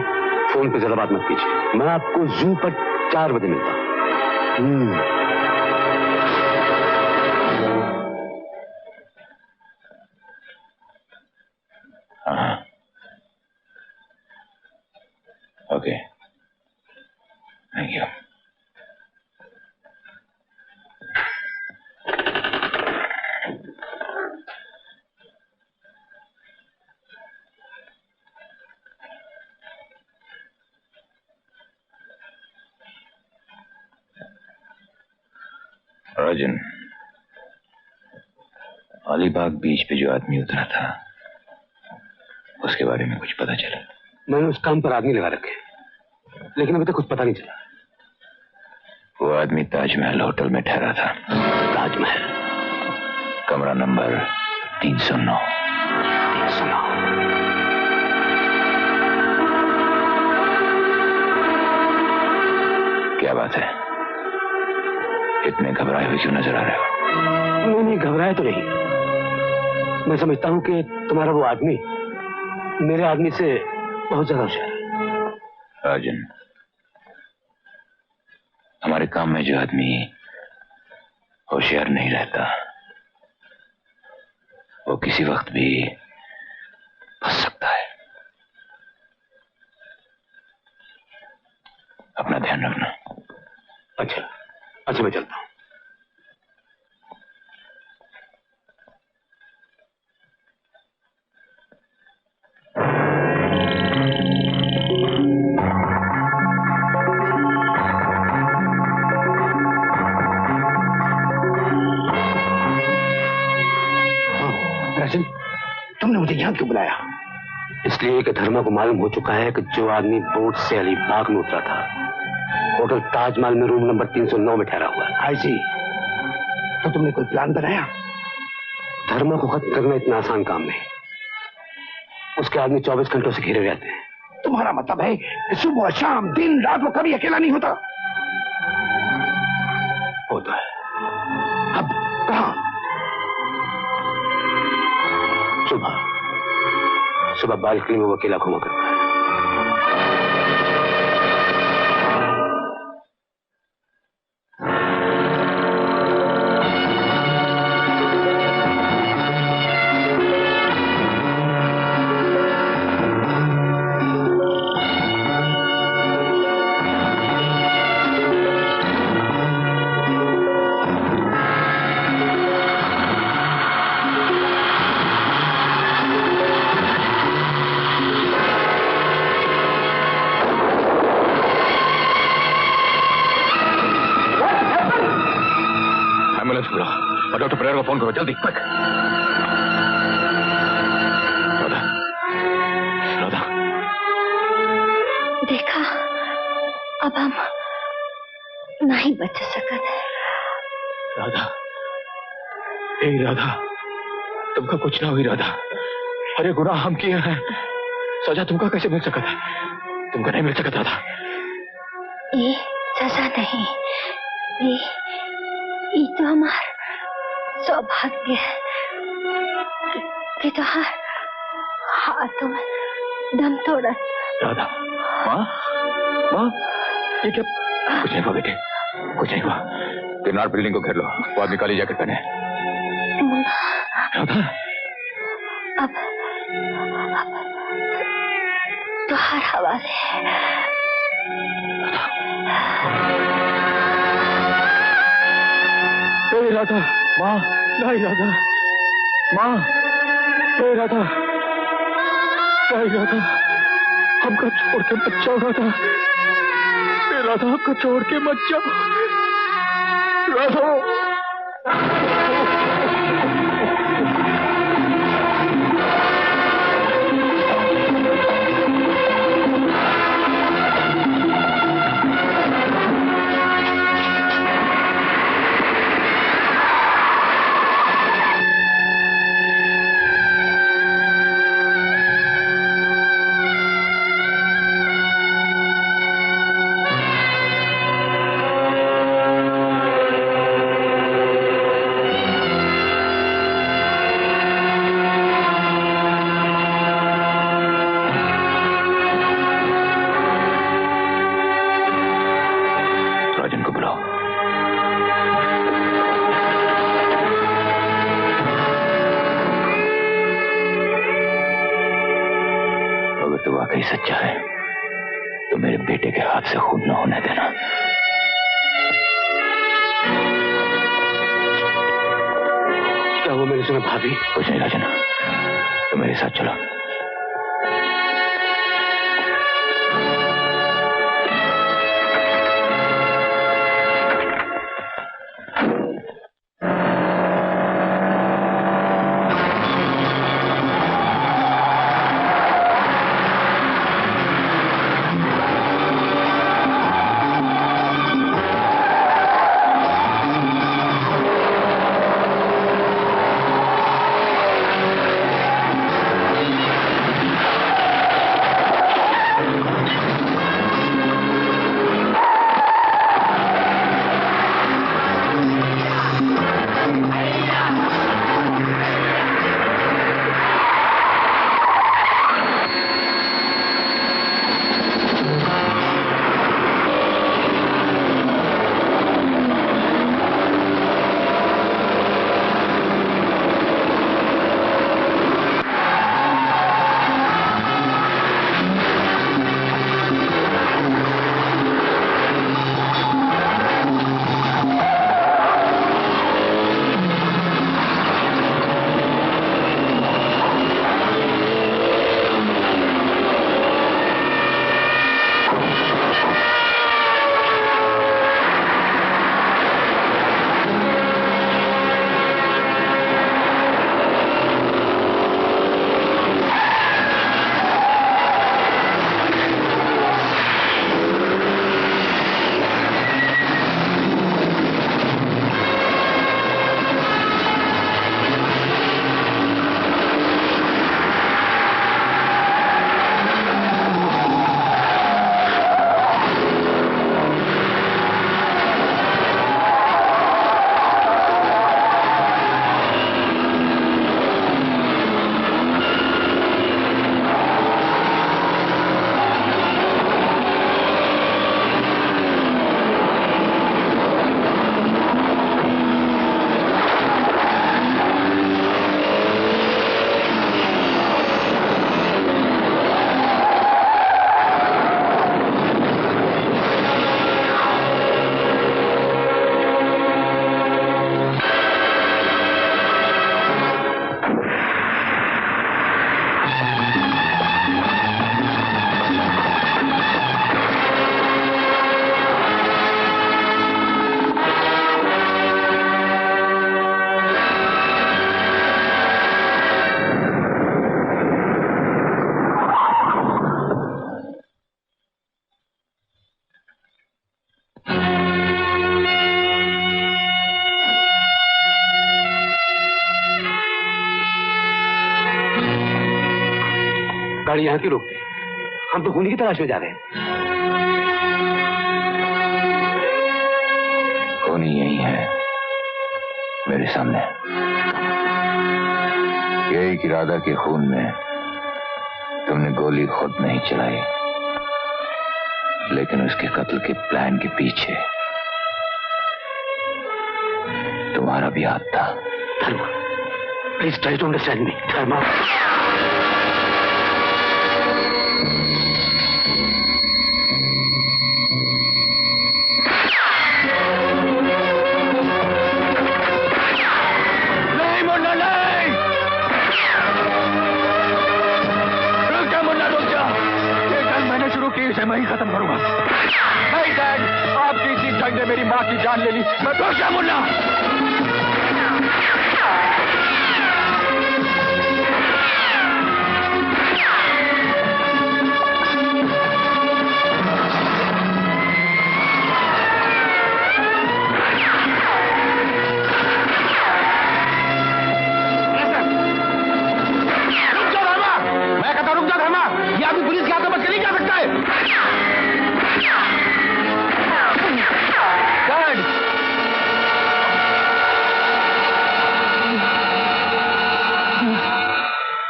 फोन पे ज्यादा बात मत कीजिए। मैं आपको जू पर 4 बजे मिलता हूँ। हाँ, ओके, थैंक यू। राजन, अलीबाग बीच पे जो आदमी उतरा था उसके बारे में कुछ पता चला? मैंने उस काम पर आदमी लगा रखे, लेकिन अभी तक कुछ पता नहीं चला। वो आदमी ताजमहल होटल में ठहरा था। ताजमहल, कमरा नंबर 309। 309। क्या बात है, इतने घबराए हुए क्यों नजर आ रहे हो? नहीं, घबराए तो नहीं। मैं समझता हूँ कि तुम्हारा वो आदमी मेरे आदमी से बहुत ज्यादा होशियार है। राजन, हमारे काम में जो आदमी होशियार नहीं रहता वो किसी वक्त भी फंस सकता है। अपना ध्यान रखना। अच्छा, मैं चलता हूँ। राजन, तुमने मुझे यहाँ क्यों बुलाया? इसलिए कि धर्मा को मालूम हो चुका है कि जो आदमी बोट से अलीबाग में उतरा था होटल ताजमहल में रूम नंबर 309 में ठहरा हुआ है। ऐसी तो तुमने कोई प्लान बनाया? धर्मा को खत्म करना इतना आसान काम नहीं। उसके आदमी 24 घंटों से घिरे रहते हैं। तुम्हारा मतलब है कि सुबह शाम दिन रात वो कभी अकेला नहीं होता? होता है। अब कहाँ? सुबह बालकनी में वो अकेला घूमा करता है। और डॉक्टर परेरा को फोन करो जल्दी, क्विक। राधा, देखा, अब हम नहीं बच सकते। राधा, ए राधा, तुमका कुछ ना हुई राधा। अरे गुनाह हम किए हैं, सजा तुमका कैसे मिल सकता है? तुमका नहीं मिल सकता राधा। ये सजा नहीं, ये तो हमारा सौभाग्य है कि तुम्हारे हाथों में दम तोड़ा। राधा, माँ, ये क्या? कुछ नहीं हुआ बेटे, कुछ नहीं हुआ। किनार बिल्डिंग को घेर लो, वो आदमी काली जैकेट पहने। राधा, अब तुम्हारे हवाले है। राधा, माँ, नहीं राधा, माँ, हे राधा, नहीं राधा, हमको छोड़ के मत जाओ राधा, हे राधा, हमको छोड़ के मत जाओ राधा। अगर तू वाकई सच्चा है तो मेरे बेटे के हाथ से खून न होने देना। क्या वो मैंने सुना भाभी? कुछ नहीं राजना, तो मेरे साथ चलो। गाड़ी यहाँ क्यों रोकते? हम तो खूनी की तलाश में जा रहे हैं। खूनी यही है मेरे सामने। एक इरादा के खून में तुमने गोली खुद नहीं चलाई, लेकिन उसके कत्ल के प्लान के पीछे तुम्हारा भी हाथ था। Dharma, please try to understand me. Dharma, मैं ही खत्म करूंगा। नहीं डैड, आपकी इसी जंग ने मेरी माँ की जान ले ली। मैं तो क्या मुन्ना? रुक जा धर्मा, मैं कहता रुक जा धर्मा। ये आदमी पुलिस के हाथों बच के नहीं जा सकता है। डैड,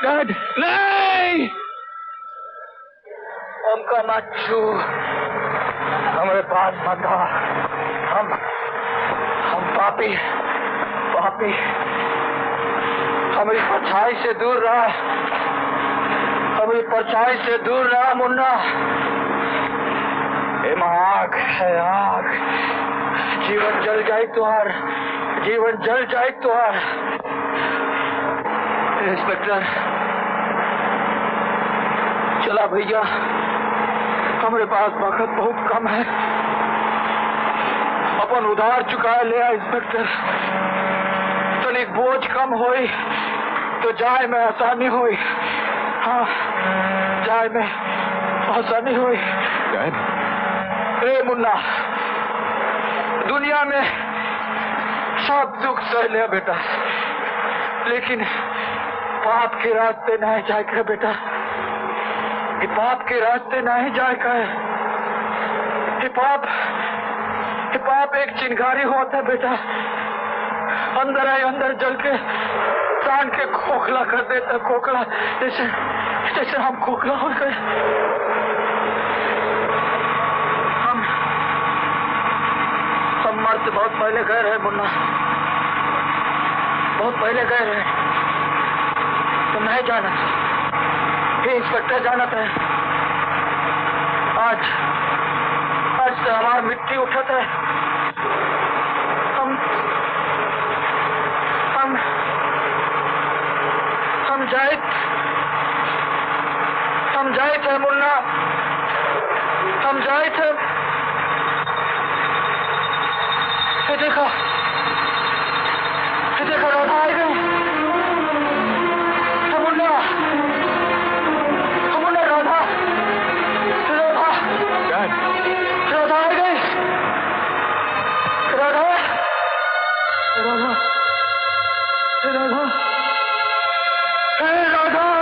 डैड, नहीं, हमको मत छू, हमारे पास मत आ। हम पापी, पापी, हमारी परछाई से दूर रहा। अभी परछाई से दूर रहा मुन्ना। आग है आग, जीवन जल जाए तुहार, जीवन जल जाए तुहार। इंस्पेक्टर चला भैया, हमारे पास वक्त बहुत कम है, अपन उधार चुकाए ले इंस्पेक्टर। तनिक बोझ कम होई तो जाए में आसानी हुई। हाँ, जाए में आसानी हुई। ए मुन्ना, दुनिया में सब दुख सह ले बेटा, लेकिन पाप के रास्ते नहीं जाए कर बेटा। ये पाप के रास्ते नहीं जाए कर। ये पाप एक चिंगारी होता है बेटा, अंदर आए अंदर जल के प्राण के खोखला कर देता। खोखला जैसे हम खोखला हो गए। हम मर्द बहुत पहले गए रहे मुन्ना, बहुत पहले गए रहे। तुम नहीं जाना, ये इंस्पेक्टर जाना था। आज से हमारी मिट्टी उठत है। हम जाए थे मुन्ना, हम जाए थे। देखा राधा आ गई। मुन्ना राधा आ गई। राधा